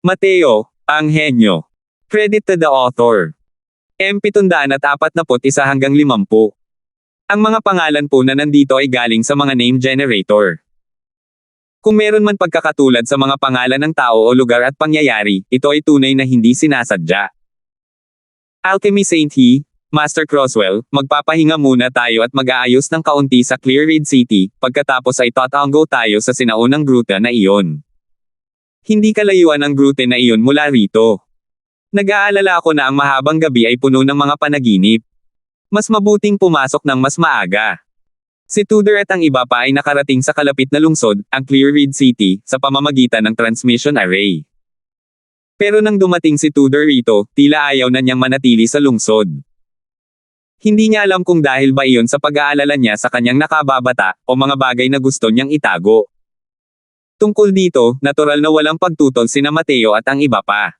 Mateo, ang henyo. Credit to the author. M741 hanggang 50. Ang mga pangalan po na nandito ay galing sa mga name generator. Kung meron man pagkakatulad sa mga pangalan ng tao o lugar at pangyayari, ito ay tunay na hindi sinasadya. Alchemy Saint He, Master Crosswell, magpapahinga muna tayo at mag-aayos ng kaunti sa Clear Red City, pagkatapos ay tatango tayo sa sinaunang gruta na iyon. Hindi kalayuan ang gruta na iyon mula rito. Nag-aalala ako na ang mahabang gabi ay puno ng mga panaginip. Mas mabuting pumasok ng mas maaga. Si Tudor at ang iba pa ay nakarating sa kalapit na lungsod, ang Clear Red City, sa pamamagitan ng transmission array. Pero nang dumating si Tudor rito, tila ayaw na niyang manatili sa lungsod. Hindi niya alam kung dahil ba iyon sa pag-aalala niya sa kanyang nakababata, o mga bagay na gusto niyang itago. Tungkol dito, natural na walang pagtutol sina Mateo at ang iba pa.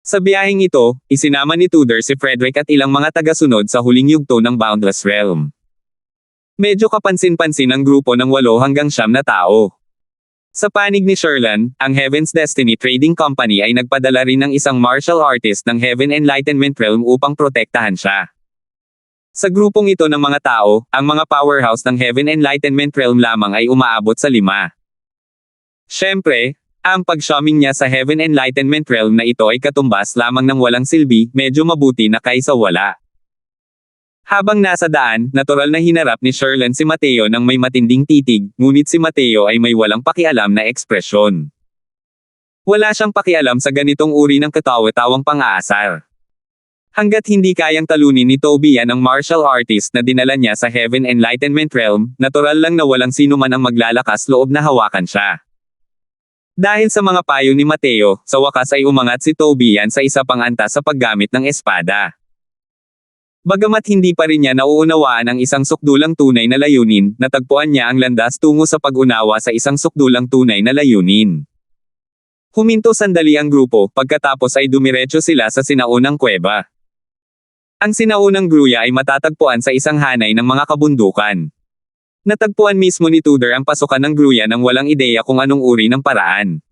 Sa biyaheng ito, isinama ni Tudor si Frederick at ilang mga tagasunod sa huling yugto ng Boundless Realm. Medyo kapansin-pansin ang grupo ng 8 hanggang 9 na tao. Sa panig ni Sherlan, ang Heaven's Destiny Trading Company ay nagpadala rin ng isang martial artist ng Heaven Enlightenment Realm upang protektahan siya. Sa grupong ito ng mga tao, ang mga powerhouse ng Heaven Enlightenment Realm lamang ay umaabot sa 5. Siyempre, ang pag-shamming niya sa Heaven Enlightenment Realm na ito ay katumbas lamang ng walang silbi, medyo mabuti na kaysa wala. Habang nasa daan, natural na hinarap ni Sherlan si Mateo ng may matinding titig, ngunit si Mateo ay may walang pakialam na ekspresyon. Wala siyang pakialam sa ganitong uri ng katawa-tawang pang-aasar. Hanggat hindi kayang talunin ni Toby ang martial artist na dinala niya sa Heaven Enlightenment Realm, natural lang na walang sino man ang maglalakas loob na hawakan siya. Dahil sa mga payo ni Mateo, sa wakas ay umangat si Toby sa isa pang antas sa paggamit ng espada. Bagamat hindi pa rin niya nauunawaan ang isang sukdulang tunay na layunin, natagpuan niya ang landas tungo sa pag-unawa sa isang sukdulang tunay na layunin. Huminto sandali ang grupo, pagkatapos ay dumiretso sila sa sinaunang kuweba. Ang sinaunang gruya ay matatagpuan sa isang hanay ng mga kabundukan. Natagpuan mismo ni Tudor ang pasukan ng gruya nang walang ideya kung anong uri ng paraan.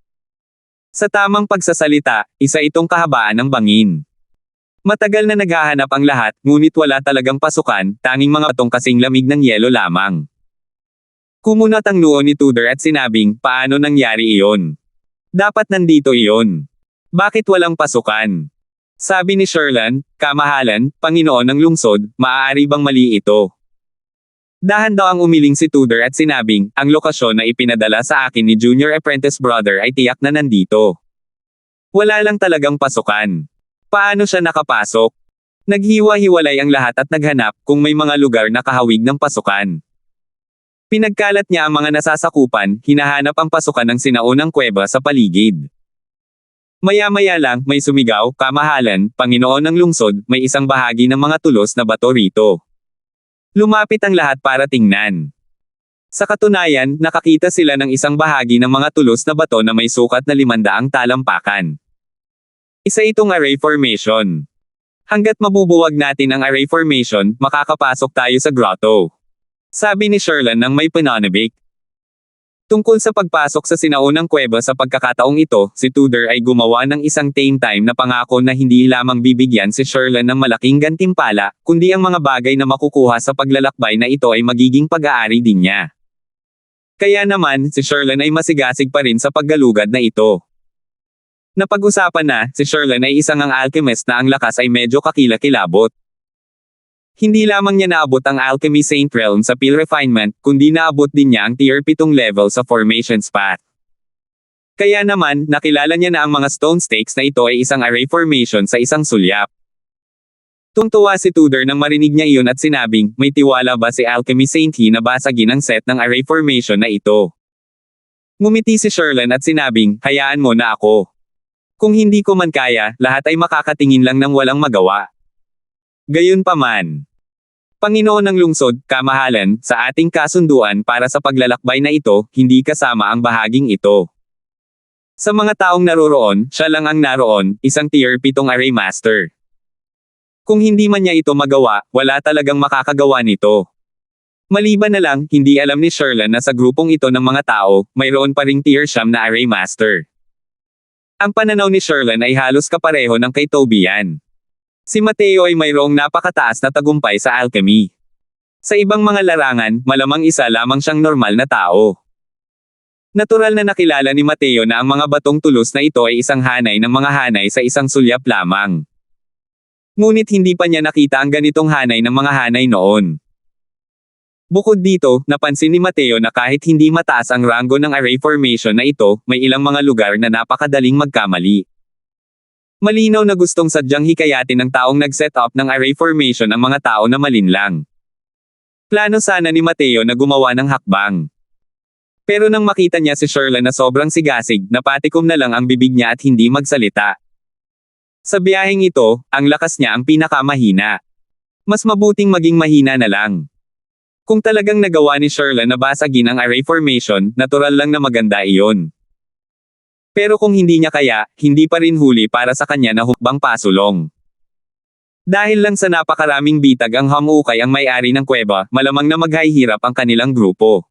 Sa tamang pagsasalita, isa itong kahabaan ng bangin. Matagal na naghahanap ang lahat, ngunit wala talagang pasukan, tanging mga patong kasing lamig ng yelo lamang. Kumunat ang noo ni Tudor at sinabing, paano nangyari iyon? Dapat nandito iyon. Bakit walang pasukan? Sabi ni Sherlan, kamahalan, Panginoon ng lungsod, maaari bang mali ito? Dahan daw ang umiling si Tudor at sinabing, ang lokasyon na ipinadala sa akin ni Junior Apprentice Brother ay tiyak na nandito. Wala lang talagang pasukan. Paano siya nakapasok? Naghiwa-hiwalay ang lahat at naghanap kung may mga lugar na kahawig ng pasukan. Pinagkalat niya ang mga nasasakupan, hinahanap ang pasukan ng sinaunang kuweba sa paligid. Maya-maya lang, may sumigaw, kamahalan, Panginoon ng lungsod, may isang bahagi ng mga tulos na bato rito. Lumapit ang lahat para tingnan. Sa katunayan, nakakita sila ng isang bahagi ng mga tulos na bato na may sukat na 500 talampakan. Isa itong array formation. Hanggat mabubuwag natin ang array formation, makakapasok tayo sa grotto. Sabi ni Sherlan nang may pananabik. Tungkol sa pagpasok sa sinaunang kuweba sa pagkakataong ito, si Tudor ay gumawa ng isang time na pangako na hindi lamang bibigyan si Sherlan ng malaking gantimpala, kundi ang mga bagay na makukuha sa paglalakbay na ito ay magiging pag-aari din niya. Kaya naman, si Sherlan ay masigasig pa rin sa paggalugad na ito. Napag-usapan na, si Sherlan ay isang ang alchemist na ang lakas ay medyo kakilakilabot. Hindi lamang niya naabot ang Alchemy Saint Realm sa Peel Refinement, kundi naabot din niya ang Tier 7 level sa Formations Path. Kaya naman, nakilala niya na ang mga stone stakes na ito ay isang array formation sa isang sulyap. Tungtuwa si Tudor nang marinig niya iyon at sinabing, may tiwala ba si Alchemy Saint He na basagin ang set ng array formation na ito? Ngumiti si Sherlan at sinabing, hayaan mo na ako. Kung hindi ko man kaya, lahat ay makakatingin lang ng walang magawa. Gayunpaman, Panginoon ng lungsod, kamahalan, sa ating kasunduan para sa paglalakbay na ito, hindi kasama ang bahaging ito. Sa mga taong naroroon, siya lang ang naroon, isang Tier 7 Array Master. Kung hindi man niya ito magawa, wala talagang makakagawa nito. Maliban na lang, hindi alam ni Sherlan na sa grupong ito ng mga tao, mayroon pa ring Tier 9 na Array Master. Ang pananaw ni Sherlyn ay halos kapareho ng kay Tobian. Si Mateo ay mayroong napakataas na tagumpay sa alchemy. Sa ibang mga larangan, malamang isa lamang siyang normal na tao. Natural na nakilala ni Mateo na ang mga batong tulos na ito ay isang hanay ng mga hanay sa isang sulyap lamang. Ngunit hindi pa niya nakita ang ganitong hanay ng mga hanay noon. Bukod dito, napansin ni Mateo na kahit hindi mataas ang ranggo ng array formation na ito, may ilang mga lugar na napakadaling magkamali. Malinaw na gustong sadyang hikayatin ng taong nag-set up ng array formation ang mga tao na malinlang. Plano sana ni Mateo na gumawa ng hakbang. Pero nang makita niya si Sherlyn na sobrang sigasig, napatikom na lang ang bibig niya at hindi magsalita. Sa biyaheng ito, ang lakas niya ang pinakamahina. Mas mabuting maging mahina na lang. Kung talagang nagawa ni Sherlyn na basagin ang array formation, natural lang na maganda iyon. Pero kung hindi niya kaya, hindi pa rin huli para sa kanya na hukbang pasulong. Dahil lang sa napakaraming bitag ang Hamukay ang may-ari ng kuweba, malamang na maghahirap ang kanilang grupo.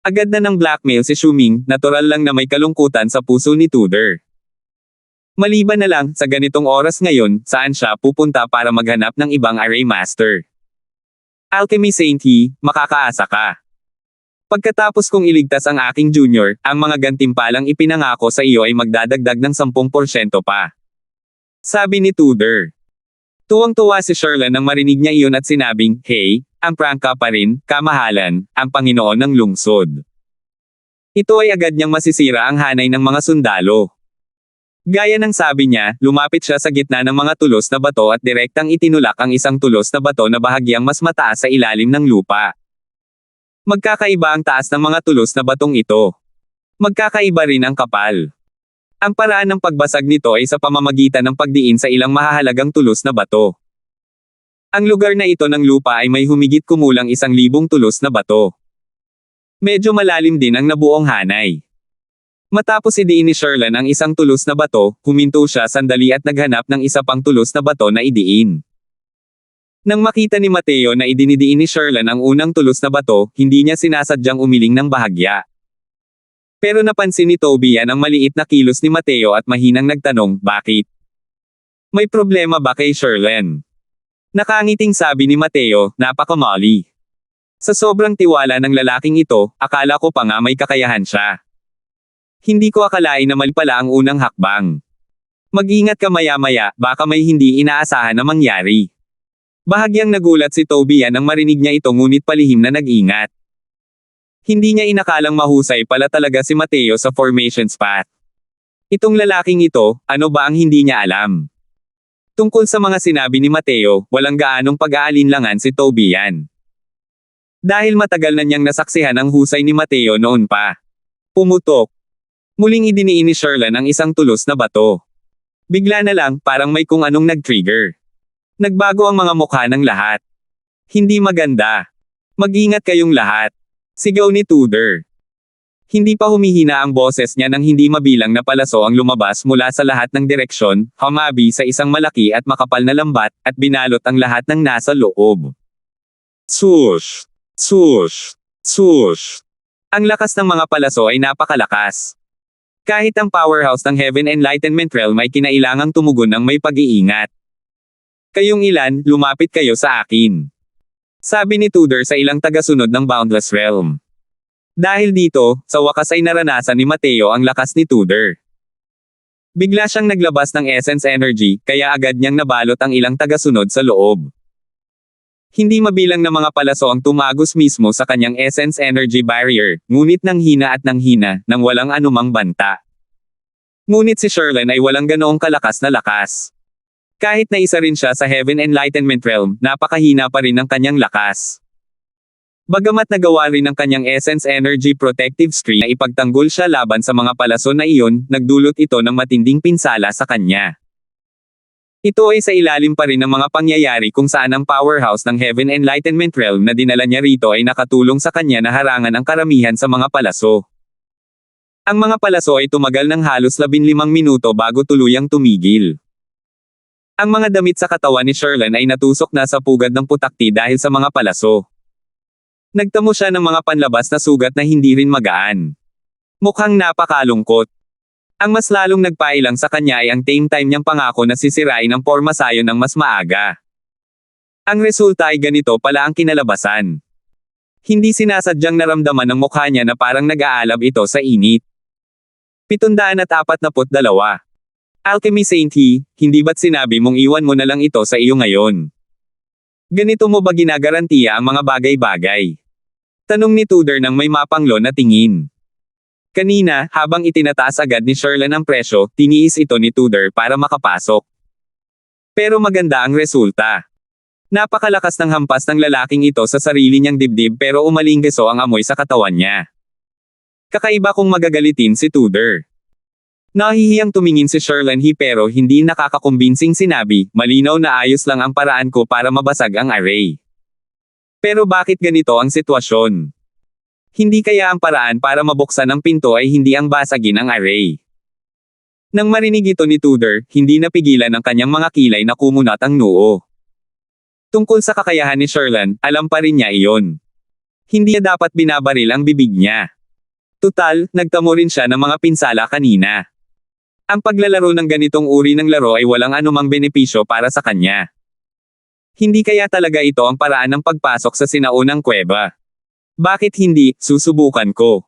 Agad na ng blackmail si Shuming, natural lang na may kalungkutan sa puso ni Tudor. Maliban na lang, sa ganitong oras ngayon, saan siya pupunta para maghanap ng ibang array master? Alchemy Saint He, makakaasa ka. Pagkatapos kong iligtas ang aking junior, ang mga gantimpalang ipinangako sa iyo ay magdadagdag ng 10% pa. Sabi ni Tudor. Tuwang-tuwa si Sherlyn nang marinig niya iyon at sinabing, "Hey, ang prangka pa rin, kamahalan, ang Panginoon ng lungsod." Ito ay agad niyang masisira ang hanay ng mga sundalo. Gaya ng sabi niya, lumapit siya sa gitna ng mga tulos na bato at direktang itinulak ang isang tulos na bato na bahagyang mas mataas sa ilalim ng lupa. Magkakaiba ang taas ng mga tulos na batong ito. Magkakaiba rin ang kapal. Ang paraan ng pagbasag nito ay sa pamamagitan ng pagdiin sa ilang mahahalagang tulos na bato. Ang lugar na ito ng lupa ay may humigit kumulang 1,000 tulos na bato. Medyo malalim din ang nabuong hanay. Matapos idiin ni Sherlyn ang isang tulos na bato, huminto siya sandali at naghanap ng isa pang tulos na bato na idiin. Nang makita ni Mateo na idinidiin ni Sherlyn ang unang tulos na bato, hindi niya sinasadyang umiling ng bahagya. Pero napansin ni Tobian ang maliit na kilos ni Mateo at mahinang nagtanong, bakit? May problema ba kay Sherlyn? Nakangiting sabi ni Mateo, napakamali. Sa sobrang tiwala ng lalaking ito, akala ko pa nga may kakayahan siya. Hindi ko akalain na mali pala ang unang hakbang. Mag-ingat ka maya-maya, baka may hindi inaasahan na mangyari. Bahagyang nagulat si Tobian nang marinig niya ito ngunit palihim na nag-ingat. Hindi niya inakalang mahusay pala talaga si Mateo sa formation spot. Itong lalaking ito, ano ba ang hindi niya alam? Tungkol sa mga sinabi ni Mateo, walang gaanong pag-aalinlangan si Tobian. Dahil matagal na niyang nasaksihan ang husay ni Mateo noon pa. Pumutok. Muling idiniin ni Sherlyn ang isang tulos na bato. Bigla na lang, parang may kung anong nag-trigger. Nagbago ang mga mukha ng lahat. Hindi maganda. Mag-ingat kayong lahat. Sigaw ni Tudor. Hindi pa humihina ang boses niya nang hindi mabilang na palaso ang lumabas mula sa lahat ng direksyon, humabi sa isang malaki at makapal na lambat, at binalot ang lahat ng nasa loob. Swoosh! Swoosh! Swoosh! Ang lakas ng mga palaso ay napakalakas. Kahit ang powerhouse ng Heaven Enlightenment Realm ay kinailangang tumugon ng may pag-iingat. Kayong ilan, lumapit kayo sa akin. Sabi ni Tudor sa ilang tagasunod ng Boundless Realm. Dahil dito, sa wakas ay naranasan ni Mateo ang lakas ni Tudor. Bigla siyang naglabas ng essence energy, kaya agad niyang nabalot ang ilang tagasunod sa loob. Hindi mabilang na mga palaso ang tumagos mismo sa kanyang essence energy barrier, ngunit nang hina nang walang anumang banta. Ngunit si Sherlyn ay walang ganoong kalakas na lakas. Kahit na isa rin siya sa Heaven Enlightenment Realm, napakahina pa rin ang kanyang lakas. Bagamat nagawa rin ng kanyang Essence Energy Protective Screen na ipagtanggol siya laban sa mga palaso na iyon, nagdulot ito ng matinding pinsala sa kanya. Ito ay sa ilalim pa rin ng mga pangyayari kung saan ang powerhouse ng Heaven Enlightenment Realm na dinala niya rito ay nakatulong sa kanya na harangan ang karamihan sa mga palaso. Ang mga palaso ay tumagal ng halos 15 minuto bago tuluyang tumigil. Ang mga damit sa katawan ni Sherlyn ay natusok na sa pugad ng putakti dahil sa mga palaso. Nagtamo siya ng mga panlabas na sugat na hindi rin magaan. Mukhang napakalungkot. Ang mas lalong nagpailang sa kanya ay ang time niyang pangako na sisirain ang porma sayon ng mas maaga. Ang resulta ay ganito pala ang kinalabasan. Hindi sinasadyang naramdaman ng mukha niya na parang nag-aalab ito sa init. 742. Alchemy Saint He, hindi ba't sinabi mong iwan mo na lang ito sa iyo ngayon? Ganito mo ba ginagarantiya ang mga bagay-bagay? Tanong ni Tudor nang may mapanglo na tingin. Kanina, habang itinataas agad ni Sherlyn ang presyo, tiniis ito ni Tudor para makapasok. Pero maganda ang resulta. Napakalakas ng hampas ng lalaking ito sa sarili niyang dibdib pero umalinggeso ang amoy sa katawan niya. Kakaiba kung magagalitin si Tudor. Nahihiyang tumingin si Sherlyn pero hindi nakakakumbinsing sinabi, malinaw na ayos lang ang paraan ko para mabasag ang array. Pero bakit ganito ang sitwasyon? Hindi kaya ang paraan para mabuksan ang pinto ay hindi ang basagin ang array? Nang marinig ito ni Tudor, hindi napigilan ang kanyang mga kilay na kumunat ang noo. Tungkol sa kakayahan ni Sherlyn, alam pa rin niya iyon. Hindi niya dapat binabaril ang bibig niya. Tutal, nagtamo rin siya ng mga pinsala kanina. Ang paglalaro ng ganitong uri ng laro ay walang anumang benepisyo para sa kanya. Hindi kaya talaga ito ang paraan ng pagpasok sa sinaunang kuweba? Bakit hindi, susubukan ko.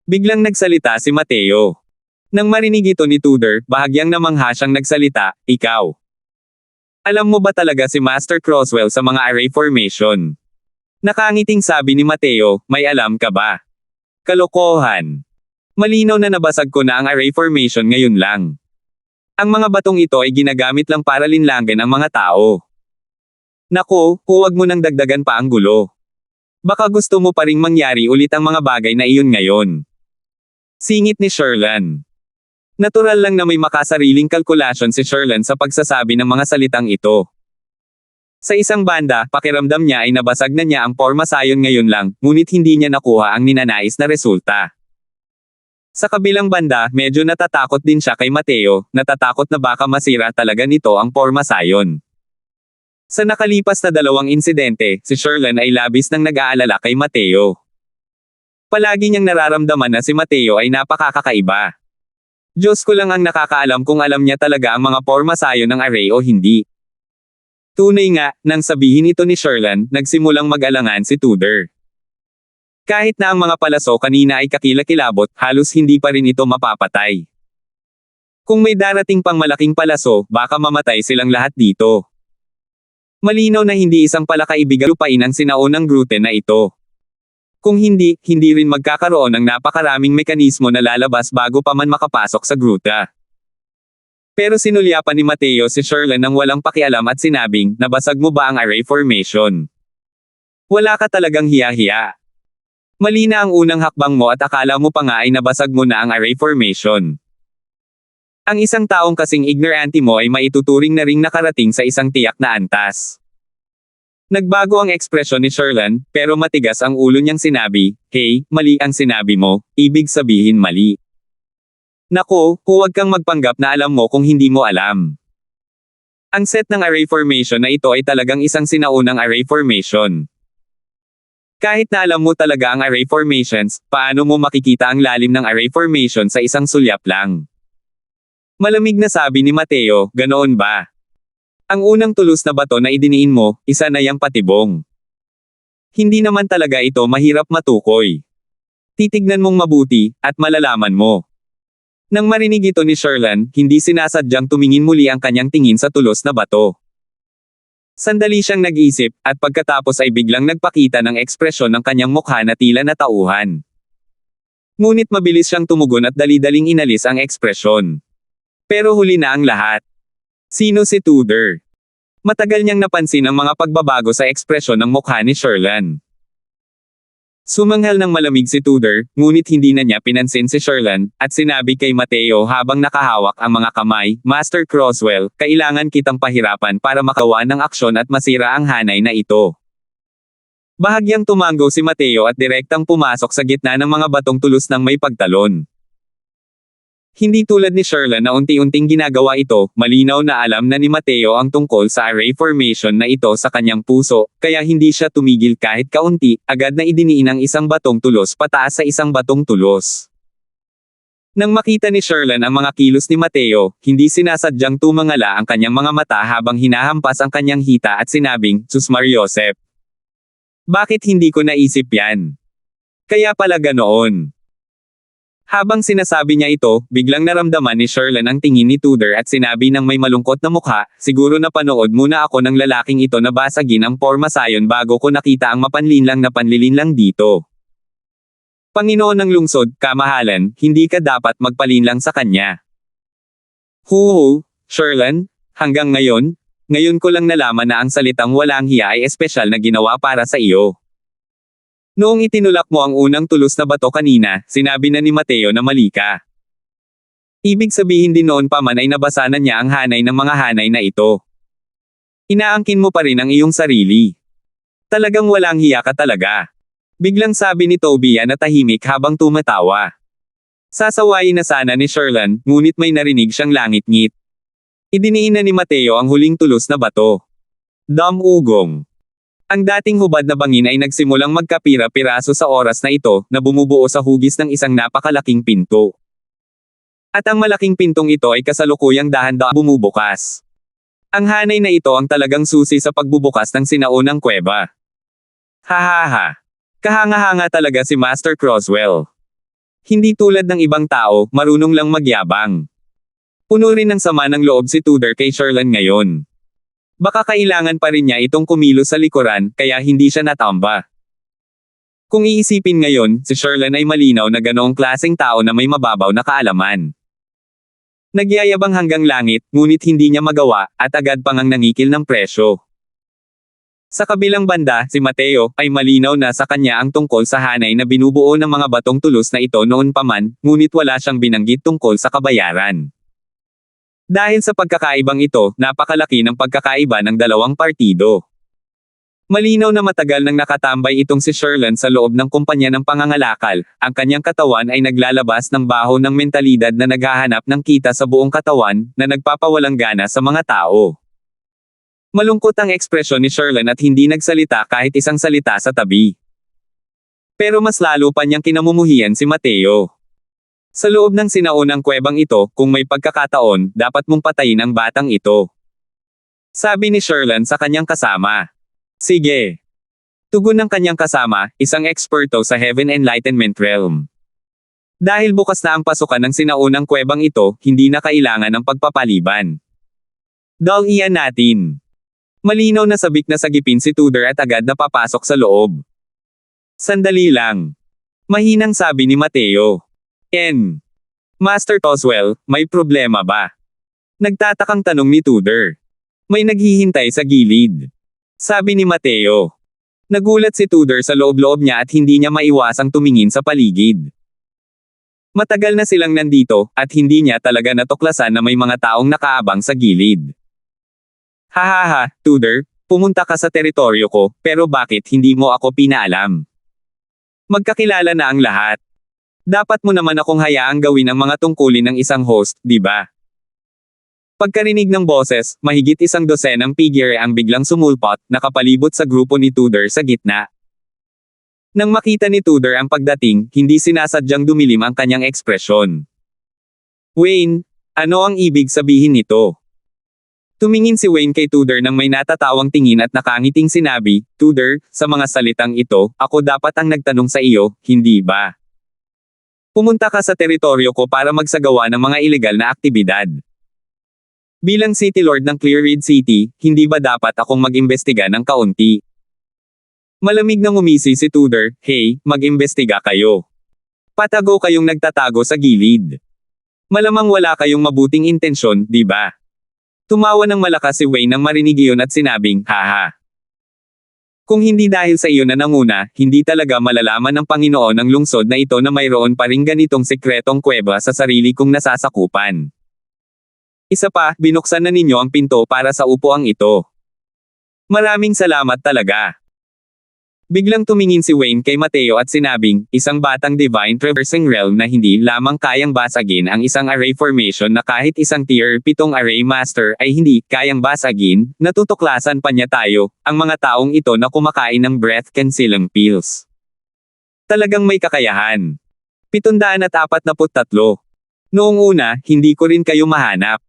Biglang nagsalita si Mateo. Nang marinig ito ni Tudor, bahagyang namangha siyang nagsalita, ikaw. Alam mo ba talaga si Master Crosswell sa mga array formation? Nakangiting sabi ni Mateo, may alam ka ba? Kalokohan. Malinaw na nabasag ko na ang array formation ngayon lang. Ang mga batong ito ay ginagamit lang para linlangin ang mga tao. Nako, huwag mo nang dagdagan pa ang gulo. Baka gusto mo pa ring mangyari ulit ang mga bagay na iyon ngayon. Singit ni Sherlyn. Natural lang na may makasariling kalkulasyon si Sherlyn sa pagsasabi ng mga salitang ito. Sa isang banda, pakiramdam niya ay nabasag na niya ang porma sayon ngayon lang, ngunit hindi niya nakuha ang ninanais na resulta. Sa kabilang banda, medyo natatakot din siya kay Mateo, natatakot na baka masira talaga nito ang porma sayon. Sa nakalipas na 2 insidente, si Sherlyn ay labis nang nag-aalala kay Mateo. Palagi niyang nararamdaman na si Mateo ay napakakaiba. Diyos ko lang ang nakakaalam kung alam niya talaga ang mga porma sayon ng array o hindi. Tunay nga, nang sabihin ito ni Sherlyn, nagsimulang mag-alangan si Tudor. Kahit na ang mga palaso kanina ay kakilakilabot, halos hindi pa rin ito mapapatay. Kung may darating pang malaking palaso, baka mamatay silang lahat dito. Malinaw na hindi isang palakaibigang lupain ang sinaunang gluten na ito. Kung hindi, hindi rin magkakaroon ng napakaraming mekanismo na lalabas bago pa man makapasok sa gruta. Pero sinulyapan ni Mateo si Sherlyn nang walang pakialam at sinabing, nabasag mo ba ang array formation? Wala ka talagang hiya-hiya. Mali na ang unang hakbang mo at akala mo pa nga ay nabasag mo na ang array formation. Ang isang taong kasing ignorante mo ay maituturing na ring nakarating sa isang tiyak na antas. Nagbago ang ekspresyon ni Sherlyn, pero matigas ang ulo niyang sinabi, hey, mali ang sinabi mo, ibig sabihin mali. Nako, huwag kang magpanggap na alam mo kung hindi mo alam. Ang set ng array formation na ito ay talagang isang sinaunang array formation. Kahit na alam mo talaga ang array formations, paano mo makikita ang lalim ng array formation sa isang sulyap lang? Malamig na sabi ni Mateo, ganoon ba? Ang unang tulos na bato na idiniin mo, isa na yang patibong. Hindi naman talaga ito mahirap matukoy. Titignan mong mabuti, at malalaman mo. Nang marinig ito ni Sherlyn, hindi sinasadyang tumingin muli ang kanyang tingin sa tulos na bato. Sandali siyang nag-isip, at pagkatapos ay biglang nagpakita ng ekspresyon ng kanyang mukha na tila natauhan. Ngunit mabilis siyang tumugon at dali-daling inalis ang ekspresyon. Pero huli na ang lahat. Sino si Tudor? Matagal niyang napansin ang mga pagbabago sa ekspresyon ng mukha ni Sherlyn. Sumanghal ng malamig si Tudor, ngunit hindi na niya pinansin si Sherlyn, at sinabi kay Mateo habang nakahawak ang mga kamay, Master Crosswell, kailangan kitang pahirapan para makawa ng aksyon at masira ang hanay na ito. Bahagyang tumango si Mateo at direktang pumasok sa gitna ng mga batong tulos ng may pagtalon. Hindi tulad ni Sherlyn na unti-unting ginagawa ito, malinaw na alam na ni Mateo ang tungkol sa array formation na ito sa kanyang puso, kaya hindi siya tumigil kahit kaunti, agad na idiniin ang isang batong tulos pataas sa isang batong tulos. Nang makita ni Sherlyn ang mga kilos ni Mateo, hindi sinasadyang tumangala ang kanyang mga mata habang hinahampas ang kanyang hita at sinabing, "Sus Mariosep. Bakit hindi ko naisip yan? Kaya pala ganoon." Habang sinasabi niya ito, biglang naramdaman ni Sherlyn ang tingin ni Tudor at sinabi ng may malungkot na mukha, "Siguro napanood muna ako ng lalaking ito na basagin ang porma sayon bago ko nakita ang mapanlinlang na panlilinlang dito. Panginoon ng lungsod, kamahalan, hindi ka dapat magpalinlang sa kanya." Huhu, Sherlyn, hanggang ngayon ko lang nalaman na ang salitang walang hiya ay espesyal na ginawa para sa iyo. Noong itinulak mo ang unang tulos na bato kanina, sinabi na ni Mateo na mali ka. Ibig sabihin din noon pa man ay nabasa na niya ang hanay ng mga hanay na ito. Inaangkin mo pa rin ang iyong sarili. Talagang walang hiya ka talaga. Biglang sabi ni Toby na tahimik habang tumatawa. Sasawayin na sana ni Sherlyn, ngunit may narinig siyang langit-ngit. Idiniin na ni Mateo ang huling tulos na bato. Ugong. Ang dating hubad na bangin ay nagsimulang magkapira-piraso sa oras na ito, na bumubuo sa hugis ng isang napakalaking pinto. At ang malaking pintong ito ay kasalukuyang dahan-dahan bumubukas. Ang hanay na ito ang talagang susi sa pagbubukas ng sinaunang kuweba. Hahaha. Kahanga-hanga talaga si Master Croswell. Hindi tulad ng ibang tao, marunong lang magyabang. Puno rin ng sama ng loob si Tudor kay Sherlyn ngayon. Baka kailangan pa rin niya itong kumilos sa likuran, kaya hindi siya natamba. Kung iisipin ngayon, si Sherlyn ay malinaw na ganoong klaseng tao na may mababaw na kaalaman. Nagyayabang hanggang langit, ngunit hindi niya magawa, at agad pang ang nangikil ng presyo. Sa kabilang banda, si Mateo, ay malinaw na sa kanya ang tungkol sa hanay na binubuo ng mga batong tulos na ito noon pa man, ngunit wala siyang binanggit tungkol sa kabayaran. Dahil sa pagkakaibang ito, napakalaki ng pagkakaiba ng dalawang partido. Malinaw na matagal nang nakatambay itong si Sherlyn sa loob ng kumpanya ng pangangalakal, ang kanyang katawan ay naglalabas ng baho ng mentalidad na naghahanap ng kita sa buong katawan, na nagpapawalang gana sa mga tao. Malungkot ang ekspresyon ni Sherlyn at hindi nagsalita kahit isang salita sa tabi. Pero mas lalo pa niyang kinamumuhian si Mateo. Sa loob ng sinaunang kuwebang ito, kung may pagkakataon, dapat mong patayin ang batang ito. Sabi ni Sherlyn sa kanyang kasama. Sige. Tugon ng kanyang kasama, isang eksperto sa Heaven Enlightenment Realm. Dahil bukas na ang pasukan ng sinaunang kuwebang ito, hindi na kailangan ng pagpapaliban. Iyan natin. Malinaw na sabik na sagipin si Tudor at agad na papasok sa loob. Sandali lang. Mahinang sabi ni Mateo. Master Croswell, may problema ba? Nagtatakang tanong ni Tudor. May naghihintay sa gilid. Sabi ni Mateo. Nagulat si Tudor sa loob-loob niya at hindi niya maiwasang tumingin sa paligid. Matagal na silang nandito, at hindi niya talaga natuklasan na may mga taong nakaabang sa gilid. Hahaha, Tudor, pumunta ka sa teritoryo ko, pero bakit hindi mo ako pinaalam? Magkakilala na ang lahat. Dapat mo naman akong hayaang gawin ang mga tungkulin ng isang host, di ba? Pagkarinig ng boses, mahigit 100 figure ang biglang sumulpot, nakapalibot sa grupo ni Tudor sa gitna. Nang makita ni Tudor ang pagdating, hindi sinasadyang dumilim ang kanyang ekspresyon. Wayne, ano ang ibig sabihin nito? Tumingin si Wayne kay Tudor nang may natatawang tingin at nakangiting sinabi, Tudor, sa mga salitang ito, ako dapat ang nagtanong sa iyo, hindi ba? Pumunta ka sa teritoryo ko para magsagawa ng mga ilegal na aktibidad. Bilang City Lord ng Clearreed City, hindi ba dapat akong mag-imbestiga ng kaunti? Malamig na ngumisi si Tudor, hey, mag-imbestiga kayo. Patago kayong nagtatago sa gilid. Malamang wala kayong mabuting intensyon, di ba? Tumawa ng malakas si Wayne nang marinig iyon at sinabing, haha. Kung hindi dahil sa iyo na nanguna, hindi talaga malalaman ng Panginoon ng lungsod na ito na mayroon pa ring ganitong sekretong kuweba sa sarili kong nasasakupan. Isa pa, binuksan na ninyo ang pinto para sa upuang ito. Maraming salamat talaga. Biglang tumingin si Wayne kay Mateo at sinabing, isang batang divine traversing realm na hindi lamang kayang basagin ang isang array formation na kahit isang tier 7 array master ay hindi kayang basagin, natutuklasan pa niya tayo, ang mga taong ito na kumakain ng breath canceling pills. Talagang may kakayahan. 743. Noong una, hindi ko rin kayo mahanap.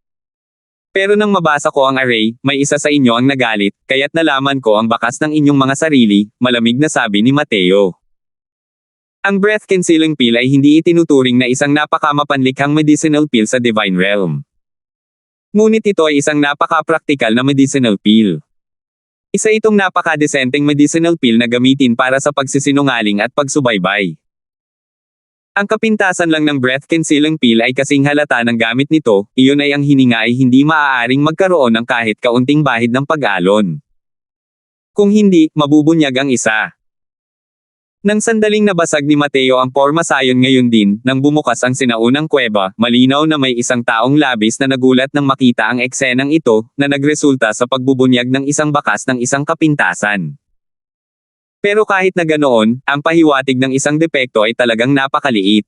Pero nang mabasa ko ang array, may isa sa inyo ang nagalit, kaya't nalaman ko ang bakas ng inyong mga sarili, malamig na sabi ni Mateo. Ang breath-canceling pill ay hindi itinuturing na isang napakamapanlikhang medicinal pill sa Divine Realm. Ngunit ito ay isang napaka-praktikal na medicinal pill. Isa itong napaka-desenteng medicinal pill na gamitin para sa pagsisinungaling at pagsubaybay. Ang kapintasan lang ng breath-canceling pill ay kasing halata ng gamit nito, iyon ay ang hininga ay hindi maaaring magkaroon ng kahit kaunting bahid ng pag-alon. Kung hindi, mabubunyag ang isa. Nang sandaling nabasag ni Mateo ang pormasayon ngayon din, nang bumukas ang sinaunang kuweba, malinaw na may isang taong labis na nagulat nang makita ang eksenang ito, na nagresulta sa pagbubunyag ng isang bakas ng isang kapintasan. Pero kahit na ganoon, ang pahiwatig ng isang depekto ay talagang napakaliit.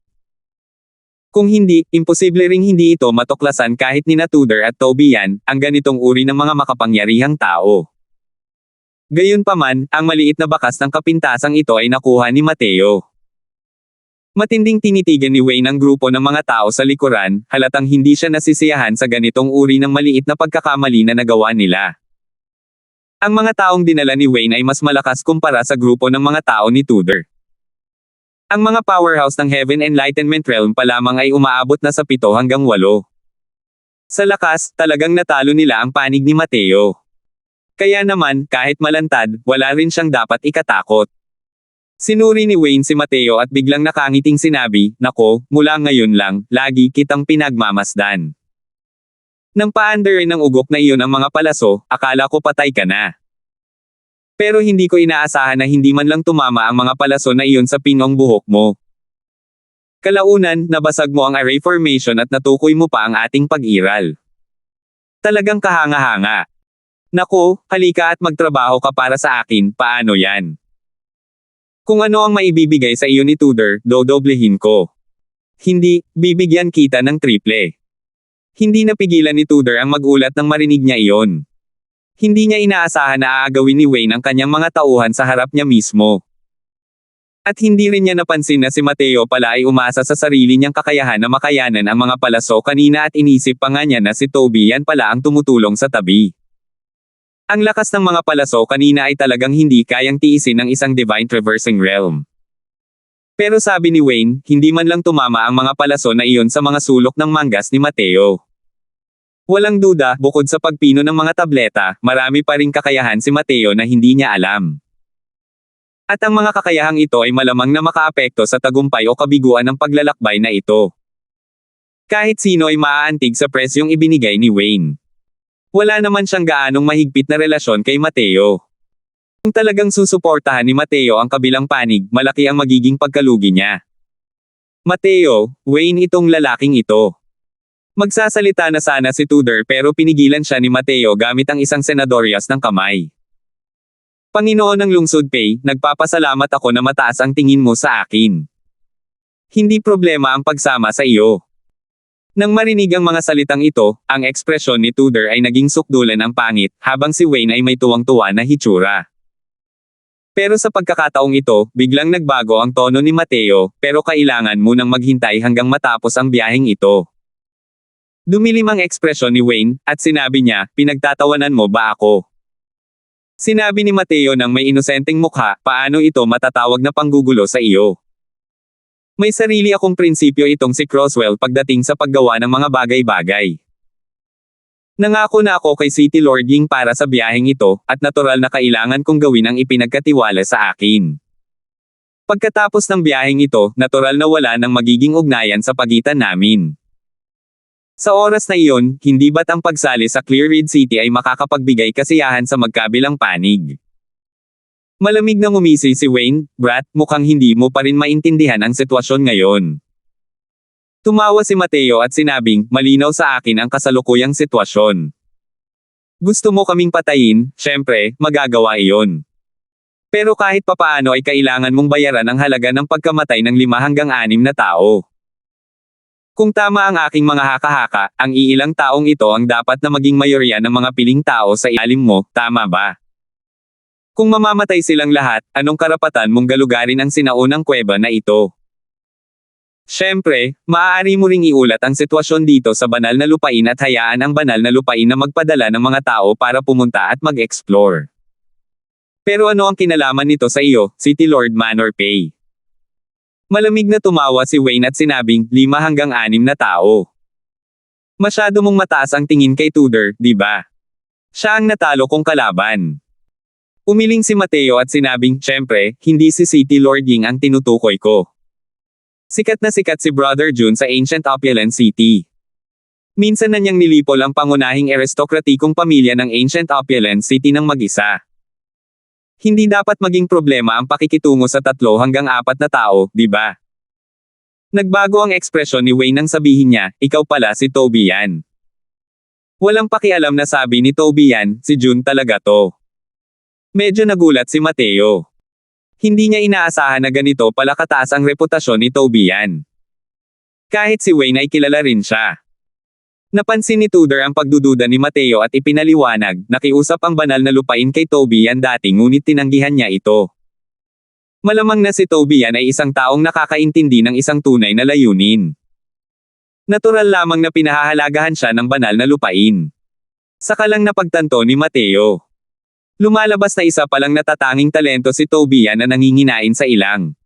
Kung hindi, imposible ring hindi ito matuklasan kahit ni Tudor at Tobian, ang ganitong uri ng mga makapangyarihang tao. Gayunpaman, ang maliit na bakas ng kapintasang ito ay nakuha ni Mateo. Matinding tinitigan ni Wayne ang grupo ng mga tao sa likuran, halatang hindi siya nasisiyahan sa ganitong uri ng maliit na pagkakamali na nagawa nila. Ang mga taong dinala ni Wayne ay mas malakas kumpara sa grupo ng mga tao ni Tudor. Ang mga powerhouse ng Heaven Enlightenment Realm pa lamang ay umaabot na sa 7 hanggang 8. Sa lakas, talagang natalo nila ang panig ni Mateo. Kaya naman, kahit malantad, wala rin siyang dapat ikatakot. Sinuri ni Wayne si Mateo at biglang nakangiting sinabi, "Nako, mula ngayon lang, lagi kitang pinagmamasdan." Nang paandarin ng ugok na iyon ang mga palaso, akala ko patay ka na. Pero hindi ko inaasahan na hindi man lang tumama ang mga palaso na iyon sa pinong buhok mo. Kalaunan, nabasag mo ang array formation at natukoy mo pa ang ating pag-iral. Talagang kahanga-hanga. Nako, halika at magtrabaho ka para sa akin, paano yan? Kung ano ang maibibigay sa iyo ni Tudor, dodoblehin ko. Hindi, bibigyan kita ng triple. Hindi napigilan ni Tudor ang magulat nang marinig niya iyon. Hindi niya inaasahan na aagawin ni Wayne ang kanyang mga tauhan sa harap niya mismo. At hindi rin niya napansin na si Mateo pala ay umasa sa sarili niyang kakayahan na makayanan ang mga palaso kanina at inisip pa nga niya na si Tobian pala ang tumutulong sa tabi. Ang lakas ng mga palaso kanina ay talagang hindi kayang tiisin ng isang divine traversing realm. Pero sabi ni Wayne, hindi man lang tumama ang mga palaso na iyon sa mga sulok ng manggas ni Mateo. Walang duda, bukod sa pagpino ng mga tableta, marami pa ring kakayahan si Mateo na hindi niya alam. At ang mga kakayahang ito ay malamang na makaapekto sa tagumpay o kabiguan ng paglalakbay na ito. Kahit sino ay maaantig sa presyong ibinigay ni Wayne. Wala naman siyang gaanong mahigpit na relasyon kay Mateo. Kung talagang susuportahan ni Mateo ang kabilang panig, malaki ang magiging pagkalugi niya. Mateo, Wayne itong lalaking ito. Magsasalita na sana si Tudor pero pinigilan siya ni Mateo gamit ang isang senadorias ng kamay. Panginoon ng Lungsod Pay, nagpapasalamat ako na mataas ang tingin mo sa akin. Hindi problema ang pagsama sa iyo. Nang marinig ang mga salitang ito, ang ekspresyon ni Tudor ay naging sukdulan ang pangit, habang si Wayne ay may tuwang-tuwa na hitsura. Pero sa pagkakataong ito, biglang nagbago ang tono ni Mateo, pero kailangan munang maghintay hanggang matapos ang biyaheng ito. Dumilim ang ekspresyon ni Wayne, at sinabi niya, "Pinagtatawanan mo ba ako?" Sinabi ni Mateo nang may inosenteng mukha, "Paano ito matatawag na panggugulo sa iyo? May sarili akong prinsipyo itong si Croswell pagdating sa paggawa ng mga bagay-bagay. Nangako na ako kay City Lord Ying para sa biyaheng ito, at natural na kailangan kong gawin ang ipinagkatiwala sa akin. Pagkatapos ng biyaheng ito, natural na wala nang magiging ugnayan sa pagitan namin. Sa oras na iyon, hindi ba't ang pagsali sa Clear Red City ay makakapagbigay kasiyahan sa magkabilang panig?" Malamig na ngumisi si Wayne, "Brat, mukhang hindi mo pa rin maintindihan ang sitwasyon ngayon." Tumawa si Mateo at sinabing, "Malinaw sa akin ang kasalukuyang sitwasyon. Gusto mo kaming patayin, syempre, magagawa iyon. Pero kahit papaano ay kailangan mong bayaran ang halaga ng pagkamatay ng 5 hanggang 6 na tao. Kung tama ang aking mga haka-haka, ang iilang taong ito ang dapat na maging mayorya ng mga piling tao sa ilalim mo, tama ba? Kung mamamatay silang lahat, anong karapatan mong galugarin ang sinaunang kuweba na ito?" Siyempre, maaari mo ring iulat ang sitwasyon dito sa banal na lupain at hayaan ang banal na lupain na magpadala ng mga tao para pumunta at mag-explore. Pero ano ang kinalaman nito sa iyo, City Lord Manor Pay? Malamig na tumawa si Wayne at sinabing, 5 hanggang 6 na tao. Masyado mong mataas ang tingin kay Tudor, di ba? Siya ang natalo kong kalaban. Umiling si Mateo at sinabing, syempre, hindi si City Lord Ying ang tinutukoy ko. Sikat na sikat si Brother June sa Ancient Opulent City. Minsan na niyang nilipol ang pangunahing aristokratikong pamilya ng Ancient Opulent City ng mag-isa. Hindi dapat maging problema ang pakikitungo sa 3 hanggang 4 na tao, di ba? Nagbago ang ekspresyon ni Wayne nang sabihin niya, ikaw pala si Toby yan. Walang pakialam na sabi ni Toby yan, si June talaga to. Medyo nagulat si Mateo. Hindi niya inaasahan na ganito pala kataas ang reputasyon ni Toby yan. Kahit si Wayne ay kilala rin siya. Napansin ni Tudor ang pagdududa ni Mateo at ipinaliwanag, nakiusap ang banal na lupain kay Toby yan dati ngunit tinanggihan niya ito. Malamang na si Toby yan ay isang taong nakakaintindi ng isang tunay na layunin. Natural lamang na pinahahalagahan siya ng banal na lupain. Saka lang napagtanto ni Mateo. Lumalabas na isa palang natatanging talento si Toby yan na nanginginain sa ilang.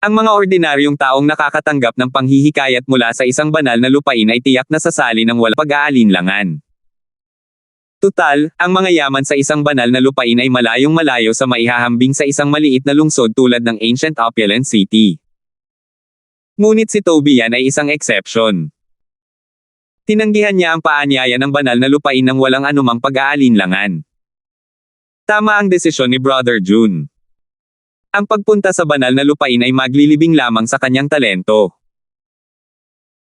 Ang mga ordinaryong taong nakakatanggap ng panghihikayat mula sa isang banal na lupain ay tiyak na sasali ng walang pag-aalinlangan. Tutal, ang mga yaman sa isang banal na lupain ay malayong malayo sa maihahambing sa isang maliit na lungsod tulad ng Ancient Opulent City. Ngunit si Toby yan ay isang exception. Tinanggihan niya ang paanyaya ng banal na lupain ng walang anumang pag-aalinlangan. Tama ang desisyon ni Brother June. Ang pagpunta sa banal na lupain ay maglilibing lamang sa kanyang talento.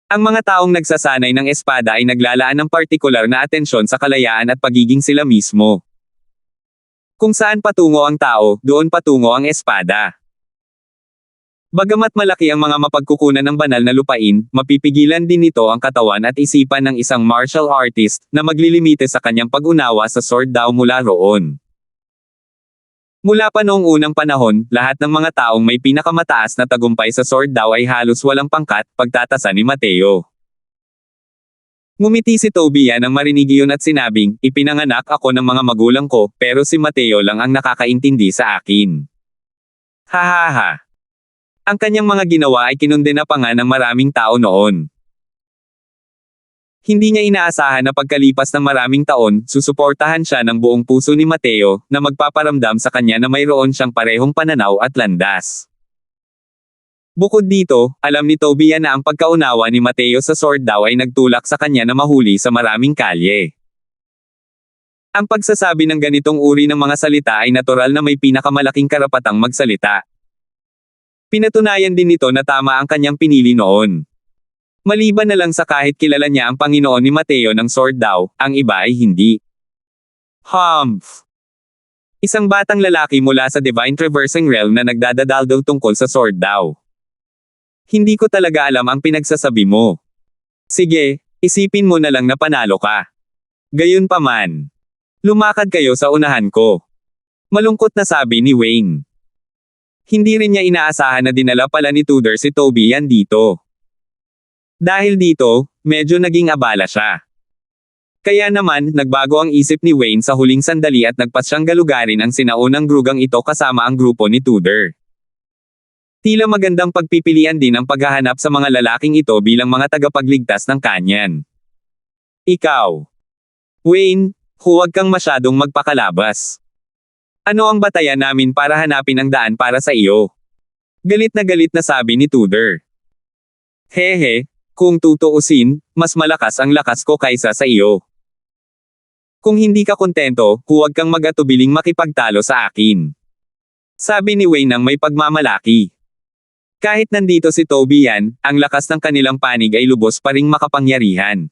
Ang mga taong nagsasanay ng espada ay naglalaan ng partikular na atensyon sa kalayaan at pagiging sila mismo. Kung saan patungo ang tao, doon patungo ang espada. Bagamat malaki ang mga mapagkukunan ng banal na lupain, mapipigilan din nito ang katawan at isipan ng isang martial artist na maglilimite sa kanyang pag-unawa sa sword daw mula roon. Mula pa noong unang panahon, lahat ng mga taong may pinakamataas na tagumpay sa sword daw ay halos walang pangkat, pagtatasa ni Mateo. Ngumiti si Toby yan nang marinig iyon at sinabing, ipinanganak ako ng mga magulang ko, pero si Mateo lang ang nakakaintindi sa akin. Hahaha. Ang kanyang mga ginawa ay kinundena pa nga ng maraming tao noon. Hindi niya inaasahan na pagkalipas ng maraming taon, susuportahan siya ng buong puso ni Mateo, na magpaparamdam sa kanya na mayroon siyang parehong pananaw at landas. Bukod dito, alam ni Toby yan na ang pagkaunawa ni Mateo sa sword daw ay nagtulak sa kanya na mahuli sa maraming kalye. Ang pagsasabi ng ganitong uri ng mga salita ay natural na may pinakamalaking karapatang magsalita. Pinatunayan din nito na tama ang kanyang pinili noon. Maliban na lang sa kahit kilala niya ang Panginoon ni Mateo ng sword daw, ang iba ay hindi. Humph! Isang batang lalaki mula sa Divine Traversing Realm na nagdadadaldaw tungkol sa sword daw. Hindi ko talaga alam ang pinagsasabi mo. Sige, isipin mo na lang na panalo ka. Gayunpaman. Lumakad kayo sa unahan ko. Malungkot na sabi ni Wayne. Hindi rin niya inaasahan na dinala pala ni Tudor si Toby yan dito. Dahil dito, medyo naging abala siya. Kaya naman, nagbago ang isip ni Wayne sa huling sandali at nagpasyang galugarin ang sinaunang grugang ito kasama ang grupo ni Tudor. Tila magandang pagpipilian din ang paghahanap sa mga lalaking ito bilang mga tagapagligtas ng kanyan. Ikaw, Wayne, huwag kang masyadong magpakalabas. Ano ang batayan namin para hanapin ang daan para sa iyo? Galit na sabi ni Tudor. Hehe. Kung tutuusin, mas malakas ang lakas ko kaysa sa iyo. Kung hindi ka kontento, huwag kang mag-atubiling makipagtalo sa akin. Sabi ni Wayne nang may pagmamalaki. Kahit nandito si Toby yan, ang lakas ng kanilang panig ay lubos pa ring makapangyarihan.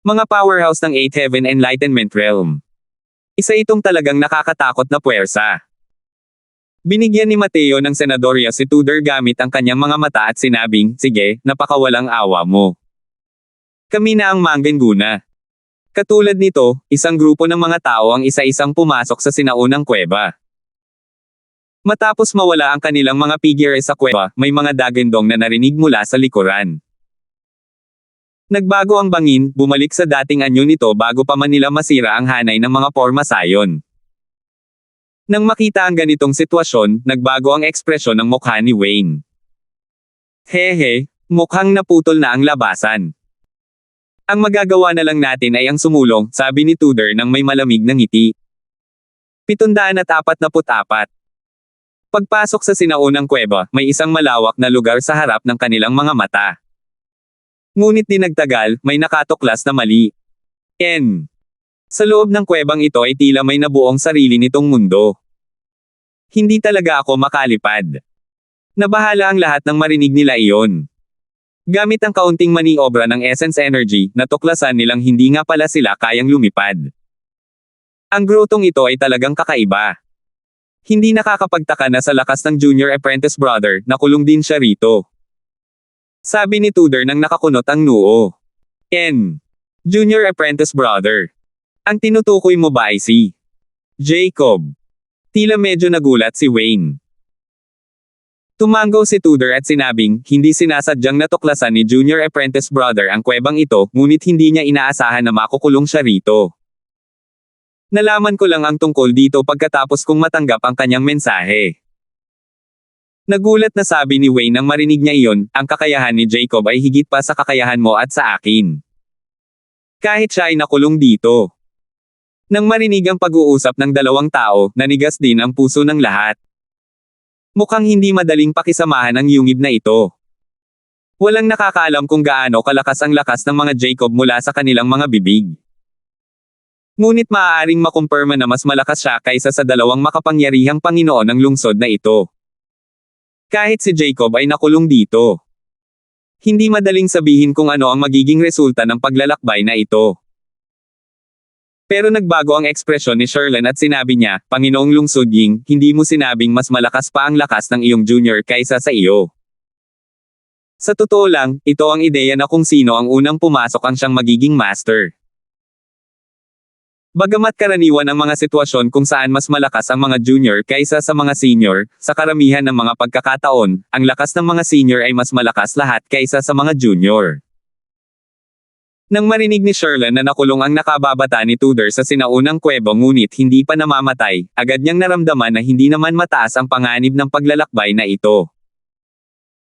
Mga powerhouse ng 8th Heaven Enlightenment Realm. Isa itong talagang nakakatakot na puwersa. Binigyan ni Mateo ng senadorya si Tudor gamit ang kanyang mga mata at sinabing, sige, napakawalang awa mo. Kami na ang manggenguna. Katulad nito, isang grupo ng mga tao ang isa-isang pumasok sa sinaunang kuweba. Matapos mawala ang kanilang mga figure sa kuweba, may mga dagandong na narinig mula sa likuran. Nagbago ang bangin, bumalik sa dating anyo nito bago pa man nila masira ang hanay ng mga pormasayon. Nang makita ang ganitong sitwasyon, nagbago ang ekspresyon ng mukha ni Wayne. Hehe, mukhang naputol na ang labasan. Ang magagawa na lang natin ay ang sumulong, sabi ni Tudor nang may malamig na ngiti. 744. Pagpasok sa sinaunang kuweba, may isang malawak na lugar sa harap ng kanilang mga mata. Ngunit di nagtagal, may nakatuklas na mali. Sa loob ng kuwebang ito ay tila may nabuong sarili nitong mundo. Hindi talaga ako makalipad. Nabahala ang lahat nang marinig nila iyon. Gamit ang kaunting maniobra ng Essence Energy, natuklasan nilang hindi nga pala sila kayang lumipad. Ang grotong ito ay talagang kakaiba. Hindi nakakapagtaka na sa lakas ng Junior Apprentice Brother, nakulong din siya rito. Sabi ni Tudor nang nakakunot ang noo. Junior Apprentice Brother. Ang tinutukoy mo ba ay si Jacob? Tila medyo nagulat si Wayne. Tumango si Tudor at sinabing, hindi sinasadyang natuklasan ni Junior Apprentice Brother ang kuwebang ito, ngunit hindi niya inaasahan na makukulong siya rito. Nalaman ko lang ang tungkol dito pagkatapos kong matanggap ang kanyang mensahe. Nagulat na sabi ni Wayne nang marinig niya iyon, ang kakayahan ni Jacob ay higit pa sa kakayahan mo at sa akin. Kahit siya ay nakulong dito. Nang marinig ang pag-uusap ng dalawang tao, nanigas din ang puso ng lahat. Mukhang hindi madaling pakisamahan ang yungib na ito. Walang nakakaalam kung gaano kalakas ang lakas ng mga Jacob mula sa kanilang mga bibig. Ngunit maaaring makumpirma na mas malakas siya kaysa sa dalawang makapangyarihang Panginoon ng lungsod na ito. Kahit si Jacob ay nakulong dito. Hindi madaling sabihin kung ano ang magiging resulta ng paglalakbay na ito. Pero nagbago ang ekspresyon ni Sherlyn at sinabi niya, Panginoong Lungsod Ying, hindi mo sinabing mas malakas pa ang lakas ng iyong junior kaysa sa iyo. Sa totoo lang, ito ang ideya na kung sino ang unang pumasok ang siyang magiging master. Bagamat karaniwan ang mga sitwasyon kung saan mas malakas ang mga junior kaysa sa mga senior, sa karamihan ng mga pagkakataon, ang lakas ng mga senior ay mas malakas lahat kaysa sa mga junior. Nang marinig ni Sherlyn na nakulong ang nakababata ni Tudor sa sinaunang kuweba ngunit hindi pa namamatay, agad niyang naramdaman na hindi naman mataas ang panganib ng paglalakbay na ito.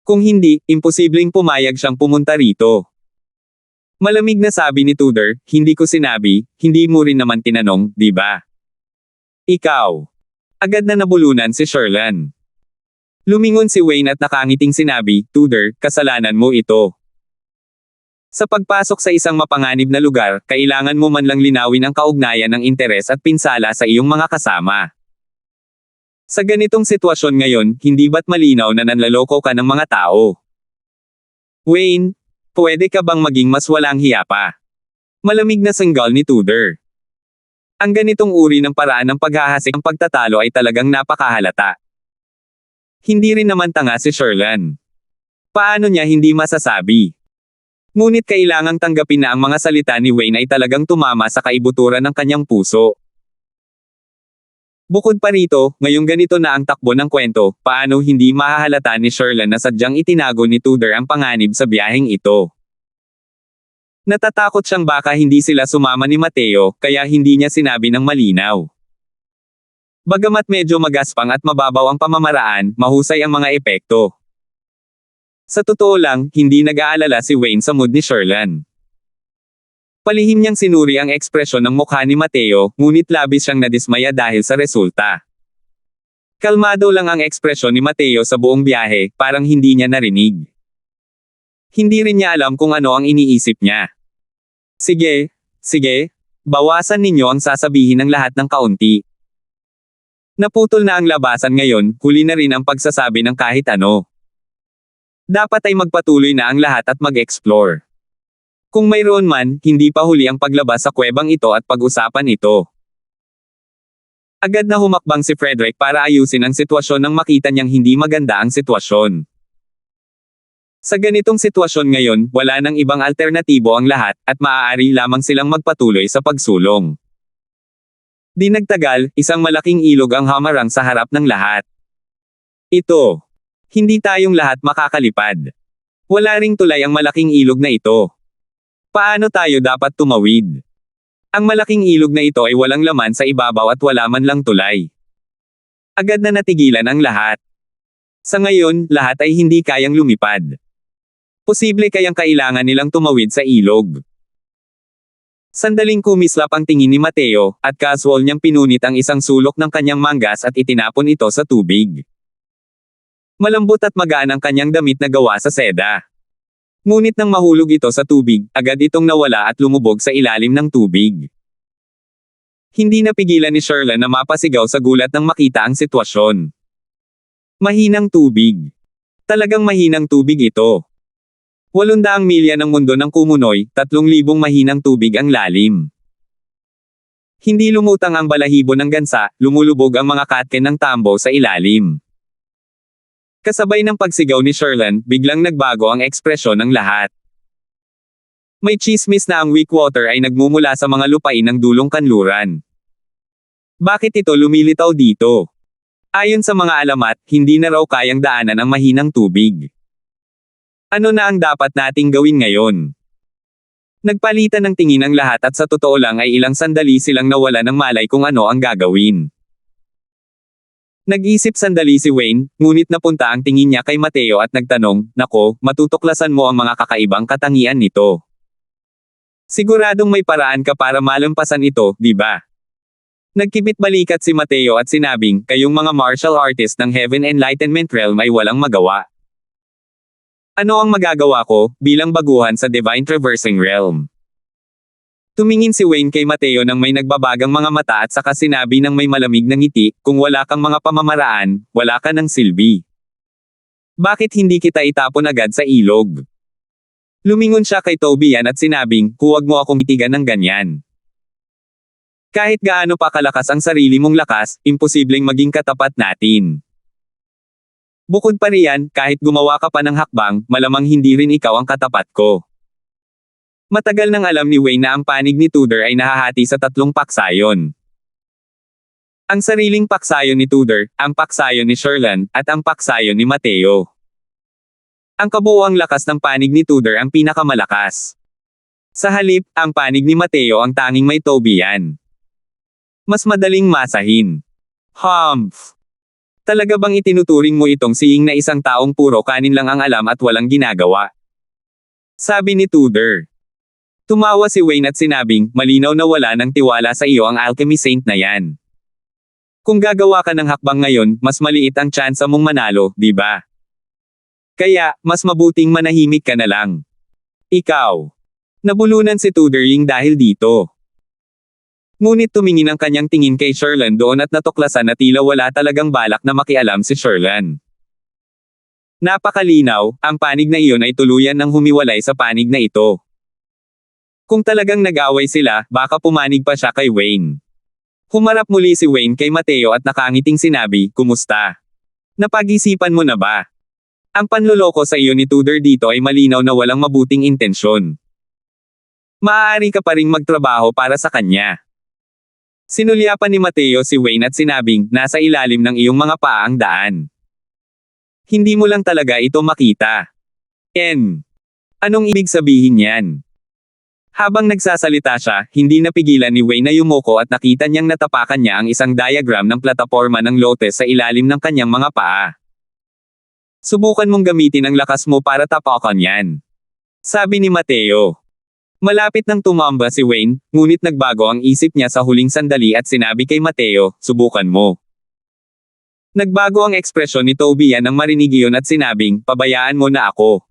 Kung hindi, imposibleng pumayag siyang pumunta rito. Malamig na sabi ni Tudor, hindi ko sinabi, hindi mo rin naman tinanong, di ba? Ikaw. Agad na nabulunan si Sherlyn. Lumingon si Wayne at nakangiting sinabi, Tudor, kasalanan mo ito. Sa pagpasok sa isang mapanganib na lugar, kailangan mo man lang linawin ang kaugnayan ng interes at pinsala sa iyong mga kasama. Sa ganitong sitwasyon ngayon, hindi ba't malinaw na nanlaloko ka ng mga tao? Wayne, pwede ka bang maging mas walang hiya pa? Malamig na sanggal ni Tudor. Ang ganitong uri ng paraan ng paghahasik ng pagtatalo ay talagang napakahalata. Hindi rin naman tanga si Sherlyn. Paano niya hindi masasabi? Ngunit kailangang tanggapin na ang mga salita ni Wayne ay talagang tumama sa kaibuturan ng kanyang puso. Bukod pa rito, ngayong ganito na ang takbo ng kwento, paano hindi mahahalata ni Sherlyn na sadyang itinago ni Tudor ang panganib sa biyaheng ito. Natatakot siyang baka hindi sila sumama ni Mateo, kaya hindi niya sinabi ng malinaw. Bagamat medyo magaspang at mababaw ang pamamaraan, mahusay ang mga epekto. Sa totoo lang, hindi nag-aalala si Wayne sa mood ni Sherlyn. Palihim niyang sinuri ang ekspresyon ng mukha ni Mateo, ngunit labis siyang nadismaya dahil sa resulta. Kalmado lang ang ekspresyon ni Mateo sa buong biyahe, parang hindi niya narinig. Hindi rin niya alam kung ano ang iniisip niya. Sige, bawasan ninyo ang sasabihin ng lahat ng kaunti. Naputol na ang labasan ngayon, huli na rin ang pagsasabi ng kahit ano. Dapat ay magpatuloy na ang lahat at mag-explore. Kung mayroon man, hindi pa huli ang paglabas sa kuwebang ito at pag-usapan ito. Agad na humakbang si Frederick para ayusin ang sitwasyon nang makita niyang hindi maganda ang sitwasyon. Sa ganitong sitwasyon ngayon, wala nang ibang alternatibo ang lahat, at maaari lamang silang magpatuloy sa pagsulong. Di nagtagal, isang malaking ilog ang hamarang sa harap ng lahat. Ito. Hindi tayong lahat makakalipad. Wala ring tulay ang malaking ilog na ito. Paano tayo dapat tumawid? Ang malaking ilog na ito ay walang laman sa ibabaw at wala man lang tulay. Agad na natigilan ang lahat. Sa ngayon, lahat ay hindi kayang lumipad. Posible kayang kailangan nilang tumawid sa ilog. Sandaling kumislap ang tingin ni Mateo, at casual niyang pinunit ang isang sulok ng kanyang manggas at itinapon ito sa tubig. Malambot at magaan ang kanyang damit na gawa sa seda. Ngunit nang mahulog ito sa tubig, agad itong nawala at lumubog sa ilalim ng tubig. Hindi napigilan ni Sherlan na mapasigaw sa gulat nang makita ang sitwasyon. Mahinang tubig. Talagang mahinang tubig ito. 800 milya ng mundo ng Kumunoy, 3,000 mahinang tubig ang lalim. Hindi lumutang ang balahibo ng gansa, lumulubog ang mga katken ng tambo sa ilalim. Kasabay ng pagsigaw ni Sherlan, biglang nagbago ang ekspresyon ng lahat. May chismis na ang weak water ay nagmumula sa mga lupain ng dulong kanluran. Bakit ito lumilitaw dito? Ayon sa mga alamat, hindi na raw kayang daanan ang mahinang tubig. Ano na ang dapat nating gawin ngayon? Nagpalitan ng tingin ang lahat at sa totoo lang ay ilang sandali silang nawala ng malay kung ano ang gagawin. Nag-isip sandali si Wayne, ngunit napunta ang tingin niya kay Mateo at nagtanong, "Nako, matutuklasan mo ang mga kakaibang katangian nito. Siguradong may paraan ka para malampasan ito, di ba?" Nagkibit balikat si Mateo at sinabing, "Kayong mga martial artist ng Heaven Enlightenment Realm ay walang magawa. Ano ang magagawa ko, bilang baguhan sa Divine Traversing Realm?" Tumingin si Wayne kay Mateo nang may nagbabagang mga mata at saka sinabi ng may malamig na ngiti, "Kung wala kang mga pamamaraan, wala ka ng silbi. Bakit hindi kita itapon agad sa ilog?" Lumingon siya kay Tobian at sinabing, "Huwag mo akong itigan ng ganyan. Kahit gaano pa kalakas ang sarili mong lakas, imposibleng maging katapat natin. Bukod pa riyan, kahit gumawa ka pa ng hakbang, malamang hindi rin ikaw ang katapat ko." Matagal nang alam ni Wayne na ang panig ni Tudor ay nahahati sa 3 paksayon. Ang sariling paksayon ni Tudor, ang paksayon ni Sherlan, at ang paksayon ni Mateo. Ang kabuuang lakas ng panig ni Tudor ang pinakamalakas. Sa halip, ang panig ni Mateo ang tanging may Tobian. Mas madaling masahin. Humph! Talaga bang itinuturing mo itong siying na isang taong puro kanin lang ang alam at walang ginagawa? Sabi ni Tudor. Tumawa si Wayne at sinabing, "Malinaw na wala nang tiwala sa iyo ang alchemy saint na yan. Kung gagawa ka ng hakbang ngayon, mas maliit ang tsansa mong manalo, di ba? Kaya, mas mabuting manahimik ka na lang." Ikaw. Nabulunan si Tudor dahil dito. Ngunit tumingin ang kanyang tingin kay Sherlan doon at natuklasan na tila wala talagang balak na makialam si Sherlan. Napakalinaw, ang panig na iyon ay tuluyan ng humiwalay sa panig na ito. Kung talagang nag-away sila, baka pumanig pa siya kay Wayne. Humarap muli si Wayne kay Mateo at nakangiting sinabi, "Kumusta? Napag-isipan mo na ba? Ang panloloko sa iyo ni Tudor dito ay malinaw na walang mabuting intensyon. Maaari ka pa ring magtrabaho para sa kanya." Sinulyapan ni Mateo si Wayne at sinabing, "Nasa ilalim ng iyong mga paa ang daan. Hindi mo lang talaga ito makita." Anong ibig sabihin yan? Habang nagsasalita siya, hindi napigilan ni Wayne na yumuko at nakita niyang natapakan niya ang isang diagram ng plataporma ng lotes sa ilalim ng kanyang mga paa. "Subukan mong gamitin ang lakas mo para tapakan yan," sabi ni Mateo. Malapit nang tumamba si Wayne, ngunit nagbago ang isip niya sa huling sandali at sinabi kay Mateo, "Subukan mo." Nagbago ang ekspresyon ni Tobian nang marinig iyon at sinabing, "Pabayaan mo na ako."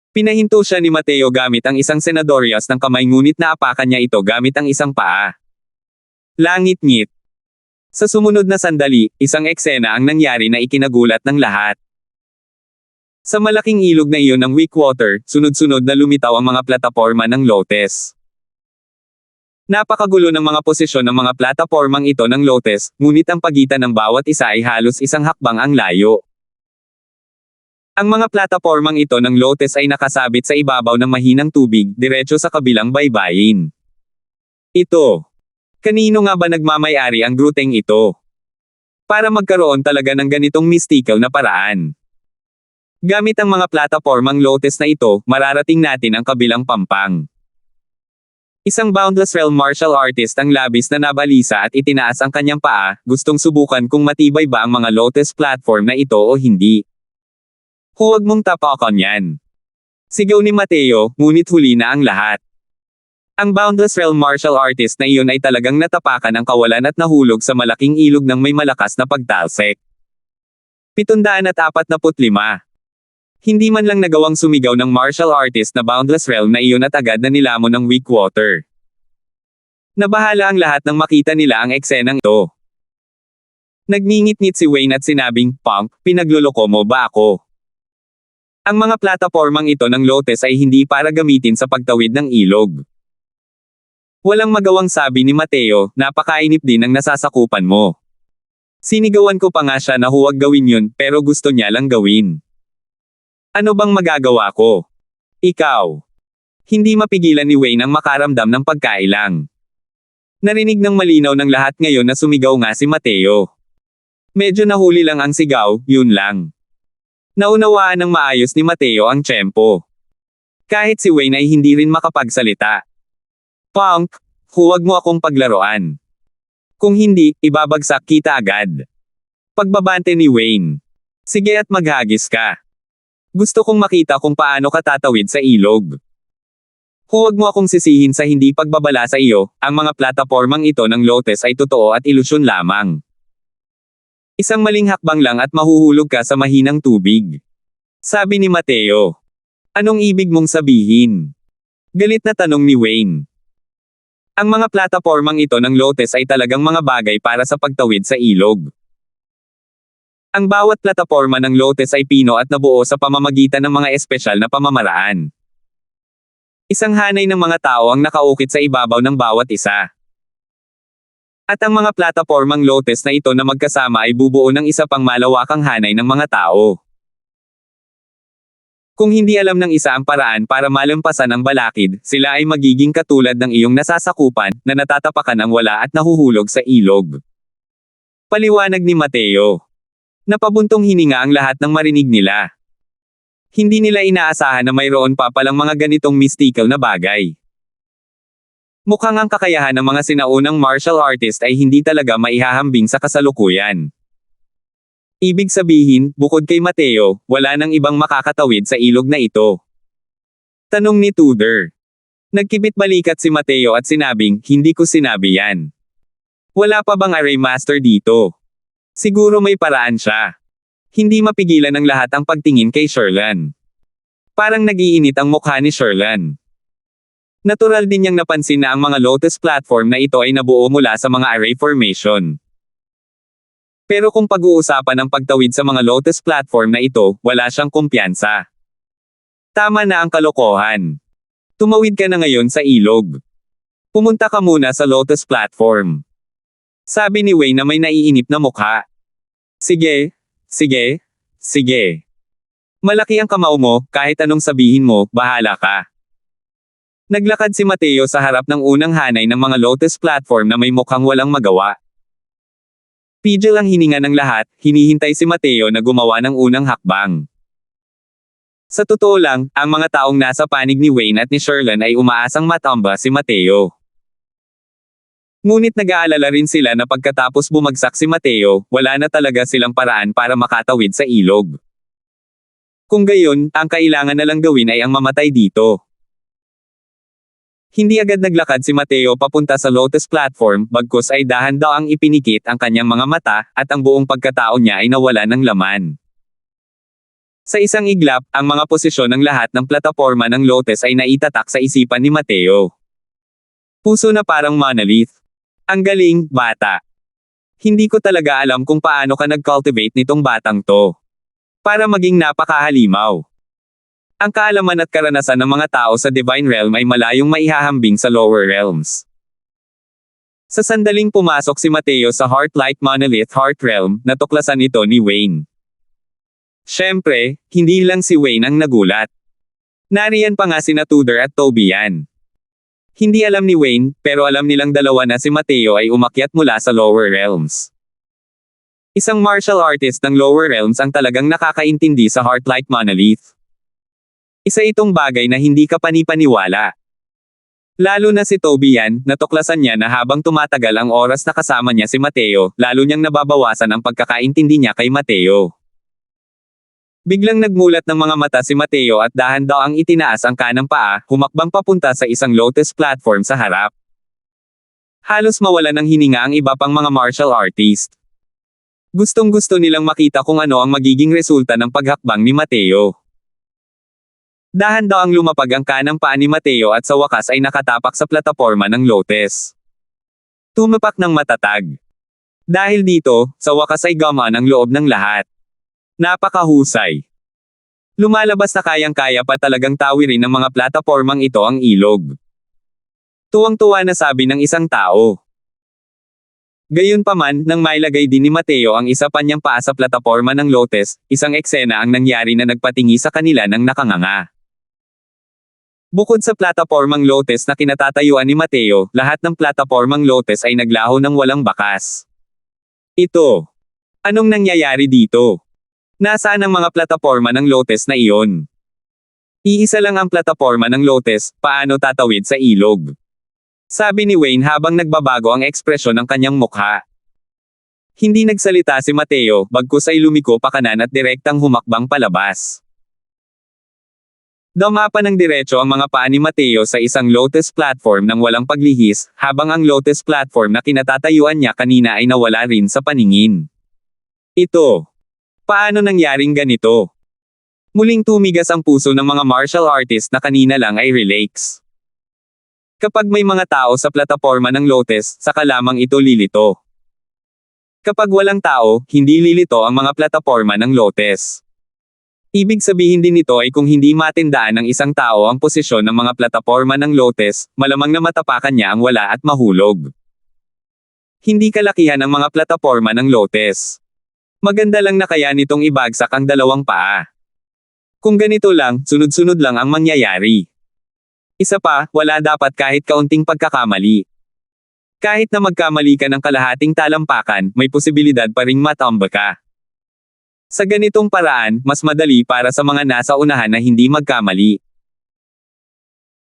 Pinahinto siya ni Mateo gamit ang isang senadorias ng kamay ngunit naapakan niya ito gamit ang isang paa. Langit-ngit. Sa sumunod na sandali, isang eksena ang nangyari na ikinagulat ng lahat. Sa malaking ilog na iyon ng weak water, sunod-sunod na lumitaw ang mga plataporma ng lotes. Napakagulo ng mga posisyon ng mga platapormang ito ng lotes, ngunit ang pagitan ng bawat isa ay halos isang hakbang ang layo. Ang mga platapormang ito ng lotes ay nakasabit sa ibabaw ng mahinang tubig, diretso sa kabilang baybayin. Ito. Kanino nga ba nagmamay-ari ang groteng ito? para magkaroon talaga ng ganitong mystical na paraan. Gamit ang mga platapormang Lotus na ito, mararating natin ang kabilang pampang. Isang Boundless Realm martial artist ang labis na nabalisa at itinaas ang kanyang paa, gustong subukan kung matibay ba ang mga Lotus platform na ito o hindi. Huwag mong tapakan yan. Sigaw ni Mateo, ngunit huli na ang lahat. Ang Boundless Realm martial artist na iyon ay talagang natapakan ang kawalan at nahulog sa malaking ilog ng may malakas na pagtalsik. 745. Hindi man lang nagawang sumigaw ng martial artist na Boundless Realm na iyon at agad na nilamon ng weak water. Nabahala ang lahat nang makita nila ang eksenang ito. Nagngingit-ngit si Wayne at sinabing, "Punk, pinagluloko mo ba ako?" Ang mga platapormang ito ng Lotus ay hindi para gamitin sa pagtawid ng ilog. Walang magawang sabi ni Mateo, napakainip din ang nasasakupan mo. Sinigawan ko pa nga siya na huwag gawin yun, pero gusto niya lang gawin. Ano bang magagawa ko? Ikaw. Hindi mapigilan ni Wayne ang makaramdam ng pagkailang. Narinig ng malinaw ng lahat ngayon na sumigaw nga si Mateo. Medyo nahuli lang ang sigaw, yun lang. Naunawaan ng maayos ni Mateo ang tiyempo. Kahit si Wayne ay hindi rin makapagsalita. Punk, huwag mo akong paglaruan. Kung hindi, ibabagsak kita agad. Pagbabante ni Wayne. Sige at maghagis ka. Gusto kong makita kung paano ka tatawid sa ilog. Huwag mo akong sisihin sa hindi pagbabala sa iyo, ang mga platapormang ito ng Lotus ay totoo at ilusyon lamang. Isang maling hakbang lang at mahuhulog ka sa mahinang tubig. Sabi ni Mateo. Anong ibig mong sabihin? Galit na tanong ni Wayne. Ang mga platapormang ito ng Lotus ay talagang mga bagay para sa pagtawid sa ilog. Ang bawat plataporma ng Lotus ay pino at nabuo sa pamamagitan ng mga espesyal na pamamaraan. Isang hanay ng mga tao ang nakaukit sa ibabaw ng bawat isa. At ang mga platapormang Lotus na ito na magkasama ay bubuo ng isa pang malawakang hanay ng mga tao. Kung hindi alam ng isa ang paraan para malampasan ang balakid, sila ay magiging katulad ng iyong nasasakupan, na natatapakan ang wala at nahuhulog sa ilog. Paliwanag ni Mateo. Napabuntong hininga ang lahat ng marinig nila. Hindi nila inaasahan na mayroon pa palang mga ganitong mystical na bagay. Mukhang ang kakayahan ng mga sinaunang martial artist ay hindi talaga maihahambing sa kasalukuyan. Ibig sabihin, bukod kay Mateo, wala nang ibang makakatawid sa ilog na ito. Tanong ni Tudor. Nagkibit balikat si Mateo at sinabing, hindi ko sinabi yan. Wala pa bang array master dito? Siguro may paraan siya. Hindi mapigilan ng lahat ang pagtingin kay Sherlan. Parang nag-iinit ang mukha ni Sherlan. Natural din niyang napansin na ang mga Lotus platform na ito ay nabuo mula sa mga array formation. Pero kung pag-uusapan ang pagtawid sa mga Lotus platform na ito, wala siyang kumpiyansa. Tama na ang kalokohan. Tumawid ka na ngayon sa ilog. Pumunta ka muna sa Lotus platform. Sabi ni Wayne na may naiinip na mukha. Sige, sige, sige. Malaki ang kamao mo, kahit anong sabihin mo, bahala ka. Naglakad si Mateo sa harap ng unang hanay ng mga Lotus platform na may mukhang walang magawa. Pigil ang hininga ng lahat, hinihintay si Mateo na gumawa ng unang hakbang. Sa totoo lang, ang mga taong nasa panig ni Wayne at ni Sherlan ay umaasang matamba si Mateo. Ngunit nag-aalala rin sila na pagkatapos bumagsak si Mateo, wala na talaga silang paraan para makatawid sa ilog. Kung gayon, ang kailangan na lang gawin ay ang mamatay dito. Hindi agad naglakad si Mateo papunta sa Lotus platform, bagkus ay dahan-daang ipinikit ang kanyang mga mata, at ang buong pagkatao niya ay nawala ng laman. Sa isang iglap, ang mga posisyon ng lahat ng plataporma ng Lotus ay naitatak sa isipan ni Mateo. Puso na parang monolith. Ang galing, bata. Hindi ko talaga alam kung paano ka nag-cultivate nitong batang to. Para maging napakahalimaw. Ang kaalaman at karanasan ng mga tao sa Divine Realm ay malayong maihahambing sa lower realms. Sa sandaling pumasok si Mateo sa Heart-like Monolith Heart Realm, natuklasan ito ni Wayne. Siyempre, hindi lang si Wayne ang nagulat. Nariyan pa nga sina Tudor at Tobian. Hindi alam ni Wayne, pero alam nilang dalawa na si Mateo ay umakyat mula sa lower realms. Isang martial artist ng lower realms ang talagang nakakaintindi sa Heartlight Monolith. Isa itong bagay na hindi ka panipaniwala. Lalo na si Tobian, natuklasan niya na habang tumatagal ang oras na kasama niya si Mateo, lalo niyang nababawasan ang pagkakaintindi niya kay Mateo. Biglang nagmulat ng mga mata si Mateo at dahan daw ang itinaas ang kanang paa, humakbang papunta sa isang lotus platform sa harap. Halos mawala ng hininga ang iba pang mga martial artist. Gustong-gusto nilang makita kung ano ang magiging resulta ng paghakbang ni Mateo. Dahan daw ang lumapag ang kanang paa ni Mateo at sa wakas ay nakatapak sa plataporma ng lotus. Tumapak ng matatag. Dahil dito, sa wakas ay gamaan ang loob ng lahat. Napakahusay. Lumalabas na kayang-kaya pa talagang tawirin ng mga platapormang ito ang ilog. Tuwang-tuwa na sabi ng isang tao. Gayunpaman, nang mailagay din ni Mateo ang isa pa niyang paa sa plataporma ng lotus, isang eksena ang nangyari na nagpatingi sa kanila ng nakanganga. Bukod sa platapormang lotus na kinatatayuan ni Mateo, lahat ng platapormang lotus ay naglaho ng walang bakas. Ito. Anong nangyayari dito? Nasaan ang mga plataporma ng lotus na iyon? Iisa lang ang plataporma ng lotus, paano tatawid sa ilog? Sabi ni Wayne habang nagbabago ang ekspresyon ng kanyang mukha. Hindi nagsalita si Mateo, bagkus ay lumiko pa kanan at direktang humakbang palabas. Dumapa ng diretso ang mga paa ni Mateo sa isang lotus platform nang walang paglihis, habang ang lotus platform na kinatatayuan niya kanina ay nawala rin sa paningin. Ito. Paano nangyaring ganito? Muling tumigas ang puso ng mga martial artist na kanina lang ay relax. Kapag may mga tao sa plataporma ng lotus, saka lamang ito lilito. Kapag walang tao, hindi lilito ang mga plataporma ng lotus. Ibig sabihin din nito ay kung hindi matindaan ng isang tao ang posisyon ng mga plataporma ng lotus, malamang na matapakan niya ang wala at mahulog. Hindi kalakihan ang mga plataporma ng lotus. Maganda lang na kaya nitong ibagsak ang dalawang paa. Kung ganito lang, sunod-sunod lang ang mangyayari. Isa pa, wala dapat kahit kaunting pagkakamali. Kahit na magkamali ka ng kalahating talampakan, may posibilidad pa ring matamba ka. Sa ganitong paraan, mas madali para sa mga nasa unahan na hindi magkamali.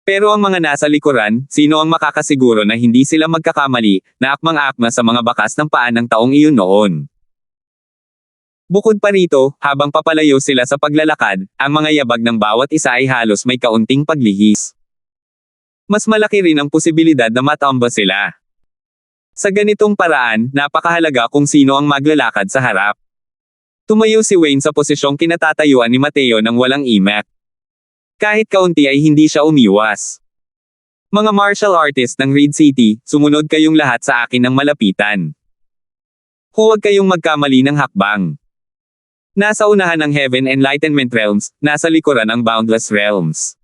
Pero ang mga nasa likuran, sino ang makakasiguro na hindi sila magkakamali, na akmang-akma sa mga bakas ng paa ng taong iyon noon? Bukod pa rito, habang papalayo sila sa paglalakad, ang mga yabag ng bawat isa ay halos may kaunting paglihis. Mas malaki rin ang posibilidad na matamba sila. Sa ganitong paraan, napakahalaga kung sino ang maglalakad sa harap. Tumayo si Wayne sa posisyong kinatatayuan ni Mateo nang walang imak. Kahit kaunti ay hindi siya umiwas. Mga martial artist ng Reed City, sumunod kayong lahat sa akin ng malapitan. Huwag kayong magkamali ng hakbang. Nasa unahan ng Heaven Enlightenment Realms, nasa likuran ang Boundless Realms.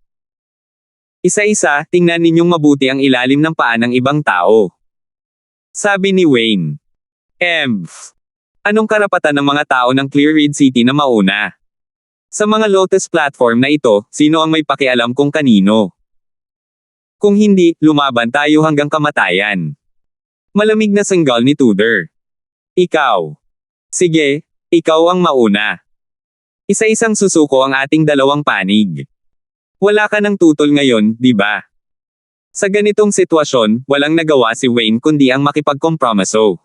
Isa-isa, tingnan ninyong mabuti ang ilalim ng paa ng ibang tao. Sabi ni Wayne. Anong karapatan ng mga tao ng Clear Reed City na mauna? Sa mga lotus platform na ito, sino ang may pakialam kung kanino? Kung hindi, lumaban tayo hanggang kamatayan. Malamig na sanggal ni Tudor. Ikaw. Sige, ikaw ang mauna. Isa-isang susuko ang ating dalawang panig. Wala ka ng tutol ngayon, di ba? Sa ganitong sitwasyon, walang nagawa si Wayne kundi ang makipagkompromiso.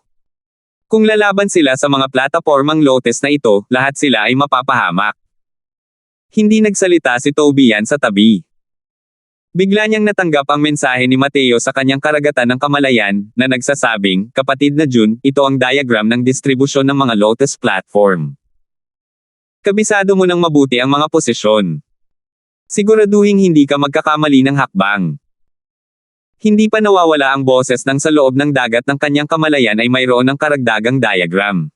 Kung lalaban sila sa mga platapormang lotus na ito, lahat sila ay mapapahamak. Hindi nagsalita si Tobian sa tabi. Bigla niyang natanggap ang mensahe ni Mateo sa kanyang karagatan ng kamalayan, na nagsasabing, "Kapatid na Jun, ito ang diagram ng distribusyon ng mga lotus platform. Kabisado mo ng mabuti ang mga posisyon. Siguraduhin hindi ka magkakamali ng hakbang." Hindi pa nawawala ang boses nang sa loob ng dagat ng kanyang kamalayan ay mayroon ng karagdagang diagram.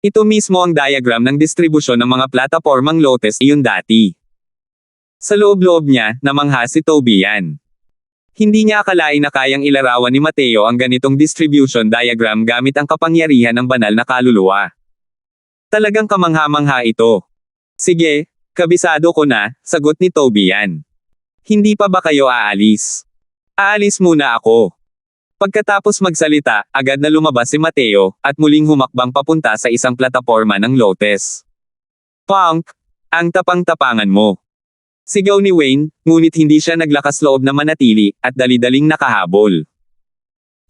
Ito mismo ang diagram ng distribusyon ng mga platapormang lotus iyon dati. Sa loob-loob niya, namangha si Tobian. Hindi niya akalain na kayang ilarawan ni Mateo ang ganitong distribution diagram gamit ang kapangyarihan ng banal na kaluluwa. Talagang kamangha-mangha ito. Sige, kabisado ko na, sagot ni Tobian. Hindi pa ba kayo aalis? Aalis muna ako. Pagkatapos magsalita, agad na lumabas si Mateo, at muling humakbang papunta sa isang plataporma ng Lotes. "Punk! Ang tapang-tapangan mo!" Sigaw ni Wayne, ngunit hindi siya naglakas loob na manatili, at dali-daling nakahabol.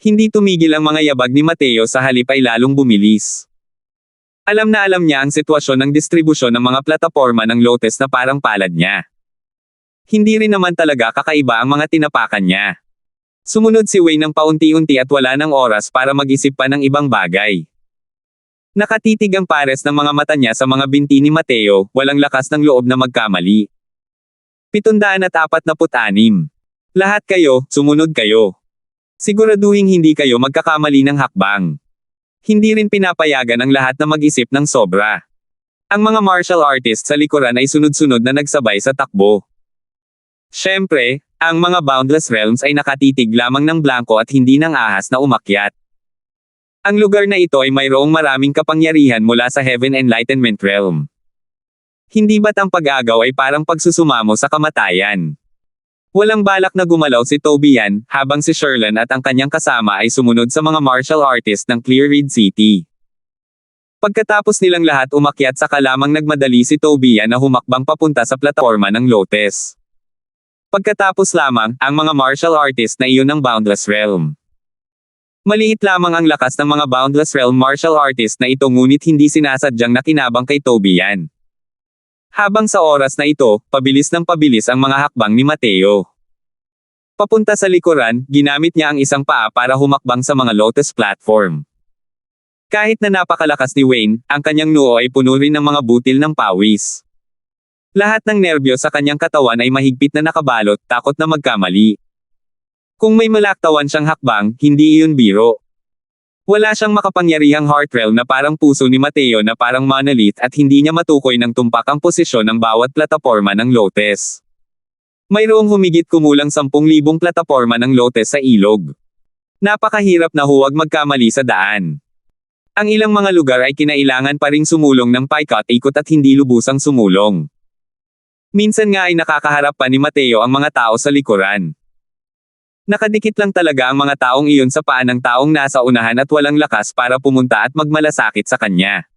Hindi tumigil ang mga yabag ni Mateo, sa halip ay lalong bumilis. Alam na alam niya ang sitwasyon ng distribusyon ng mga plataporma ng Lotes na parang palad niya. Hindi rin naman talaga kakaiba ang mga tinapakan niya. Sumunod si Wayne ng paunti-unti at wala ng oras para mag-isip pa ng ibang bagay. Nakatitig ang pares ng mga mata niya sa mga binti ni Mateo, walang lakas ng loob na magkamali. 746. Lahat kayo, sumunod kayo. Siguraduhin hindi kayo magkakamali ng hakbang. Hindi rin pinapayagan ang lahat na mag-isip ng sobra. Ang mga martial artists sa likuran ay sunod-sunod na nagsabay sa takbo. Siyempre, ang mga Boundless Realms ay nakatitig lamang ng blanko at hindi ng ahas na umakyat. Ang lugar na ito ay mayroong maraming kapangyarihan mula sa Heaven Enlightenment Realm. Hindi ba't ang pag-agaw ay parang pagsusumamo sa kamatayan? Walang balak na gumalaw si Tobian, habang si Sherlyn at ang kanyang kasama ay sumunod sa mga martial artists ng Clear Ridge City. Pagkatapos nilang lahat umakyat, saka lamang nagmadali si Tobian na humakbang papunta sa plataporma ng Lotes. Pagkatapos lamang, ang mga martial artist na iyon ng Boundless Realm. Maliit lamang ang lakas ng mga Boundless Realm martial artist na ito, ngunit hindi sinasadyang nakinabang kay Tobian. Habang sa oras na ito, pabilis ng pabilis ang mga hakbang ni Mateo. Papunta sa likuran, ginamit niya ang isang paa para humakbang sa mga Lotus platform. Kahit na napakalakas ni Wayne, ang kanyang noo ay puno rin ng mga butil ng pawis. Lahat ng nerbyo sa kanyang katawan ay mahigpit na nakabalot, takot na magkamali. Kung may malaktawan siyang hakbang, hindi iyon biro. Wala siyang makapangyarihang heart realm na parang puso ni Mateo na parang monolith, at hindi niya matukoy ng tumpak ang posisyon ng bawat plataporma ng Lotes. Mayroong humigit kumulang 10,000 plataporma ng Lotes sa ilog. Napakahirap na huwag magkamali sa daan. Ang ilang mga lugar ay kinailangan pa ring sumulong ng paikot-ikot at hindi lubusang sumulong. Minsan nga ay nakakaharap pa ni Mateo ang mga tao sa likuran. Nakadikit lang talaga ang mga taong iyon sa paa ng taong nasa unahan at walang lakas para pumunta at magmalasakit sa kanya.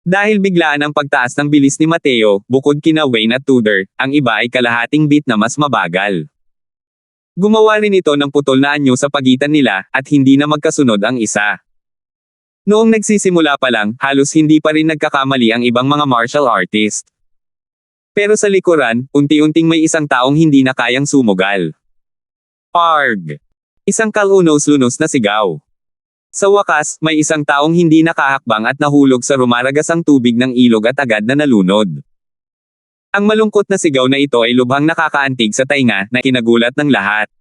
Dahil biglaan ang pagtaas ng bilis ni Mateo, bukod kina Wayne at Tudor, ang iba ay kalahating beat na mas mabagal. Gumawa rin ito ng putol na anyo sa pagitan nila, at hindi na magkasunod ang isa. Noong nagsisimula pa lang, halos hindi pa rin nagkakamali ang ibang mga martial artist. Pero sa likuran, unti-unting may isang taong hindi na kayang sumugal. Arg! Isang kalunos-lunos na sigaw. Sa wakas, may isang taong hindi nakahakbang at nahulog sa rumaragasang tubig ng ilog at agad na nalunod. Ang malungkot na sigaw na ito ay lubhang nakakaantig sa tainga, na kinagulat ng lahat.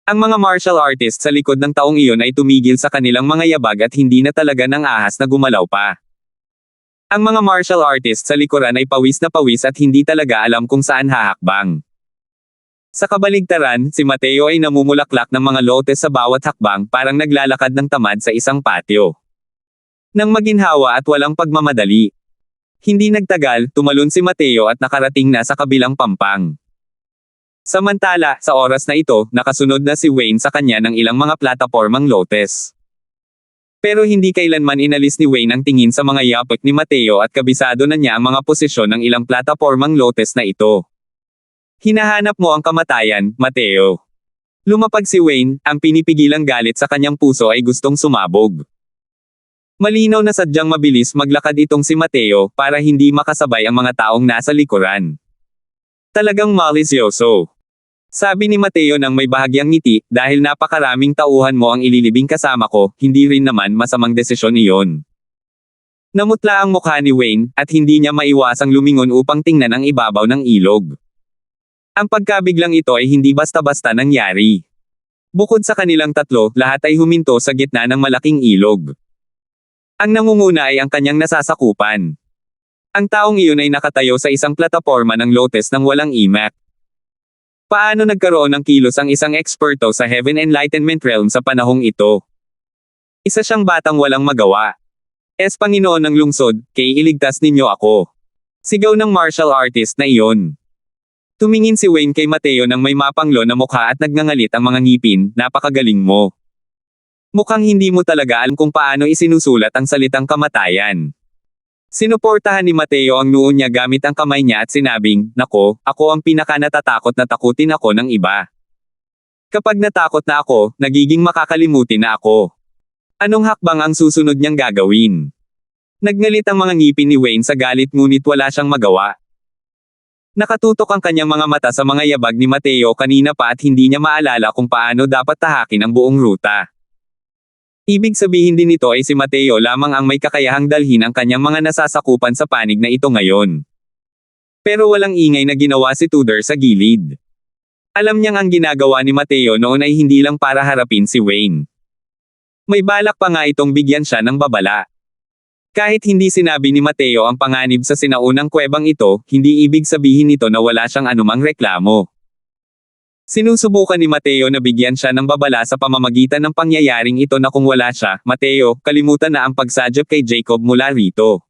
Ang mga martial artists sa likod ng taong iyon ay tumigil sa kanilang mga yabag at hindi na talaga ng ahas na gumalaw pa. Ang mga martial artists sa likuran ay pawis na pawis at hindi talaga alam kung saan hahakbang. Sa kabaligtaran, si Mateo ay namumulaklak ng mga lotes sa bawat hakbang, parang naglalakad ng tamad sa isang patio. Nang maginhawa at walang pagmamadali. Hindi nagtagal, tumalon si Mateo at nakarating na sa kabilang pampang. Samantala, sa oras na ito, nakasunod na si Wayne sa kanya ng ilang mga platapormang lotes. Pero hindi kailanman inalis ni Wayne ang tingin sa mga yapot ni Mateo at kabisado na niya ang mga posisyon ng ilang platapormang lotes na ito. Hinahanap mo ang kamatayan, Mateo. Lumapag si Wayne, ang pinipigilang galit sa kanyang puso ay gustong sumabog. Malinaw na sadyang mabilis maglakad itong si Mateo para hindi makasabay ang mga taong nasa likuran. Talagang malisyoso. Sabi ni Mateo nang may bahagyang ngiti, dahil napakaraming tauhan mo ang ililibing kasama ko, hindi rin naman masamang desisyon iyon. Namutla ang mukha ni Wayne, at hindi niya maiwasang lumingon upang tingnan ang ibabaw ng ilog. Ang pagkabiglang ito ay hindi basta-basta nangyari. Bukod sa kanilang tatlo, lahat ay huminto sa gitna ng malaking ilog. Ang nangunguna ay ang kanyang nasasakupan. Ang taong iyon ay nakatayo sa isang plataporma ng lotes nang walang imak. Paano nagkaroon ng kilos ang isang eksperto sa Heaven Enlightenment Realm sa panahong ito? Isa siyang batang walang magawa. Panginoon ng lungsod, kay iligtas ninyo ako. Sigaw ng martial artist na iyon. Tumingin si Wayne kay Mateo nang may mapanglo na mukha at nagngangalit ang mga ngipin, napakagaling mo. Mukhang hindi mo talaga alam kung paano isinusulat ang salitang kamatayan. Sinuportahan ni Mateo ang noo niya gamit ang kamay niya at sinabing, "Nako, ako ang pinaka-natatakot na takutin ako ng iba. Kapag natakot na ako, nagiging makakalimutin na ako. Anong hakbang ang susunod niyang gagawin?" Nagngalit ang mga ngipin ni Wayne sa galit ngunit wala siyang magawa. Nakatutok ang kanyang mga mata sa mga yabag ni Mateo kanina pa at hindi niya maalala kung paano dapat tahakin ang buong ruta. Ibig sabihin din nito ay si Mateo lamang ang may kakayahang dalhin ang kanyang mga nasasakupan sa panig na ito ngayon. Pero walang ingay na ginawa si Tudor sa gilid. Alam niyang ang ginagawa ni Mateo noon ay hindi lang para harapin si Wayne. May balak pa nga itong bigyan siya ng babala. Kahit hindi sinabi ni Mateo ang panganib sa sinaunang kuwebang ito, hindi ibig sabihin nito na wala siyang anumang reklamo. Sinusubukan ni Mateo na bigyan siya ng babala sa pamamagitan ng pangyayaring ito na kung wala siya, Mateo, kalimutan na ang pagsadyap kay Jacob mula rito.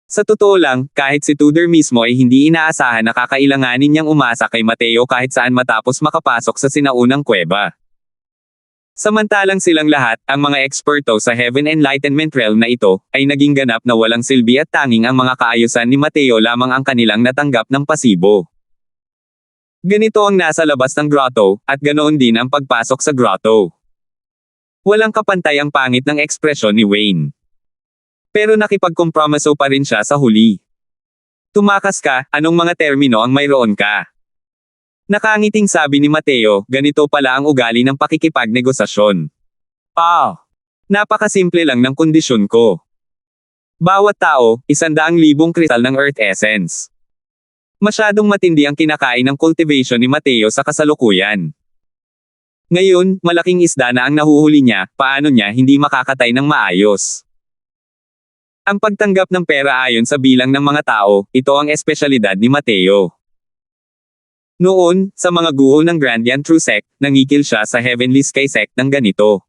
Sa totoo lang, kahit si Tudor mismo ay hindi inaasahan na kakailanganin niyang umasa kay Mateo kahit saan matapos makapasok sa sinaunang kuweba. Samantalang silang lahat, ang mga eksperto sa Heaven Enlightenment Realm na ito, ay naging ganap na walang silbi at tanging ang mga kaayusan ni Mateo lamang ang kanilang natanggap ng pasibo. Ganito ang nasa labas ng grotto, at ganoon din ang pagpasok sa grotto. Walang kapantay ang pangit ng ekspresyon ni Wayne. Pero nakipagkompromiso pa rin siya sa huli. "Tumakas ka, anong mga termino ang mayroon ka?" Nakangiting sabi ni Mateo, ganito pala ang ugali ng pakikipagnegosasyon. Napakasimple lang ng kondisyon ko. Bawat tao, 100,000 kristal ng Earth Essence. Masyadong matindi ang kinakain ng cultivation ni Mateo sa kasalukuyan. Ngayon, malaking isda na ang nahuhuli niya, paano niya hindi makakatay ng maayos? Ang pagtanggap ng pera ayon sa bilang ng mga tao, ito ang espesyalidad ni Mateo. Noon, sa mga guho ng Grandian True Sect, nangikil siya sa Heavenly Sky Sect ng ganito.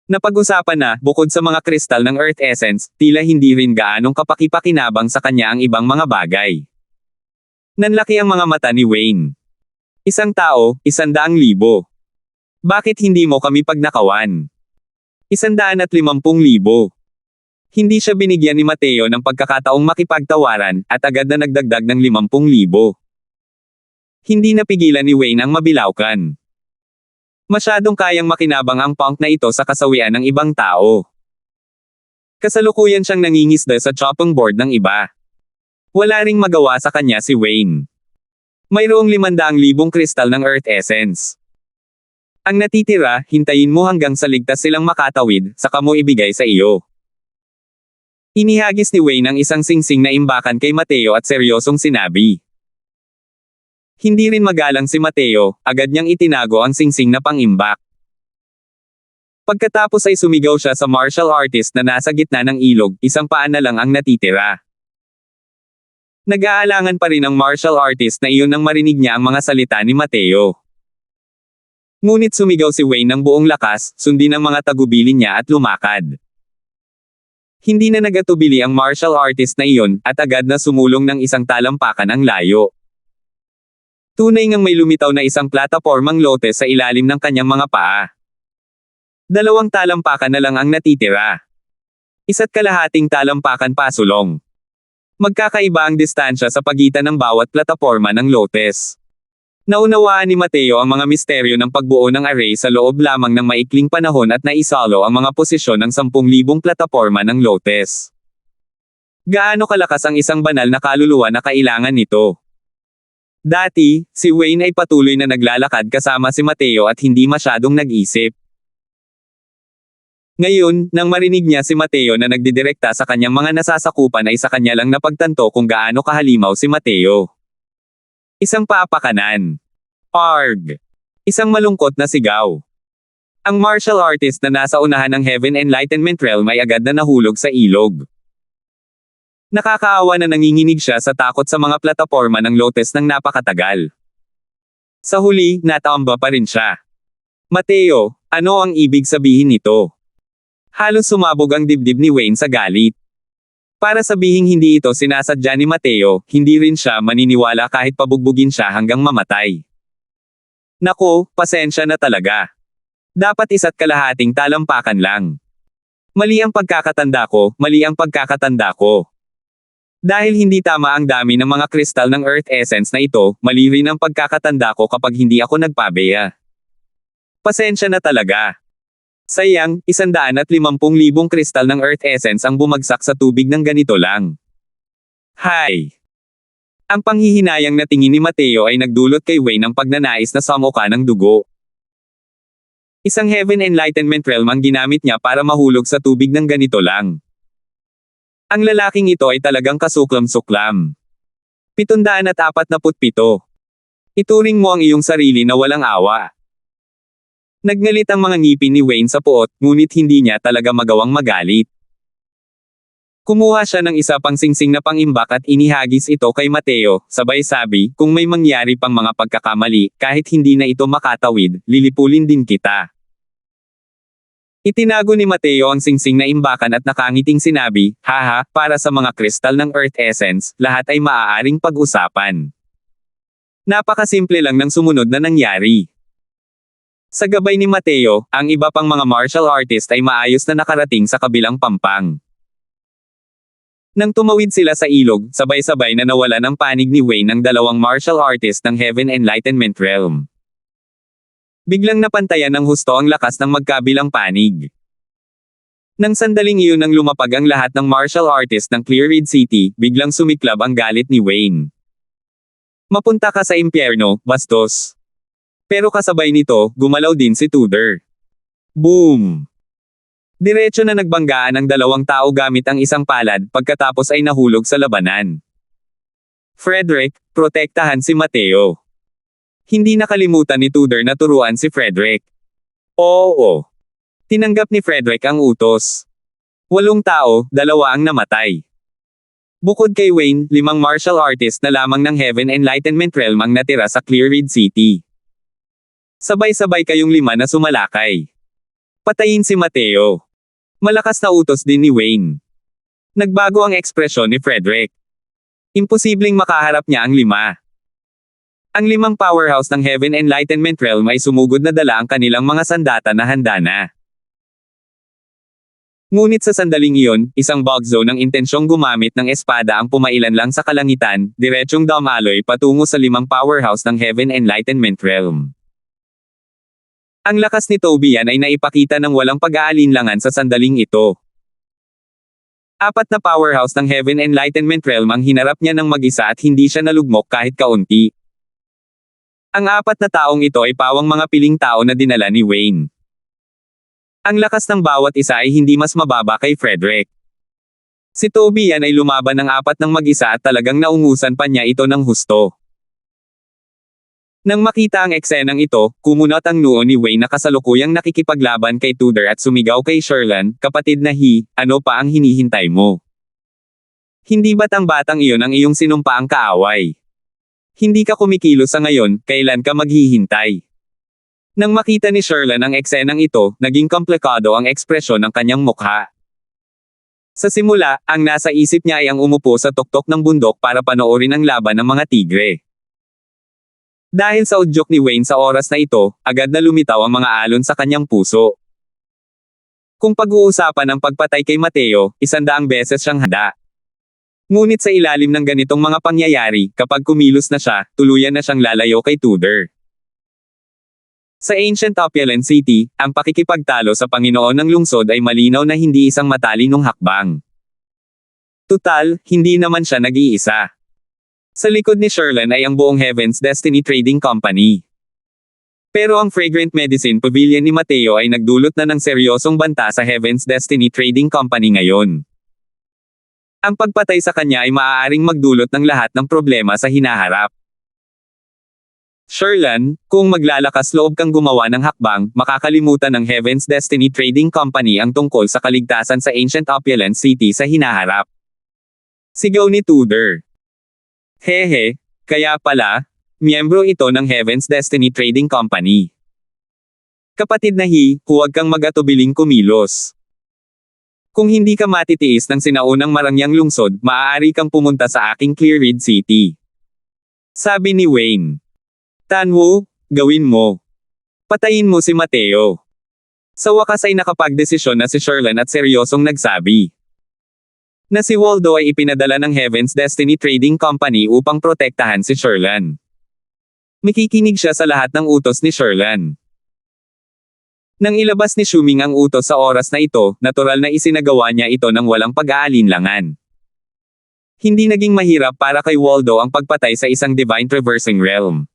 Napag-usapan na, bukod sa mga kristal ng Earth Essence, tila hindi rin gaanong kapakipakinabang sa kanya ang ibang mga bagay. Nanlaki ang mga mata ni Wayne. "Isang tao, 100,000. Bakit hindi mo kami pagnakawan? 150,000. Hindi siya binigyan ni Mateo ng pagkakataong makipagtawaran, at agad na nagdagdag ng 50,000. Hindi napigilan ni Wayne ang mabilaukan. Masyadong kayang makinabang ang punk na ito sa kasawian ng ibang tao. Kasalukuyan siyang nangingisda sa chopping board ng iba. Wala ring magawa sa kanya si Wayne. Mayroong 500,000 kristal ng Earth Essence. Ang natitira, hintayin mo hanggang sa ligtas silang makatawid, saka mo ibigay sa iyo. Inihagis ni Wayne ang isang singsing na imbakan kay Mateo at seryosong sinabi. Hindi rin magalang si Mateo, agad niyang itinago ang singsing na pangimbak. Pagkatapos ay sumigaw siya sa martial artist na nasa gitna ng ilog, isang paa na lang ang natitira. Nag-aalangan pa rin ang martial artist na iyon nang marinig niya ang mga salita ni Mateo. Ngunit sumigaw si Wayne ng buong lakas, sundin ang mga tagubilin niya at lumakad. Hindi na nagatubili ang martial artist na iyon, at agad na sumulong ng isang talampakan ang layo. Tunay ngang may lumitaw na isang platapormang lote sa ilalim ng kanyang mga paa. 2 talampakan na lang ang natitira. 1.5 talampakan pasulong. Magkakaiba ang distansya sa pagitan ng bawat plataporma ng lotes. Naunawaan ni Mateo ang mga misteryo ng pagbuo ng array sa loob lamang ng maikling panahon at naisalo ang mga posisyon ng 10,000 plataporma ng lotes. Gaano kalakas ang isang banal na kaluluwa na kailangan nito? Dati, si Wayne ay patuloy na naglalakad kasama si Mateo at hindi masyadong nag-isip. Ngayon, nang marinig niya si Mateo na nagdidirekta sa kanyang mga nasasakupan ay sa kanya lang napagtanto kung gaano kahalimaw si Mateo. Isang paapakanan. Arg! Isang malungkot na sigaw. Ang martial artist na nasa unahan ng Heaven Enlightenment Realm ay agad na nahulog sa ilog. Nakakaawa na nanginginig siya sa takot sa mga plataporma ng lotes ng napakatagal. Sa huli, natamba pa rin siya. Mateo, ano ang ibig sabihin nito? Halos sumabog ang dibdib ni Wayne sa galit. Para sabihing hindi ito sinasadya ni Mateo, hindi rin siya maniniwala kahit pabugbugin siya hanggang mamatay. Nako, pasensya na talaga. Dapat isa't kalahating talampakan lang. Mali ang pagkakatanda ko, mali ang pagkakatanda ko. Dahil hindi tama ang dami ng mga kristal ng Earth Essence na ito, mali rin ang pagkakatanda ko kapag hindi ako nagpabeya. Pasensya na talaga. Sayang, 150,000 kristal ng Earth Essence ang bumagsak sa tubig ng ganito lang. Hay! Ang panghihinayang na tingin ni Mateo ay nagdulot kay Wayne ng pagnanais na samuka ng dugo. Isang Heaven Enlightenment Realm ang ginamit niya para mahulog sa tubig ng ganito lang. Ang lalaking ito ay talagang kasuklam-suklam. 747. Ituring mo ang iyong sarili na walang awa. Nagngalit ang mga ngipin ni Wayne sa puot, ngunit hindi niya talaga magawang magalit. Kumuha siya ng isa pang singsing na pangimbak at inihagis ito kay Mateo, sabay sabi, kung may mangyari pang mga pagkakamali, kahit hindi na ito makatawid, lilipulin din kita. Itinago ni Mateo ang singsing na imbakan at nakangiting sinabi, haha, para sa mga kristal ng Earth Essence, lahat ay maaaring pag-usapan. Napakasimple lang ng sumunod na nangyari. Sa gabay ni Mateo, ang iba pang mga martial artist ay maayos na nakarating sa kabilang pampang. Nang tumawid sila sa ilog, sabay-sabay na nawala ng panig ni Wayne ang dalawang martial artist ng Heaven Enlightenment Realm. Biglang napantayan ng husto ang lakas ng magkabilang panig. Nang sandaling iyon nang lumapag ang lahat ng martial artist ng Clear Red City, biglang sumiklab ang galit ni Wayne. Mapunta ka sa impyerno, bastos. Pero kasabay nito, gumalaw din si Tudor. Boom! Diretso na nagbanggaan ang dalawang tao gamit ang isang palad, pagkatapos ay nahulog sa labanan. Frederick, protektahan si Mateo. Hindi nakalimutan ni Tudor na turuan si Frederick. Oo. Tinanggap ni Frederick ang utos. 8 tao, 2 ang namatay. Bukod kay Wayne, 5 martial artist na lamang ng Heaven Enlightenment Realm ang natira sa Clear Red City. Sabay-sabay kayong 5 na sumalakay. Patayin si Mateo. Malakas na utos din ni Wayne. Nagbago ang ekspresyon ni Frederick. Imposibleng makaharap niya ang 5. Ang 5 powerhouse ng Heaven Enlightenment Realm ay sumugod na dala ang kanilang mga sandata na handa na. Ngunit sa sandaling iyon, isang Bugzo ng intensyong gumamit ng espada ang pumailan lang sa kalangitan, diretsyong dumaloy patungo sa 5 powerhouse ng Heaven Enlightenment Realm. Ang lakas ni Tobian ay naipakita ng walang pag-aalinlangan sa sandaling ito. 4 na powerhouse ng Heaven Enlightenment Realm ang hinarap niya ng mag-isa at hindi siya nalugmok kahit kaunti. Ang 4 na taong ito ay pawang mga piling tao na dinala ni Wayne. Ang lakas ng bawat isa ay hindi mas mababa kay Frederick. Si Tobian ay lumaban ng 4 ng mag-isa at talagang naungusan pa niya ito ng husto. Nang makita ang eksenang ito, kumunot ang noo ni Wayne na kasalukuyang nakikipaglaban kay Tudor at sumigaw kay Sherlan, kapatid na ano pa ang hinihintay mo? Hindi ba't ang batang iyon ang iyong sinumpaang kaaway? Hindi ka kumikilos sa ngayon, kailan ka maghihintay? Nang makita ni Sherlan ang eksenang ito, naging komplikado ang ekspresyon ng kanyang mukha. Sa simula, ang nasa isip niya ay ang umupo sa tuktok ng bundok para panoorin ang laban ng mga tigre. Dahil sa udyok ni Wayne sa oras na ito, agad na lumitaw ang mga alon sa kanyang puso. Kung pag-uusapan ang pagpatay kay Mateo, 100 beses siyang handa. Ngunit sa ilalim ng ganitong mga pangyayari, kapag kumilos na siya, tuluyan na siyang lalayo kay Tudor. Sa Ancient Opulent City, ang pakikipagtalo sa Panginoon ng lungsod ay malinaw na hindi isang matalinong hakbang. Tutal, hindi naman siya nag-iisa. Sa likod ni Sherlan ay ang buong Heaven's Destiny Trading Company. Pero ang Fragrant Medicine Pavilion ni Mateo ay nagdulot na ng seryosong banta sa Heaven's Destiny Trading Company ngayon. Ang pagpatay sa kanya ay maaaring magdulot ng lahat ng problema sa hinaharap. Sherlan, kung maglalakas loob kang gumawa ng hakbang, makakalimutan ng Heaven's Destiny Trading Company ang tungkol sa kaligtasan sa Ancient Opulent City sa hinaharap. Sigaw ni Tudor. Hehe, kaya pala, miyembro ito ng Heaven's Destiny Trading Company. Kapatid na huwag kang mag-atubiling kumilos. Kung hindi ka matitiis ng sinaunang marangyang lungsod, maaari kang pumunta sa aking Clearreed City. Sabi ni Wayne. Tanwo, gawin mo. Patayin mo si Mateo. Sa wakas ay nakapagdesisyon na si Sherlyn at seryosong nagsabi na si Waldo ay ipinadala ng Heaven's Destiny Trading Company upang protektahan si Sherlyn. Makikinig siya sa lahat ng utos ni Sherlyn. Nang ilabas ni Shuming ang utos sa oras na ito, natural na isinagawa niya ito ng walang pag-aalinlangan. Hindi naging mahirap para kay Waldo ang pagpatay sa isang Divine Traversing Realm.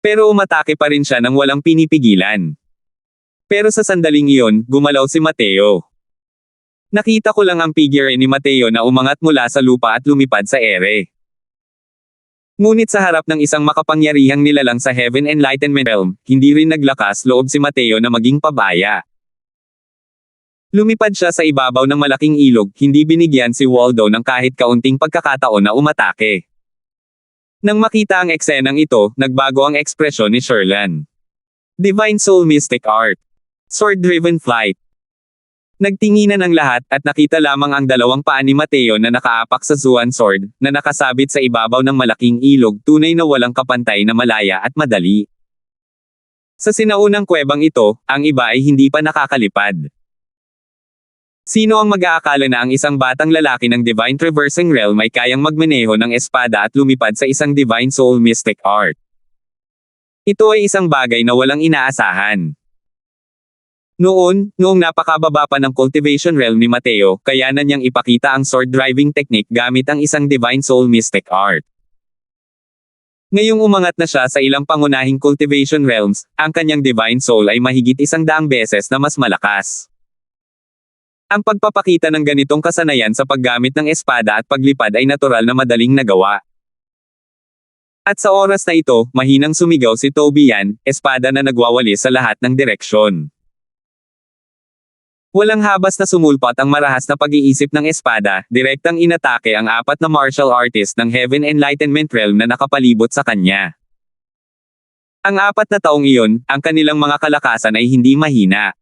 Pero umatake pa rin siya ng walang pinipigilan. Pero sa sandaling iyon, gumalaw si Mateo. Nakita ko lang ang figure ni Mateo na umangat mula sa lupa at lumipad sa ere. Ngunit sa harap ng isang makapangyarihang nilalang sa Heaven Enlightenment Realm, hindi rin naglakas loob si Mateo na maging pabaya. Lumipad siya sa ibabaw ng malaking ilog, hindi binigyan si Waldo ng kahit kaunting pagkakataon na umatake. Nang makita ang eksenang ito, nagbago ang ekspresyon ni Sherlyn. Divine Soul Mystic Art. Sword-driven flight. Nagtinginan ang lahat, at nakita lamang ang dalawang paa ni Mateo na nakaapak sa Zuan Sword, na nakasabit sa ibabaw ng malaking ilog, tunay na walang kapantay na malaya at madali. Sa sinaunang kuwebang ito, ang iba ay hindi pa nakakalipad. Sino ang mag-aakala na ang isang batang lalaki ng Divine Traversing Realm ay kayang magmaneho ng espada at lumipad sa isang Divine Soul Mystic Art? Ito ay isang bagay na walang inaasahan. Noong napakababa pa ng cultivation realm ni Mateo, kayanan niyang ipakita ang sword driving technique gamit ang isang Divine Soul Mystic Art. Ngayong umangat na siya sa ilang pangunahing cultivation realms, ang kanyang Divine Soul ay mahigit 100 beses na mas malakas. Ang pagpapakita ng ganitong kasanayan sa paggamit ng espada at paglipad ay natural na madaling nagawa. At sa oras na ito, mahinang sumigaw si Tobian, espada na nagwawalis sa lahat ng direksyon. Walang habas na sumulpat ang marahas na pag-iisip ng espada, direktang inatake ang 4 na martial artist ng Heaven Enlightenment Realm na nakapalibot sa kanya. Ang 4 na taong iyon, ang kanilang mga kalakasan ay hindi mahina.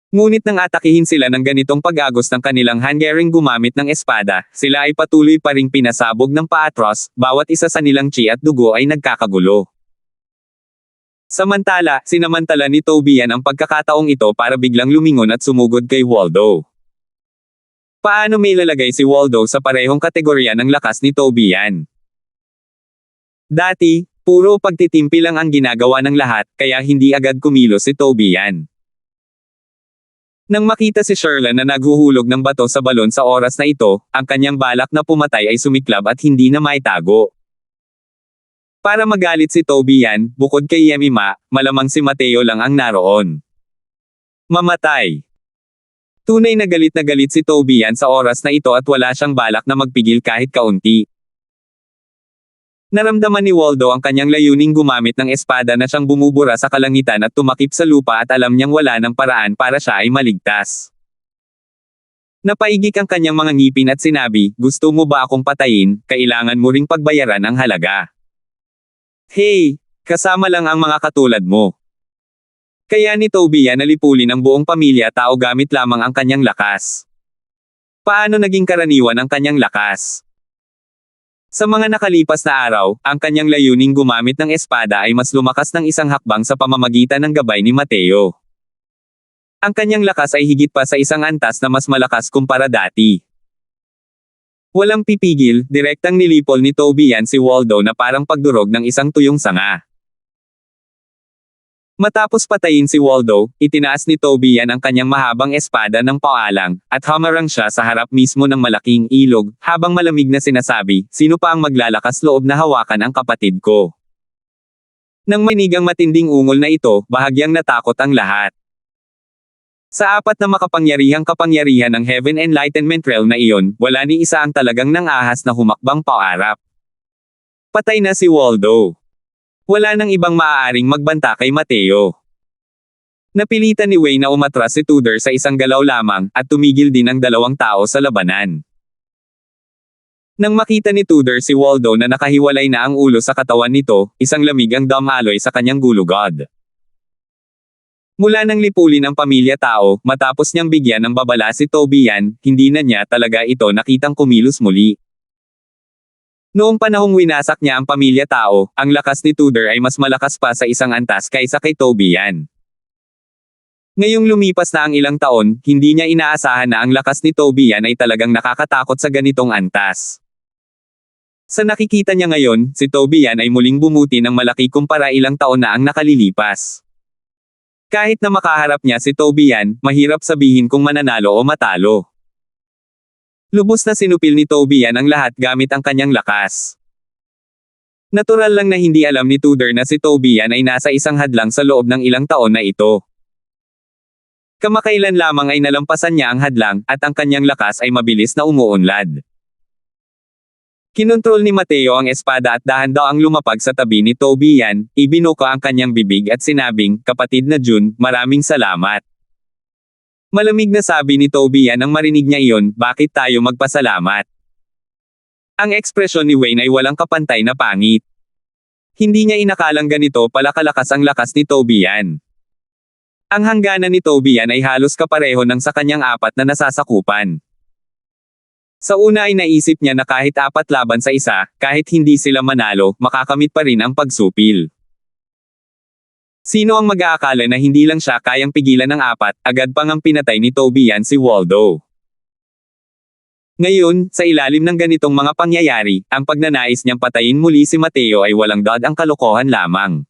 Ngunit nang atakihin sila ng ganitong pag-agos ng kanilang Hungarian gumamit ng espada, sila ay patuloy pa ring pinasabog ng paatros, bawat isa sa nilang chi at dugo ay nagkakagulo. Samantala, sinamantala ni Tobian ang pagkakataong ito para biglang lumingon at sumugod kay Waldo. Paano may lalagay si Waldo sa parehong kategorya ng lakas ni Tobian? Dati, puro pagtitimpi lang ang ginagawa ng lahat, kaya hindi agad kumilos si Tobian. Nang makita si Sherlyn na naghuhulog ng bato sa balon sa oras na ito, ang kanyang balak na pumatay ay sumiklab at hindi na maitago. Para magalit si Tobian, bukod kay Yemima, malamang si Mateo lang ang naroon. Mamatay. Tunay na galit si Tobian sa oras na ito at wala siyang balak na magpigil kahit kaunti. Naramdaman ni Waldo ang kanyang layuning gumamit ng espada na siyang bumubura sa kalangitan at tumakip sa lupa at alam niyang wala ng paraan para siya ay maligtas. Napaigik ang kanyang mga ngipin at sinabi, "Gusto mo ba akong patayin? Kailangan mo ring pagbayaran ang halaga. Hey, kasama lang ang mga katulad mo." Kaya ni Tobian nalipulin ang buong pamilya tao gamit lamang ang kanyang lakas. Paano naging karaniwan ang kanyang lakas? Sa mga nakalipas na araw, ang kanyang layuning gumamit ng espada ay mas lumakas ng isang hakbang sa pamamagitan ng gabay ni Mateo. Ang kanyang lakas ay higit pa sa isang antas na mas malakas kumpara dati. Walang pipigil, direktang nilipol ni Tobian si Waldo na parang pagdurog ng isang tuyong sanga. Matapos patayin si Waldo, itinaas ni Tobian ang kanyang mahabang espada ng paalang, at hamarang siya sa harap mismo ng malaking ilog, habang malamig na sinasabi, "Sino pa ang maglalakas loob na hawakan ang kapatid ko?" Nang marinig ang matinding ungol na ito, bahagyang natakot ang lahat. Sa 4 na makapangyarihang kapangyarihan ng Heaven Enlightenment Realm na iyon, wala ni isa ang talagang nang-ahas na humakbang paarap. Patay na si Waldo. Wala nang ibang maaaring magbanta kay Mateo. Napilitan ni Wayne na umatras si Tudor sa isang galaw lamang, at tumigil din ang dalawang tao sa labanan. Nang makita ni Tudor si Waldo na nakahiwalay na ang ulo sa katawan nito, isang lamig ang dumaloy sa kanyang gulugod. Mula nang lipulin ang pamilya Tao, matapos niyang bigyan ng babala si Tobian, hindi na niya talaga ito nakitang kumilos muli. Noong panahong winasak niya ang pamilya Tao, ang lakas ni Tudor ay mas malakas pa sa isang antas kaysa kay Tobian. Ngayong lumipas na ang ilang taon, hindi niya inaasahan na ang lakas ni Tobian ay talagang nakakatakot sa ganitong antas. Sa nakikita niya ngayon, si Tobian ay muling bumuti ng malaki kumpara ilang taon na ang nakalilipas. Kahit na makaharap niya si Tobian, mahirap sabihin kung mananalo o matalo. Lubos na sinupil ni Tobian ang lahat gamit ang kanyang lakas. Natural lang na hindi alam ni Tudor na si Tobian ay nasa isang hadlang sa loob ng ilang taon na ito. Kamakailan lamang ay nalampasan niya ang hadlang, at ang kanyang lakas ay mabilis na umuunlad. Kinontrol ni Mateo ang espada at dahan-daang lumapag sa tabi ni Tobian, ibinuka ang kanyang bibig at sinabing, "Kapatid na Jun, maraming salamat." Malamig na sabi ni Tobian nang marinig niya iyon, "Bakit tayo magpasalamat?" Ang ekspresyon ni Wayne ay walang kapantay na pangit. Hindi niya inakalang ganito pala kalakas ang lakas ni Tobian. Ang hangganan ni Tobian ay halos kapareho ng sa kanyang apat na nasasakupan. Sa una ay naisip niya na kahit 4 laban sa isa, kahit hindi sila manalo, makakamit pa rin ang pagsupil. Sino ang mag-aakala na hindi lang siya kayang pigilan ng 4, agad pang ang pinatay ni Tobian si Waldo. Ngayon, sa ilalim ng ganitong mga pangyayari, ang pagnanais niyang patayin muli si Mateo ay walang ang kalokohan lamang.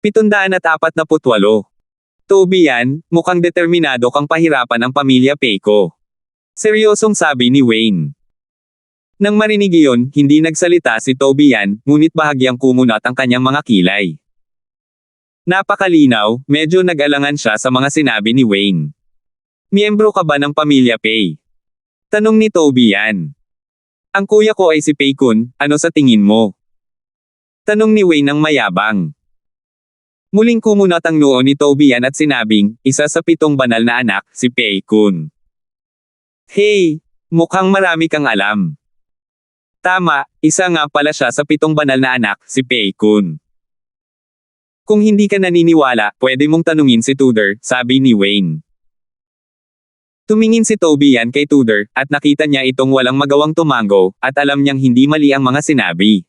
748. Tobian, mukhang determinado kang pahirapan ang pamilya Peiko. Seryosong sabi ni Wayne. Nang marinig iyon, hindi nagsalita si Tobian, ngunit bahagyang kumunat ang kanyang mga kilay. Napakalinaw, medyo nag-alangan siya sa mga sinabi ni Wayne. "Miyembro ka ba ng pamilya Pei?" Tanong ni Tobian. "Ang kuya ko ay si Pei Kun, ano sa tingin mo?" Tanong ni Wayne ng mayabang. Muling kumunat ang noo ni Tobian at sinabing, "Isa sa 7 banal na anak, si Pei Kun." Hey, mukhang marami kang alam. Tama, isa nga pala siya sa 7 banal na anak, si Pei Kun. Kung hindi ka naniniwala, pwede mong tanungin si Tudor, sabi ni Wayne. Tumingin si Tobian kay Tudor, at nakita niya itong walang magawang tumango, at alam niyang hindi mali ang mga sinabi.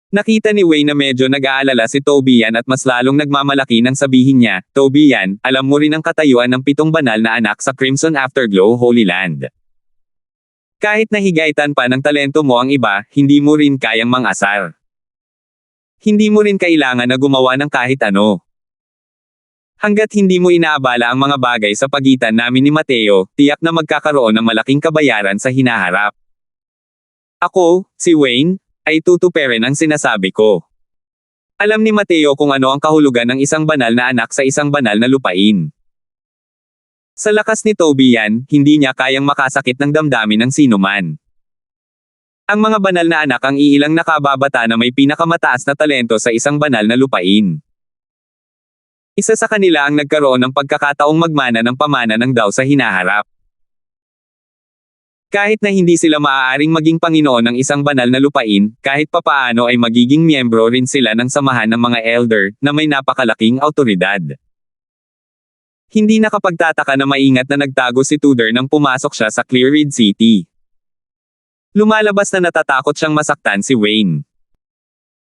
Nakita ni Wayne na medyo nag-aalala si Tobian at mas lalong nagmamalaki nang sabihin niya, "Tobian, alam mo rin ang katayuan ng 7 banal na anak sa Crimson Afterglow Holy Land. Kahit nahigaitan pa ng talento mo ang iba, hindi mo rin kayang mangasar. Hindi mo rin kailangan na gumawa ng kahit ano. Hanggat hindi mo inaabala ang mga bagay sa pagitan namin ni Mateo, tiyak na magkakaroon ng malaking kabayaran sa hinaharap. Ako, si Wayne, ay tutuperin ang sinasabi ko. Alam ni Mateo kung ano ang kahulugan ng isang banal na anak sa isang banal na lupain." Sa lakas ni Tobian, hindi niya kayang makasakit ng damdamin ng sinuman. Ang mga banal na anak ang iilang nakababata na may pinakamataas na talento sa isang banal na lupain. Isa sa kanila ang nagkaroon ng pagkakataong magmana ng pamana ng Dao sa hinaharap. Kahit na hindi sila maaaring maging Panginoon ng isang banal na lupain, kahit papaano ay magiging miyembro rin sila ng samahan ng mga elder, na may napakalaking awtoridad. Hindi nakapagtataka na maingat na nagtago si Tudor nang pumasok siya sa Clear Red City. Lumalabas na natatakot siyang masaktan si Wayne.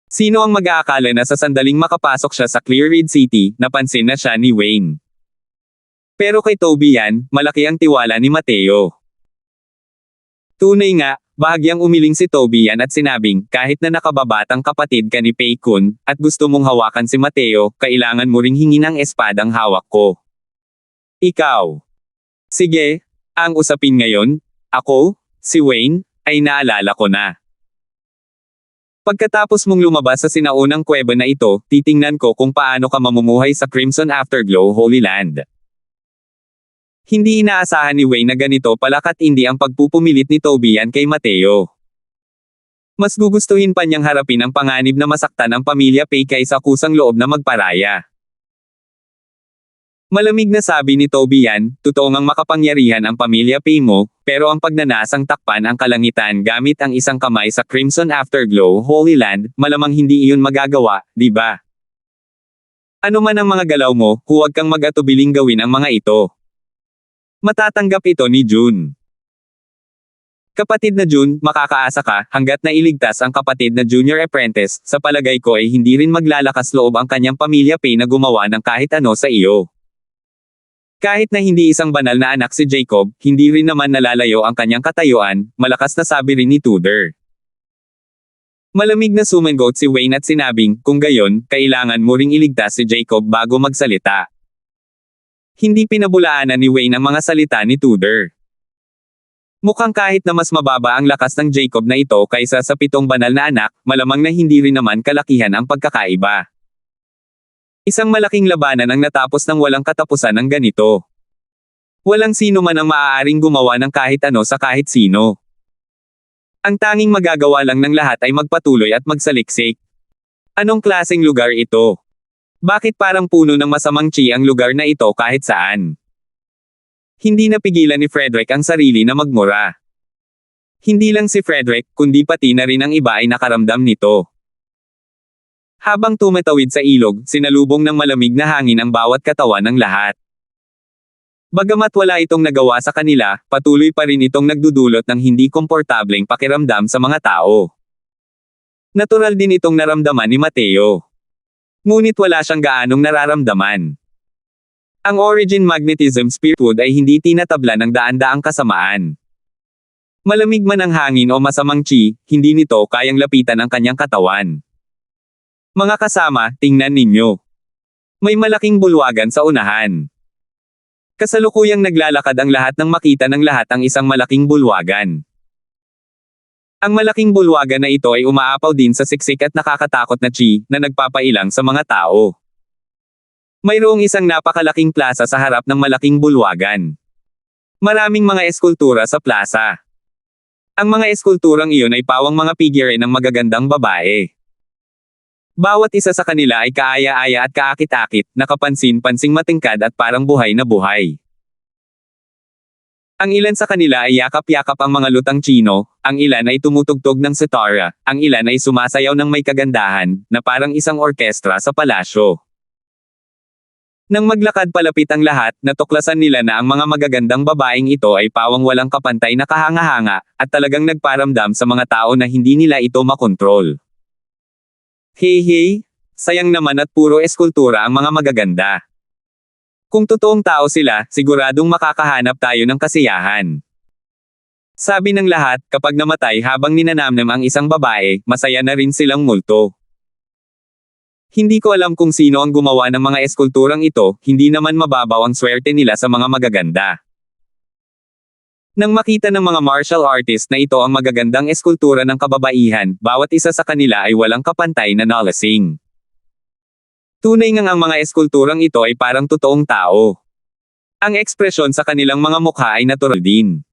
Sino ang mag-aakala na sa sandaling makapasok siya sa Clear Red City, napansin na siya ni Wayne. Pero kay Tobian, malaki ang tiwala ni Mateo. Tunay nga, bahagyang umiling si Tobian at sinabing, "Kahit na nakababatang kapatid ka ni Pei Kun, at gusto mong hawakan si Mateo, kailangan mo ring hingin ang espadang hawak ko. Ikaw. Sige, ang usapin ngayon, ako, si Wayne, ay naalala ko na. Pagkatapos mong lumabas sa sinaunang kuweba na ito, titingnan ko kung paano ka mamumuhay sa Crimson Afterglow Holy Land." Hindi inaasahan ni Wayne na ganito pala katindi ang pagpupumilit ni Tobian kay Mateo. Mas gugustuhin pa niyang harapin ang panganib na masaktan ang pamilya Pei kaysa kusang loob na magparaya. Malamig na sabi ni Tobian, "Totoo ngang makapangyarihan ang pamilya Pei mo, pero ang pagnanasang takpan ang kalangitan gamit ang isang kamay sa Crimson Afterglow Holy Land, malamang hindi iyon magagawa, di ba?" Ano man ang mga galaw mo, huwag kang mag-atubiling gawin ang mga ito. Matatanggap ito ni June. Kapatid na June, makakaasa ka, hanggat nailigtas ang kapatid na junior apprentice, sa palagay ko ay hindi rin maglalakas loob ang kanyang pamilya Pay na gumawa ng kahit ano sa iyo. Kahit na hindi isang banal na anak si Jacob, hindi rin naman nalalayo ang kanyang katayuan, malakas na sabi rin ni Tudor. Malamig na sumagot si Wayne at sinabing, kung gayon, kailangan mo ring iligtas si Jacob bago magsalita. Hindi pinabulaanan ni Wayne ang mga salita ni Tudor. Mukhang kahit na mas mababa ang lakas ng Jacob na ito kaysa sa 7 banal na anak, malamang na hindi rin naman kalakihan ang pagkakaiba. Isang malaking labanan ang natapos ng walang katapusan ng ganito. Walang sino man ang maaaring gumawa ng kahit ano sa kahit sino. Ang tanging magagawa lang ng lahat ay magpatuloy at magsaliksik. Anong klaseng lugar ito? Bakit parang puno ng masamang chi ang lugar na ito kahit saan? Hindi napigilan ni Frederick ang sarili na magmura. Hindi lang si Frederick, kundi pati na rin ang iba ay nakaramdam nito. Habang tumatawid sa ilog, sinalubong ng malamig na hangin ang bawat katawan ng lahat. Bagamat wala itong nagawa sa kanila, patuloy pa rin itong nagdudulot ng hindi komportableng pakiramdam sa mga tao. Natural din itong naramdaman ni Mateo. Ngunit wala siyang gaanong nararamdaman. Ang origin magnetism spiritwood ay hindi tinatabla ng daan-daang kasamaan. Malamig man ang hangin o masamang chi, hindi nito kayang lapitan ang kanyang katawan. Mga kasama, tingnan ninyo. May malaking bulwagan sa unahan. Kasalukuyang naglalakad ang lahat nang makita ng lahat ang isang malaking bulwagan. Ang malaking bulwagan na ito ay umaapaw din sa siksik at nakakatakot na chi, na nagpapailang sa mga tao. Mayroong isang napakalaking plaza sa harap ng malaking bulwagan. Maraming mga eskultura sa plaza. Ang mga eskulturang iyon ay pawang mga figure ng magagandang babae. Bawat isa sa kanila ay kaaya-aya at kaakit-akit, nakapansin-pansing matingkad at parang buhay na buhay. Ang ilan sa kanila ay yakap-yakap ang mga lutang Chino, ang ilan ay tumutugtog ng sitara, ang ilan ay sumasayaw ng may kagandahan, na parang isang orkestra sa palasyo. Nang maglakad palapit ang lahat, natuklasan nila na ang mga magagandang babaeng ito ay pawang walang kapantay na kahanga-hanga, at talagang nagparamdam sa mga tao na hindi nila ito makontrol. Hey, sayang naman at puro eskultura ang mga magaganda. Kung totoong tao sila, siguradong makakahanap tayo ng kasiyahan. Sabi ng lahat, kapag namatay habang ninanamnam ang isang babae, masaya na rin silang multo. Hindi ko alam kung sino ang gumawa ng mga eskulturang ito, hindi naman mababaw ang swerte nila sa mga magaganda. Nang makita ng mga martial artist na ito ang magagandang eskultura ng kababaihan, bawat isa sa kanila ay walang kapantay na nalasing. Tunay ngang ang mga eskulturang ito ay parang totoong tao. Ang ekspresyon sa kanilang mga mukha ay natural din.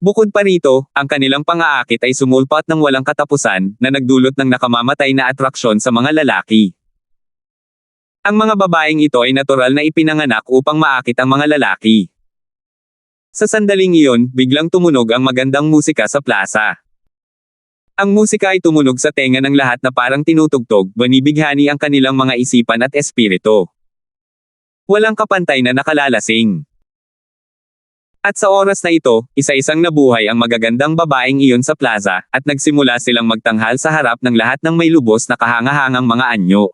Bukod pa rito, ang kanilang pang-aakit ay sumulpat ng walang katapusan, na nagdulot ng nakamamatay na atraksyon sa mga lalaki. Ang mga babaeng ito ay natural na ipinanganak upang maakit ang mga lalaki. Sa sandaling iyon, biglang tumunog ang magandang musika sa plaza. Ang musika ay tumunog sa tenga ng lahat na parang tinutugtog, banibighani ang kanilang mga isipan at espiritu. Walang kapantay na nakalalasing. At sa oras na ito, isa-isang nabuhay ang magagandang babaeng iyon sa plaza, at nagsimula silang magtanghal sa harap ng lahat ng may lubos na kahangahangang mga anyo.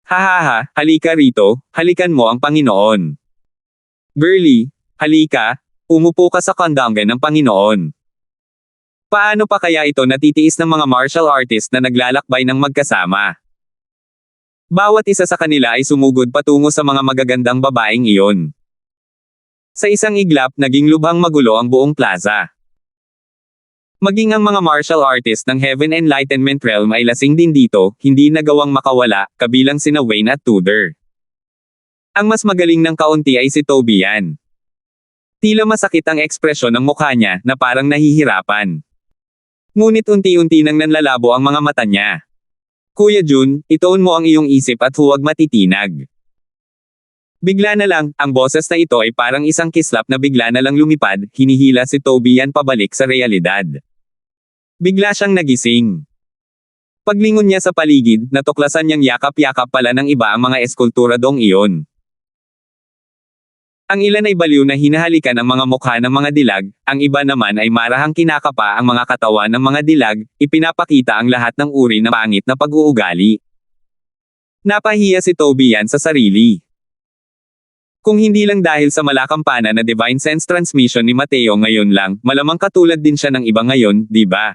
Hahaha, halika rito, halikan mo ang Panginoon. Girlie, halika, umupo ka sa kandanggan ng Panginoon. Paano pa kaya ito natitiis ng mga martial artist na naglalakbay ng magkasama? Bawat isa sa kanila ay sumugod patungo sa mga magagandang babaeng iyon. Sa isang iglap, naging lubhang magulo ang buong plaza. Maging ang mga martial artist ng Heaven Enlightenment Realm ay lasing din dito, hindi nagawang makawala, kabilang sina Wayne at Tudor. Ang mas magaling ng kaunti ay si Tobian. Tila masakit ang ekspresyon ng mukha niya, na parang nahihirapan. Ngunit unti-unti nang nanlalabo ang mga mata niya. Kuya Jun, itoon mo ang iyong isip at huwag matitinag. Bigla na lang, ang boses na ito ay parang isang kislap na bigla na lang lumipad, hinihila si Tobian pabalik sa realidad. Bigla siyang nagising. Paglingon niya sa paligid, natuklasan niyang yakap-yakap pala ng iba ang mga eskultura dong iyon. Ang ilan ay baliw na hinahalikan ang mga mukha ng mga dilag, ang iba naman ay marahang kinakapa ang mga katawan ng mga dilag, ipinapakita ang lahat ng uri ng pangit na pag-uugali. Napahiya si Tobian sa sarili. Kung hindi lang dahil sa malakampana na divine sense transmission ni Mateo ngayon lang, malamang katulad din siya ng iba ngayon, di ba?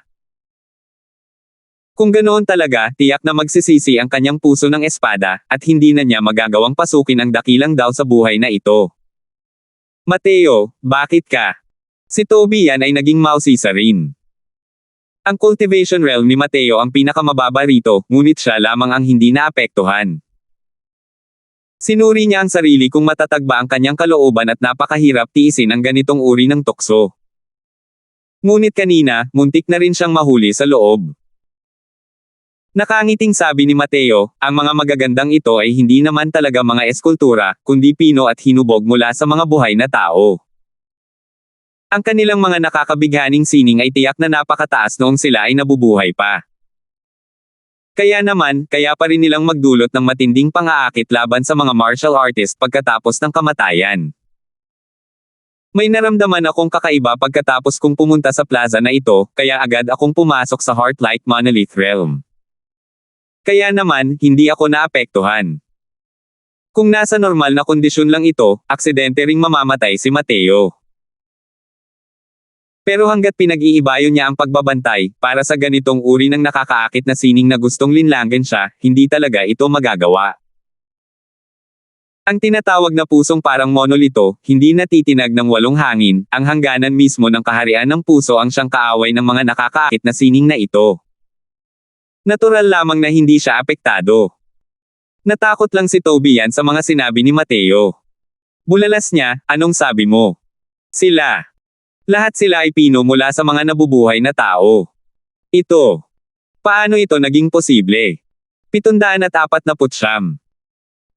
Kung ganoon talaga, tiyak na magsisisi ang kanyang puso ng espada, at hindi na niya magagawang pasukin ang dakilang daw sa buhay na ito. Mateo, bakit ka? Si Tobian ay naging mausisa rin. Ang cultivation realm ni Mateo ang pinakamababa rito, ngunit siya lamang ang hindi naapektuhan. Sinuri niya ang sarili kung matatag ba ang kanyang kalooban at napakahirap tiisin ang ganitong uri ng tukso. Ngunit kanina, muntik na rin siyang mahuli sa loob. Nakangiting sabi ni Mateo, ang mga magagandang ito ay hindi naman talaga mga eskultura, kundi pino at hinubog mula sa mga buhay na tao. Ang kanilang mga nakakabighaning sining ay tiyak na napakataas noong sila ay nabubuhay pa. Kaya pa rin nilang magdulot ng matinding pang-aakit laban sa mga martial artist pagkatapos ng kamatayan. May naramdaman akong kakaiba pagkatapos kong pumunta sa plaza na ito, kaya agad akong pumasok sa Heart-like Monolith Realm. Kaya naman, hindi ako naapektuhan. Kung nasa normal na kondisyon lang ito, aksidente ring mamamatay si Mateo. Pero hanggat pinag-iibayo niya ang pagbabantay, para sa ganitong uri ng nakakaakit na sining na gustong linlangin siya, hindi talaga ito magagawa. Ang tinatawag na pusong parang monolito, hindi natitinag ng walong hangin, ang hangganan mismo ng kaharian ng puso ang siyang kaaway ng mga nakakaakit na sining na ito. Natural lamang na hindi siya apektado. Natakot lang si Tobian sa mga sinabi ni Mateo. Bulalas niya, anong sabi mo? Sila. Lahat sila ay pino mula sa mga nabubuhay na tao. Ito. Paano ito naging posible? 749.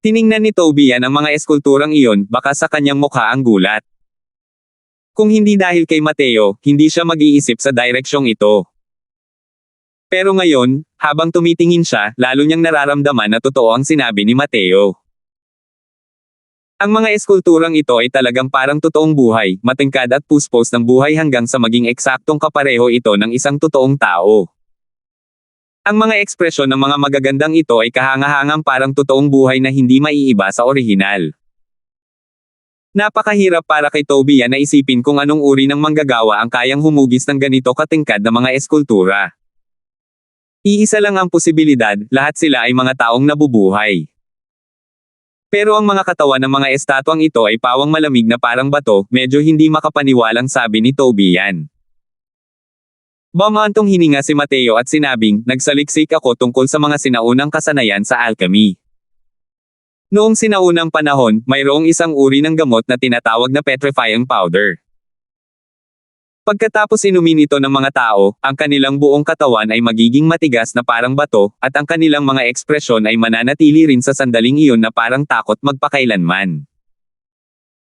Tiningnan ni Tobian ang mga eskulturang iyon, baka sa kanyang mukha ang gulat. Kung hindi dahil kay Mateo, hindi siya mag-iisip sa direksyong ito. Pero ngayon, habang tumitingin siya, lalo niyang nararamdaman na totoo ang sinabi ni Mateo. Ang mga eskulturang ito ay talagang parang totoong buhay, matingkad at puspos ng buhay hanggang sa maging eksaktong kapareho ito ng isang totoong tao. Ang mga ekspresyon ng mga magagandang ito ay kahangahangang parang totoong buhay na hindi maiiba sa orihinal. Napakahirap para kay Tobian na isipin kung anong uri ng manggagawa ang kayang humugis ng ganito katingkad na mga eskultura. Iisa lang ang posibilidad, lahat sila ay mga taong nabubuhay. Pero ang mga katawan ng mga estatwang ito ay pawang malamig na parang bato, medyo hindi makapaniwalang sabi ni Tobian. Bumantong hininga si Mateo at sinabing, nagsaliksik ako tungkol sa mga sinaunang kasanayan sa alchemy. Noong sinaunang panahon, mayroong isang uri ng gamot na tinatawag na petrifying powder. Pagkatapos inumin ito ng mga tao, ang kanilang buong katawan ay magiging matigas na parang bato, at ang kanilang mga ekspresyon ay mananatili rin sa sandaling iyon na parang takot magpakailanman.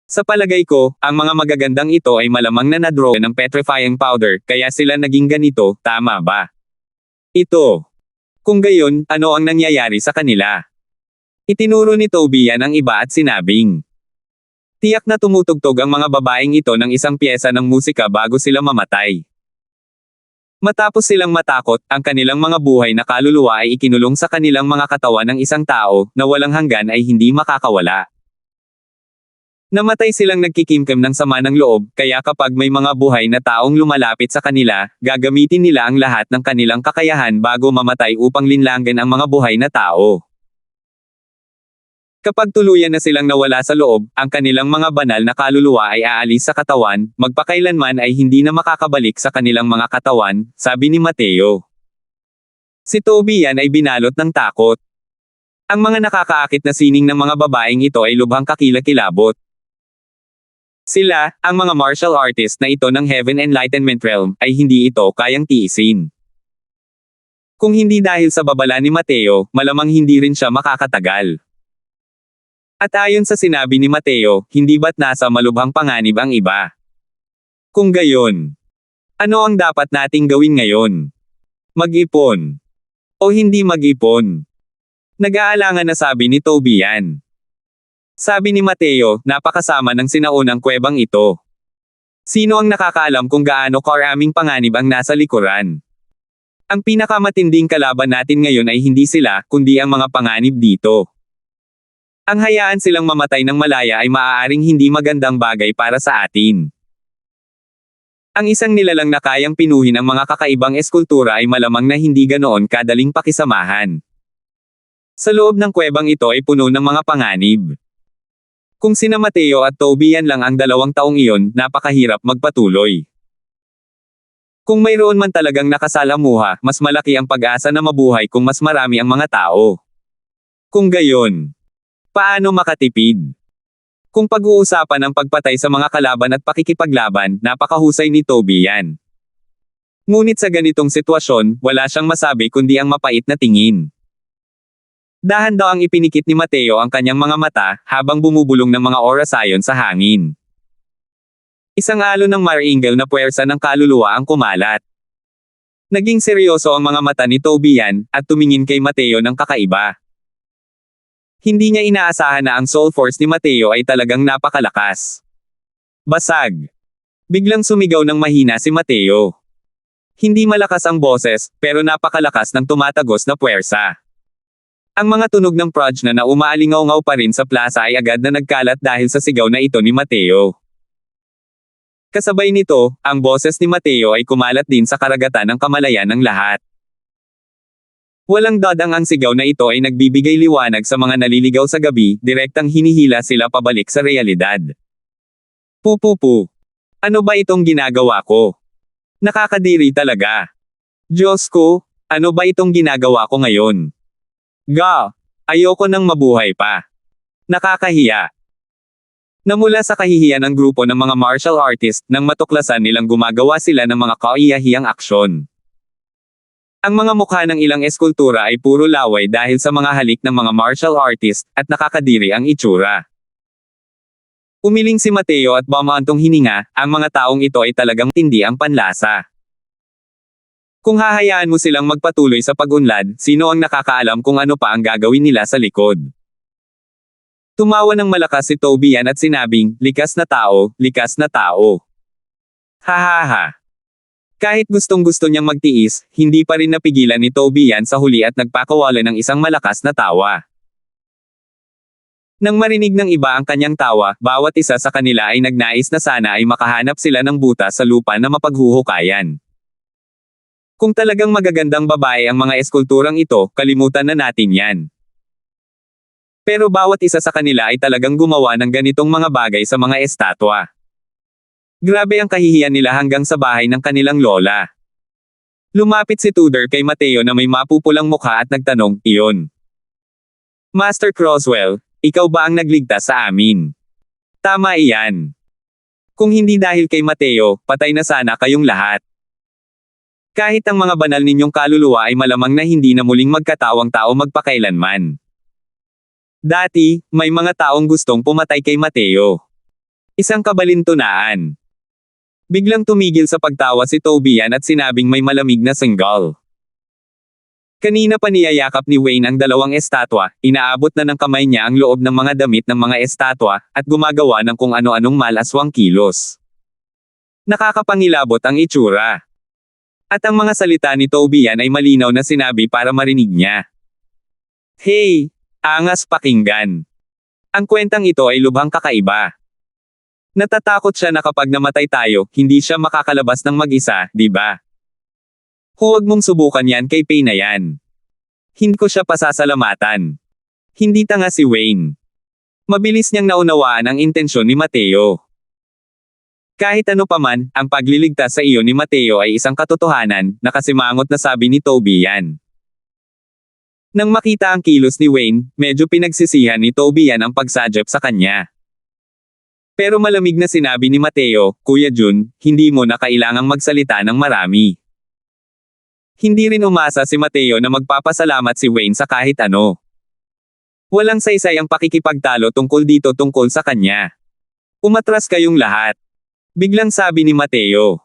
Sa palagay ko, ang mga magagandang ito ay malamang na nadraw ng petrifying powder, kaya sila naging ganito, tama ba? Ito. Kung gayon, ano ang nangyayari sa kanila? Itinuro ni Tobian ang iba at sinabing, tiyak na tumutugtog ang mga babaeng ito ng isang piyesa ng musika bago sila mamatay. Matapos silang matakot, ang kanilang mga buhay na kaluluwa ay ikinulong sa kanilang mga katawan ng isang tao, na walang hanggan ay hindi makakawala. Namatay silang nagkikimkim ng sama ng loob, kaya kapag may mga buhay na taong lumalapit sa kanila, gagamitin nila ang lahat ng kanilang kakayahan bago mamatay upang linlangin ang mga buhay na tao. Kapag tuluyan na silang nawala sa loob, ang kanilang mga banal na kaluluwa ay aalis sa katawan, magpakailanman ay hindi na makakabalik sa kanilang mga katawan, sabi ni Mateo. Si Tobian ay binalot ng takot. Ang mga nakakaakit na sining ng mga babaeng ito ay lubhang kakilakilabot. Sila, ang mga martial artist na ito ng Heaven Enlightenment Realm, ay hindi ito kayang tiisin. Kung hindi dahil sa babala ni Mateo, malamang hindi rin siya makakatagal. At ayon sa sinabi ni Mateo, hindi ba't nasa malubhang panganib ang iba? Kung gayon, ano ang dapat nating gawin ngayon? Mag-ipon. O hindi mag-ipon? Nag-aalangan na sabi ni Toby yan. Sabi ni Mateo, napakasama ng sinaunang kuwebang ito. Sino ang nakakaalam kung gaano karaming panganib ang nasa likuran? Ang pinakamatinding kalaban natin ngayon ay hindi sila, kundi ang mga panganib dito. Ang hayaan silang mamatay ng malaya ay maaaring hindi magandang bagay para sa atin. Ang isang nilalang na kayang pinuhin ang mga kakaibang eskultura ay malamang na hindi ganoon kadaling pakisamahan. Sa loob ng kuwebang ito ay puno ng mga panganib. Kung sina Mateo at Toby yan lang ang 2 taong iyon, napakahirap magpatuloy. Kung mayroon man talagang nakasalamuha, mas malaki ang pag-asa na mabuhay kung mas marami ang mga tao. Kung gayon, paano makatipid? Kung pag-uusapan ang pagpatay sa mga kalaban at pakikipaglaban, napakahusay ni Toby yan. Ngunit sa ganitong sitwasyon, wala siyang masabi kundi ang mapait na tingin. Dahan daw ang ipinikit ni Mateo ang kanyang mga mata, habang bumubulong ng mga oras ayon sa hangin. Isang alon ng maringal na puwersa ng kaluluwa ang kumalat. Naging seryoso ang mga mata ni Toby yan, at tumingin kay Mateo ng kakaiba. Hindi niya inaasahan na ang soul force ni Mateo ay talagang napakalakas. Basag. Biglang sumigaw ng mahina si Mateo. Hindi malakas ang boses, pero napakalakas ng tumatagos na puwersa. Ang mga tunog ng prajna na umaalingaw-ngaw pa rin sa plaza ay agad na nagkalat dahil sa sigaw na ito ni Mateo. Kasabay nito, ang boses ni Mateo ay kumalat din sa karagatan ng kamalayan ng lahat. Walang dadang ang sigaw na ito ay nagbibigay liwanag sa mga naliligaw sa gabi, direktang hinihila sila pabalik sa realidad. Pupupu. Ano ba itong ginagawa ko? Nakakadiri talaga. Diyos ko, ano ba itong ginagawa ko ngayon? Ayoko nang mabuhay pa. Nakakahiya. Namula sa kahihiyan ng grupo ng mga martial artist nang matuklasan nilang gumagawa sila ng mga kaiyahiyang aksyon. Ang mga mukha ng ilang eskultura ay puro laway dahil sa mga halik ng mga martial artist, at nakakadiri ang itsura. Umiling si Mateo at bumaantong hininga, ang mga taong ito ay talagang tindi ang panlasa. Kung hahayaan mo silang magpatuloy sa pag-unlad, sino ang nakakaalam kung ano pa ang gagawin nila sa likod? Tumawa ng malakas si Toby yan at sinabing, likas na tao, likas na tao. Hahaha. Kahit gustong-gusto niyang magtiis, hindi pa rin napigilan ni Toby yan sa huli at nagpakawala ng isang malakas na tawa. Nang marinig ng iba ang kanyang tawa, bawat isa sa kanila ay nagnais na sana ay makahanap sila ng butas sa lupa na mapaghuhukayan. Kung talagang magagandang babae ang mga eskulturang ito, kalimutan na natin yan. Pero bawat isa sa kanila ay talagang gumawa ng ganitong mga bagay sa mga estatwa. Grabe ang kahihiyan nila hanggang sa bahay ng kanilang lola. Lumapit si Tudor kay Mateo na may mapupulang mukha at nagtanong, iyon. Master Croswell, ikaw ba ang nagligtas sa amin? Tama iyan. Kung hindi dahil kay Mateo, patay na sana kayong lahat. Kahit ang mga banal ninyong kaluluwa ay malamang na hindi na muling magkatawang tao magpakailanman. Dati, may mga taong gustong pumatay kay Mateo. Isang kabalintunaan. Biglang tumigil sa pagtawa si Toby yan at sinabing may malamig na singgal. Kanina pa niyayakap ni Wayne ang 2 estatwa, inaabot na ng kamay niya ang loob ng mga damit ng mga estatwa, at gumagawa ng kung ano-anong malaswang kilos. Nakakapangilabot ang itsura. At ang mga salita ni Toby yan ay malinaw na sinabi para marinig niya. Hey! Angas pakinggan. Ang kwentang ito ay lubhang kakaiba. Natatakot siya na kapag namatay tayo, hindi siya makakalabas ng mag-isa, di ba? Huwag mong subukan yan kay Pay na yan. Hindi ko siya pasasalamatan. Hindi tanga si Wayne. Mabilis niyang naunawaan ang intensyon ni Mateo. Kahit ano paman, ang pagliligtas sa iyo ni Mateo ay isang katotohanan, nakasimangot na sabi ni Toby yan. Nang makita ang kilos ni Wayne, medyo pinagsisihan ni Toby yan ang pagsadyap sa kanya. Pero malamig na sinabi ni Mateo, Kuya Jun, hindi mo na kailangang magsalita ng marami. Hindi rin umasa si Mateo na magpapasalamat si Wayne sa kahit ano. Walang saysay ang pakikipagtalo tungkol dito tungkol sa kanya. Umatras kayong lahat. Biglang sabi ni Mateo.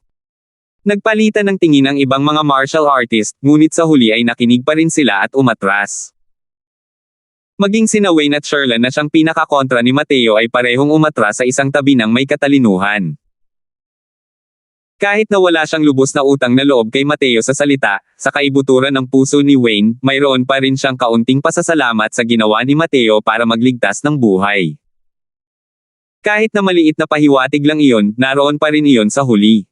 Nagpalitan ng tingin ang ibang mga martial artist, ngunit sa huli ay nakinig pa rin sila at umatras. Maging sina Wayne at Sherlan na siyang pinakakontra ni Mateo ay parehong umatras sa isang tabi ng may katalinuhan. Kahit na wala siyang lubos na utang na loob kay Mateo sa salita, sa kaibuturan ng puso ni Wayne, mayroon pa rin siyang kaunting pasasalamat sa ginawa ni Mateo para magligtas ng buhay. Kahit na maliit na pahiwatig lang iyon, naroon pa rin iyon sa huli.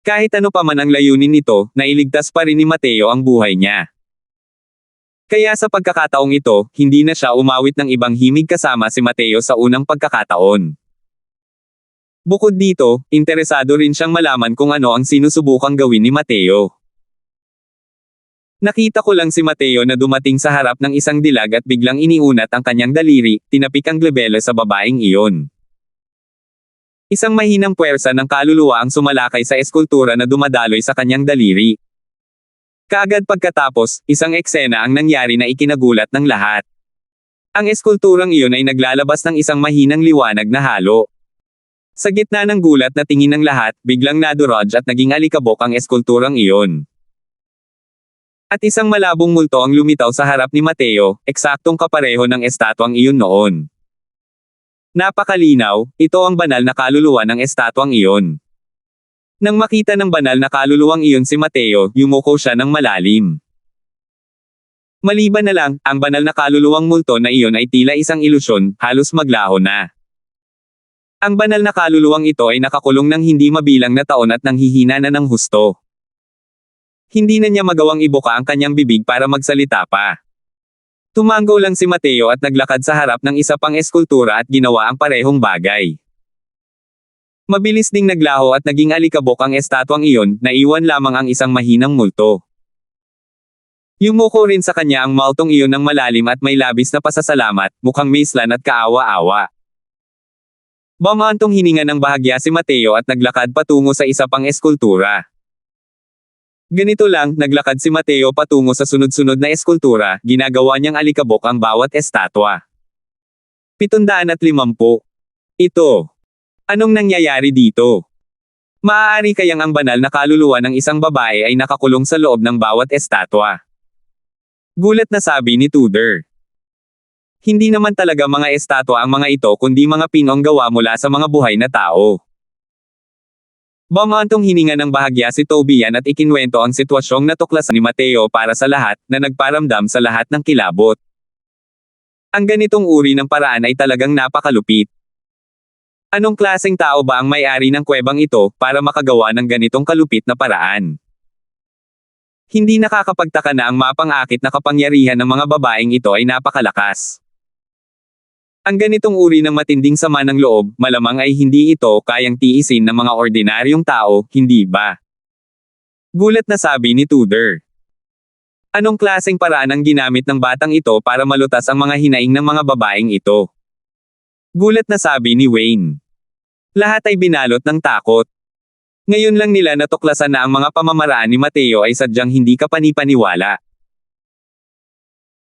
Kahit ano pa man ang layunin nito, nailigtas pa rin ni Mateo ang buhay niya. Kaya sa pagkakataong ito, hindi na siya umawit ng ibang himig kasama si Mateo sa unang pagkakataon. Bukod dito, interesado rin siyang malaman kung ano ang sinusubukang gawin ni Mateo. Nakita ko lang si Mateo na dumating sa harap ng isang dilag at biglang iniunat ang kanyang daliri, tinapik ang glabela sa babaeng iyon. Isang mahinang puwersa ng kaluluwa ang sumalakay sa eskultura na dumadaloy sa kanyang daliri. Kaagad pagkatapos, isang eksena ang nangyari na ikinagulat ng lahat. Ang eskulturang iyon ay naglalabas ng isang mahinang liwanag na halo. Sa gitna ng gulat na tingin ng lahat, biglang nadurog at naging alikabok ang eskulturang iyon. At isang malabong multo ang lumitaw sa harap ni Mateo, eksaktong kapareho ng estatwang iyon noon. Napakalinaw, ito ang banal na kaluluwa ng estatwang iyon. Nang makita ng banal na kaluluwang iyon si Mateo, yumuko siya ng malalim. Maliban na lang, ang banal na kaluluwang multo na iyon ay tila isang ilusyon, halos maglaho na. Ang banal na kaluluwang ito ay nakakulong ng hindi mabilang na taon at nanghihina na ng husto. Hindi na niya magawang ibuka ang kanyang bibig para magsalita pa. Tumango lang si Mateo at naglakad sa harap ng isa pang eskultura at ginawa ang parehong bagay. Mabilis ding naglaho at naging alikabok ang estatwang iyon, naiwan lamang ang isang mahinang multo. Yumuko rin sa kanya ang multong iyon ng malalim at may labis na pasasalamat, mukhang maislan at kaawa-awa. Bumantong hininga ng bahagya si Mateo at naglakad patungo sa isa pang eskultura. Ganito lang, naglakad si Mateo patungo sa sunod-sunod na eskultura, ginagawa niyang alikabok ang bawat estatwa. 750. Ito. Anong nangyayari dito? Maaari kayang ang banal na kaluluwa ng isang babae ay nakakulong sa loob ng bawat estatwa? Gulat na sabi ni Tudor. Hindi naman talaga mga estatwa ang mga ito kundi mga pinong gawa mula sa mga buhay na tao. Bumantong hininga ng bahagya si Tobian at ikinwento ang sitwasyong natuklasan ni Mateo para sa lahat, na nagparamdam sa lahat ng kilabot. Ang ganitong uri ng paraan ay talagang napakalupit. Anong klaseng tao ba ang may-ari ng kuwebang ito, para makagawa ng ganitong kalupit na paraan? Hindi nakakapagtaka na ang mapang-akit na kapangyarihan ng mga babaeng ito ay napakalakas. Ang ganitong uri ng matinding sama ng loob, malamang ay hindi ito kayang tiisin ng mga ordinaryong tao, hindi ba? Gulat na sabi ni Tudor. Anong klaseng paraan ang ginamit ng batang ito para malutas ang mga hinaing ng mga babaeng ito? Gulat na sabi ni Wayne. Lahat ay binalot ng takot. Ngayon lang nila natuklasan na ang mga pamamaraan ni Mateo ay sadyang hindi kapani-paniwala.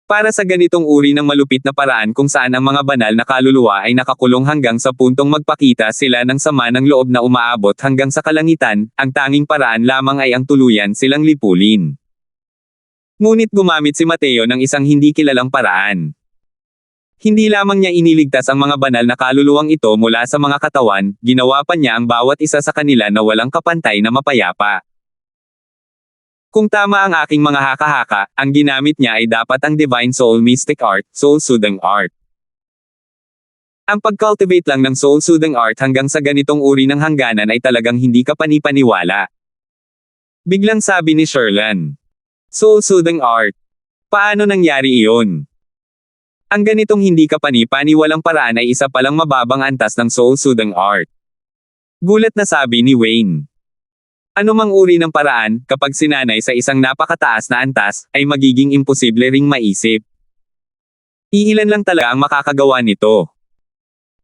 Para sa ganitong uri ng malupit na paraan kung saan ang mga banal na kaluluwa ay nakakulong hanggang sa puntong magpakita sila ng sama ng loob na umaabot hanggang sa kalangitan, ang tanging paraan lamang ay ang tuluyan silang lipulin. Ngunit gumamit si Mateo ng isang hindi kilalang paraan. Hindi lamang niya iniligtas ang mga banal na kaluluwang ito mula sa mga katawan, ginawa pa niya ang bawat isa sa kanila na walang kapantay na mapayapa. Kung tama ang aking mga haka-haka, ang ginamit niya ay dapat ang Divine Soul Mystic Art, Soul Soothing Art. Ang pag-cultivate lang ng Soul Soothing Art hanggang sa ganitong uri ng hangganan ay talagang hindi kapani-paniwala. Biglang sabi ni Sherlan. Soul Soothing Art. Paano nangyari iyon? Ang ganitong hindi kapani-paniwalang paraan ay isa palang mababang antas ng Soul Soothing Art. Gulat na sabi ni Wayne. Ano mang uri ng paraan, kapag sinanay sa isang napakataas na antas, ay magiging imposible ring maisip. Iilan lang talaga ang makakagawa nito.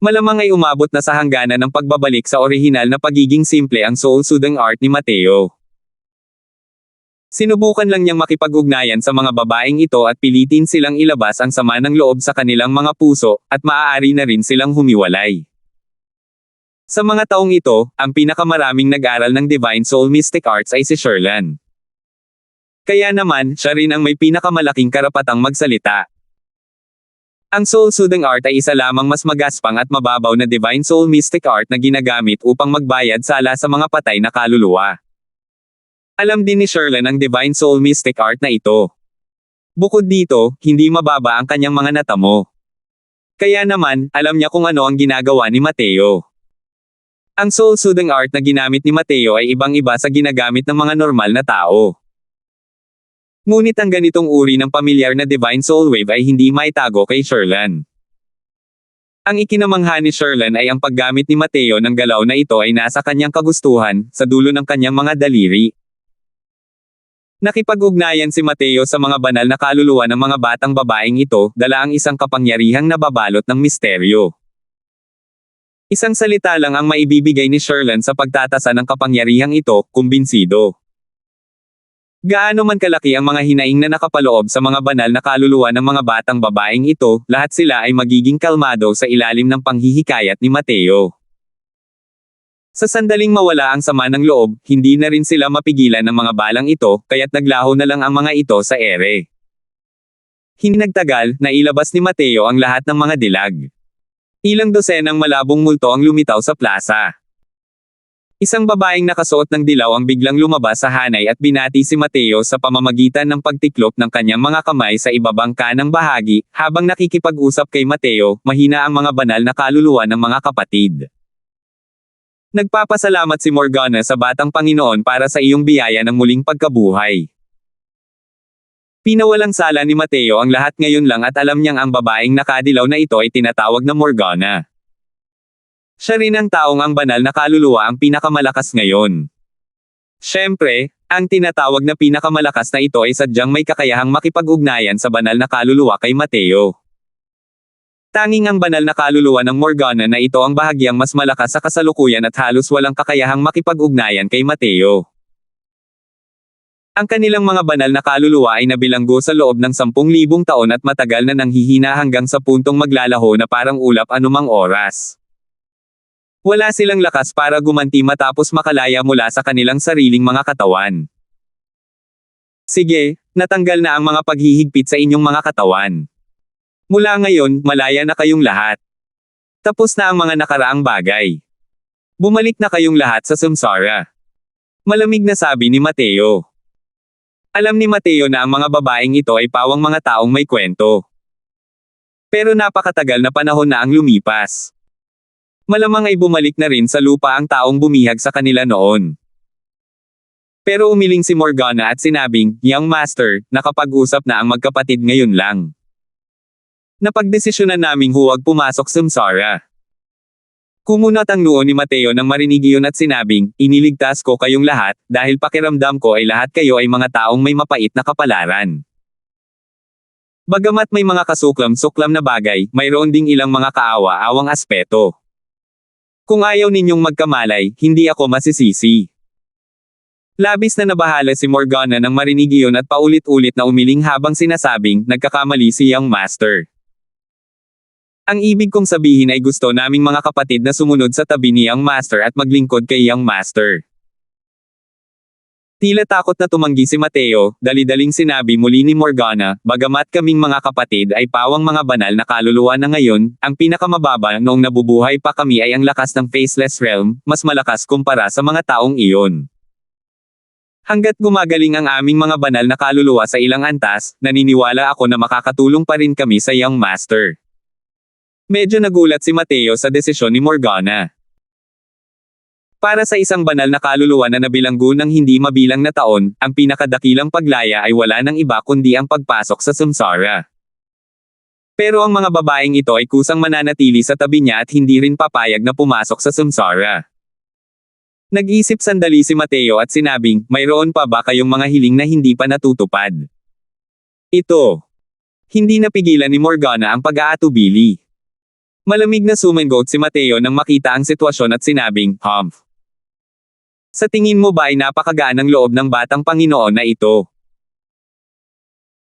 Malamang ay umabot na sa hangganan ng pagbabalik sa orihinal na pagiging simple ang Soul Soothing Art ni Mateo. Sinubukan lang niyang makipag-ugnayan sa mga babaeng ito at pilitin silang ilabas ang sama ng loob sa kanilang mga puso, at maaari na rin silang humiwalay. Sa mga taong ito, ang pinakamaraming nag-aral ng Divine Soul Mystic Arts ay si Sherlan. Kaya naman, siya rin ang may pinakamalaking karapatang magsalita. Ang Soul Soothing Art ay isa lamang mas magaspang at mababaw na Divine Soul Mystic Art na ginagamit upang magbayad sala sa mga patay na kaluluwa. Alam din ni Sherlan ang Divine Soul Mystic Art na ito. Bukod dito, hindi mababa ang kanyang mga natamo. Kaya naman, alam niya kung ano ang ginagawa ni Mateo. Ang Soul Soothing Art na ginamit ni Mateo ay ibang-iba sa ginagamit ng mga normal na tao. Ngunit ang ganitong uri ng pamilyar na Divine Soul Wave ay hindi maitago kay Sherlan. Ang ikinamangha ni Sherlan ay ang paggamit ni Mateo ng galaw na ito ay nasa kanyang kagustuhan, sa dulo ng kanyang mga daliri. Nakipag-ugnayan si Mateo sa mga banal na kaluluwa ng mga batang babaeng ito, dala ang isang kapangyarihang nababalot ng misteryo. Isang salita lang ang maibibigay ni Sherlan sa pagtatasa ng kapangyarihang ito, kumbinsido. Gaano man kalaki ang mga hinaing na nakapaloob sa mga banal na kaluluwa ng mga batang babaeng ito, lahat sila ay magiging kalmado sa ilalim ng panghihikayat ni Mateo. Sa sandaling mawala ang sama ng loob, hindi na rin sila mapigilan ng mga balang ito, kaya't naglaho na lang ang mga ito sa ere. Hindi nagtagal, nailabas ni Mateo ang lahat ng mga dilag. Ilang dosenang malabong multo ang lumitaw sa plaza. Isang babaeng nakasuot ng dilaw ang biglang lumabas sa hanay at binati si Mateo sa pamamagitan ng pagtiklop ng kanyang mga kamay sa ibabang kanang bahagi, habang nakikipag-usap kay Mateo, mahina ang mga banal na kaluluwa ng mga kapatid. Nagpapasalamat si Morgana sa Batang Panginoon para sa iyong biyaya ng muling pagkabuhay. Pinawalang sala ni Mateo ang lahat ngayon lang at alam niyang ang babaeng nakadilaw na ito ay tinatawag na Morgana. Siya rin ang taong ang banal na kaluluwa ang pinakamalakas ngayon. Siyempre, ang tinatawag na pinakamalakas na ito ay sadyang may kakayahang makipag-ugnayan sa banal na kaluluwa kay Mateo. Tanging ang banal na kaluluwa ng Morgana na ito ang bahagyang mas malakas sa kasalukuyan at halos walang kakayahang makipag-ugnayan kay Mateo. Ang kanilang mga banal na kaluluwa ay nabilanggo sa loob ng 10,000 taon at matagal na nanghihina hanggang sa puntong maglalaho na parang ulap anumang oras. Wala silang lakas para gumanti matapos makalaya mula sa kanilang sariling mga katawan. Sige, natanggal na ang mga paghihigpit sa inyong mga katawan. Mula ngayon, malaya na kayong lahat. Tapos na ang mga nakaraang bagay. Bumalik na kayong lahat sa samsara. Malamig na sabi ni Mateo. Alam ni Mateo na ang mga babaeng ito ay pawang mga taong may kwento. Pero napakatagal na panahon na ang lumipas. Malamang ay bumalik na rin sa lupa ang taong bumihag sa kanila noon. Pero umiling si Morgana at sinabing, Young Master, nakapag-usap na ang magkapatid ngayon lang. Napagdesisyonan naming huwag pumasok sa samsara. Kumunat ang noo ni Mateo nang marinig iyon at sinabing, iniligtas ko kayong lahat, dahil pakiramdam ko ay lahat kayo ay mga taong may mapait na kapalaran. Bagamat may mga kasuklam-suklam na bagay, mayroon ding ilang mga kaawa-awang aspeto. Kung ayaw ninyong magkamalay, hindi ako masisisi. Labis na nabahala si Morgana nang marinig iyon at paulit-ulit na umiling habang sinasabing, nagkakamali si Young Master. Ang ibig kong sabihin ay gusto naming mga kapatid na sumunod sa tabi ni Young Master at maglingkod kay Young Master. Tila takot na tumanggi si Mateo, dali-daling sinabi muli ni Morgana, bagamat kaming mga kapatid ay pawang mga banal na kaluluwa na ngayon, ang pinakamababa noong nabubuhay pa kami ay ang lakas ng Faceless Realm, mas malakas kumpara sa mga taong iyon. Hanggat gumagaling ang aming mga banal na kaluluwa sa ilang antas, naniniwala ako na makakatulong pa rin kami sa Young Master. Medyo nagulat si Mateo sa desisyon ni Morgana. Para sa isang banal na kaluluwa na nabilanggo ng hindi mabilang na taon, ang pinakadakilang paglaya ay wala nang iba kundi ang pagpasok sa samsara. Pero ang mga babaeng ito ay kusang mananatili sa tabi niya at hindi rin papayag na pumasok sa samsara. Nag-isip sandali si Mateo at sinabing, mayroon pa ba kayong mga hiling na hindi pa natutupad? Ito. Hindi napigilan ni Morgana ang pag-aatubili. Malamig na sumangot si Mateo nang makita ang sitwasyon at sinabing, Humph. Sa tingin mo ba ay napakagaan ng loob ng Batang Panginoon na ito?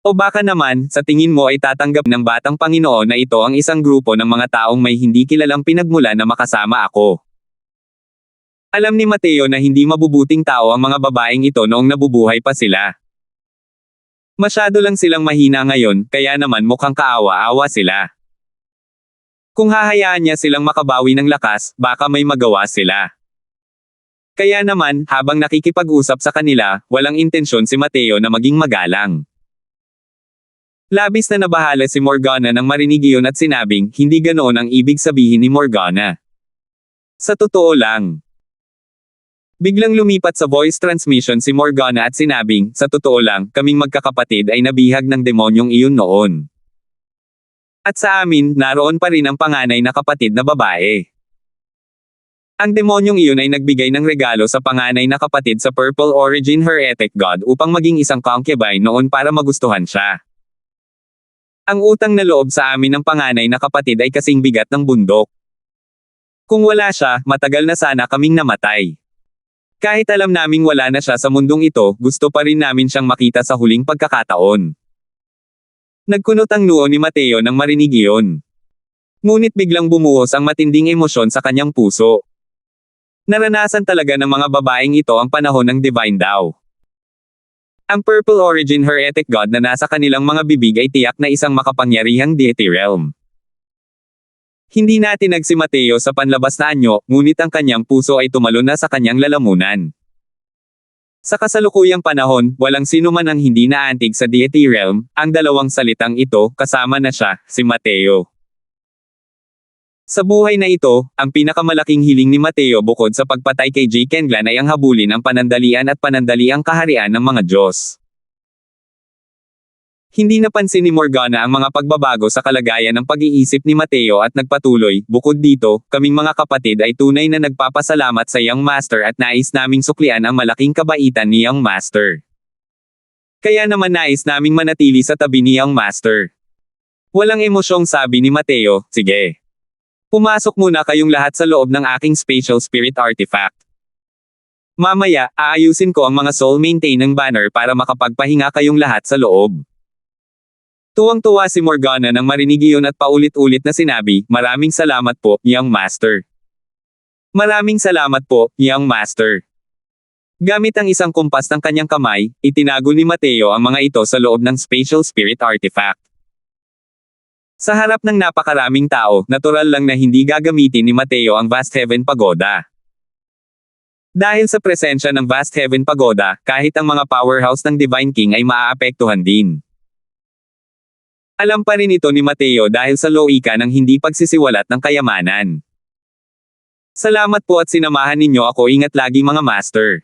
O baka naman, sa tingin mo ay tatanggap ng Batang Panginoon na ito ang isang grupo ng mga taong may hindi kilalang pinagmulan na makasama ako? Alam ni Mateo na hindi mabubuting tao ang mga babaeng ito noong nabubuhay pa sila. Masyado lang silang mahina ngayon, kaya naman mukhang kaawa-awa sila. Kung hahayaan niya silang makabawi ng lakas, baka may magawa sila. Kaya naman, habang nakikipag-usap sa kanila, walang intensyon si Mateo na maging magalang. Labis na nabahala si Morgana nang marinig iyon at sinabing, hindi ganoon ang ibig sabihin ni Morgana. Sa totoo lang. Biglang lumipat sa voice transmission si Morgana at sinabing, sa totoo lang, kaming magkakapatid ay nabihag ng demonyong iyon noon. At sa amin, naroon pa rin ang panganay na kapatid na babae. Ang demonyong iyon ay nagbigay ng regalo sa panganay na kapatid sa Purple Origin Heretic God upang maging isang concubine noon para magustuhan siya. Ang utang na loob sa amin ng panganay na kapatid ay kasing bigat ng bundok. Kung wala siya, matagal na sana kaming namatay. Kahit alam naming wala na siya sa mundong ito, gusto pa rin namin siyang makita sa huling pagkakataon. Nagkunot ang noo ni Mateo nang marinig iyon. Ngunit biglang bumuhos ang matinding emosyon sa kanyang puso. Naranasan talaga ng mga babaeng ito ang panahon ng Divine Daw. Ang Purple Origin Heretic God na nasa kanilang mga bibig ay tiyak na isang makapangyarihang deity realm. Hindi natinag si Mateo sa panlabas na anyo, ngunit ang kanyang puso ay tumalon na sa kanyang lalamunan. Sa kasalukuyang panahon, walang sino man ang hindi naantig sa deity realm, ang dalawang salitang ito, kasama na siya, si Mateo. Sa buhay na ito, ang pinakamalaking hiling ni Mateo bukod sa pagpatay kay Jake England ay ang habulin ang panandalian at panandaliang kaharian ng mga Diyos. Hindi napansin ni Morgana ang mga pagbabago sa kalagayan ng pag-iisip ni Mateo at nagpatuloy, bukod dito, kaming mga kapatid ay tunay na nagpapasalamat sa Young Master at nais naming suklian ang malaking kabaitan ni Young Master. Kaya naman nais naming manatili sa tabi ni Young Master. Walang emosyong sabi ni Mateo, sige. Pumasok muna kayong lahat sa loob ng aking Spatial Spirit Artifact. Mamaya, aayusin ko ang mga soul maintaining banner para makapagpahinga kayong lahat sa loob. Tuwang-tuwa si Morgana nang marinig iyon at paulit-ulit na sinabi, maraming salamat po, Young Master. Maraming salamat po, Young Master. Gamit ang isang kumpas ng kanyang kamay, itinago ni Mateo ang mga ito sa loob ng Spatial Spirit Artifact. Sa harap ng napakaraming tao, natural lang na hindi gagamitin ni Mateo ang Vast Heaven Pagoda. Dahil sa presensya ng Vast Heaven Pagoda, kahit ang mga powerhouse ng Divine King ay maaapektuhan din. Alam pa rin ito ni Mateo dahil sa loika ng hindi pagsisiwalat ng kayamanan. Salamat po at sinamahan ninyo ako, ingat lagi mga master.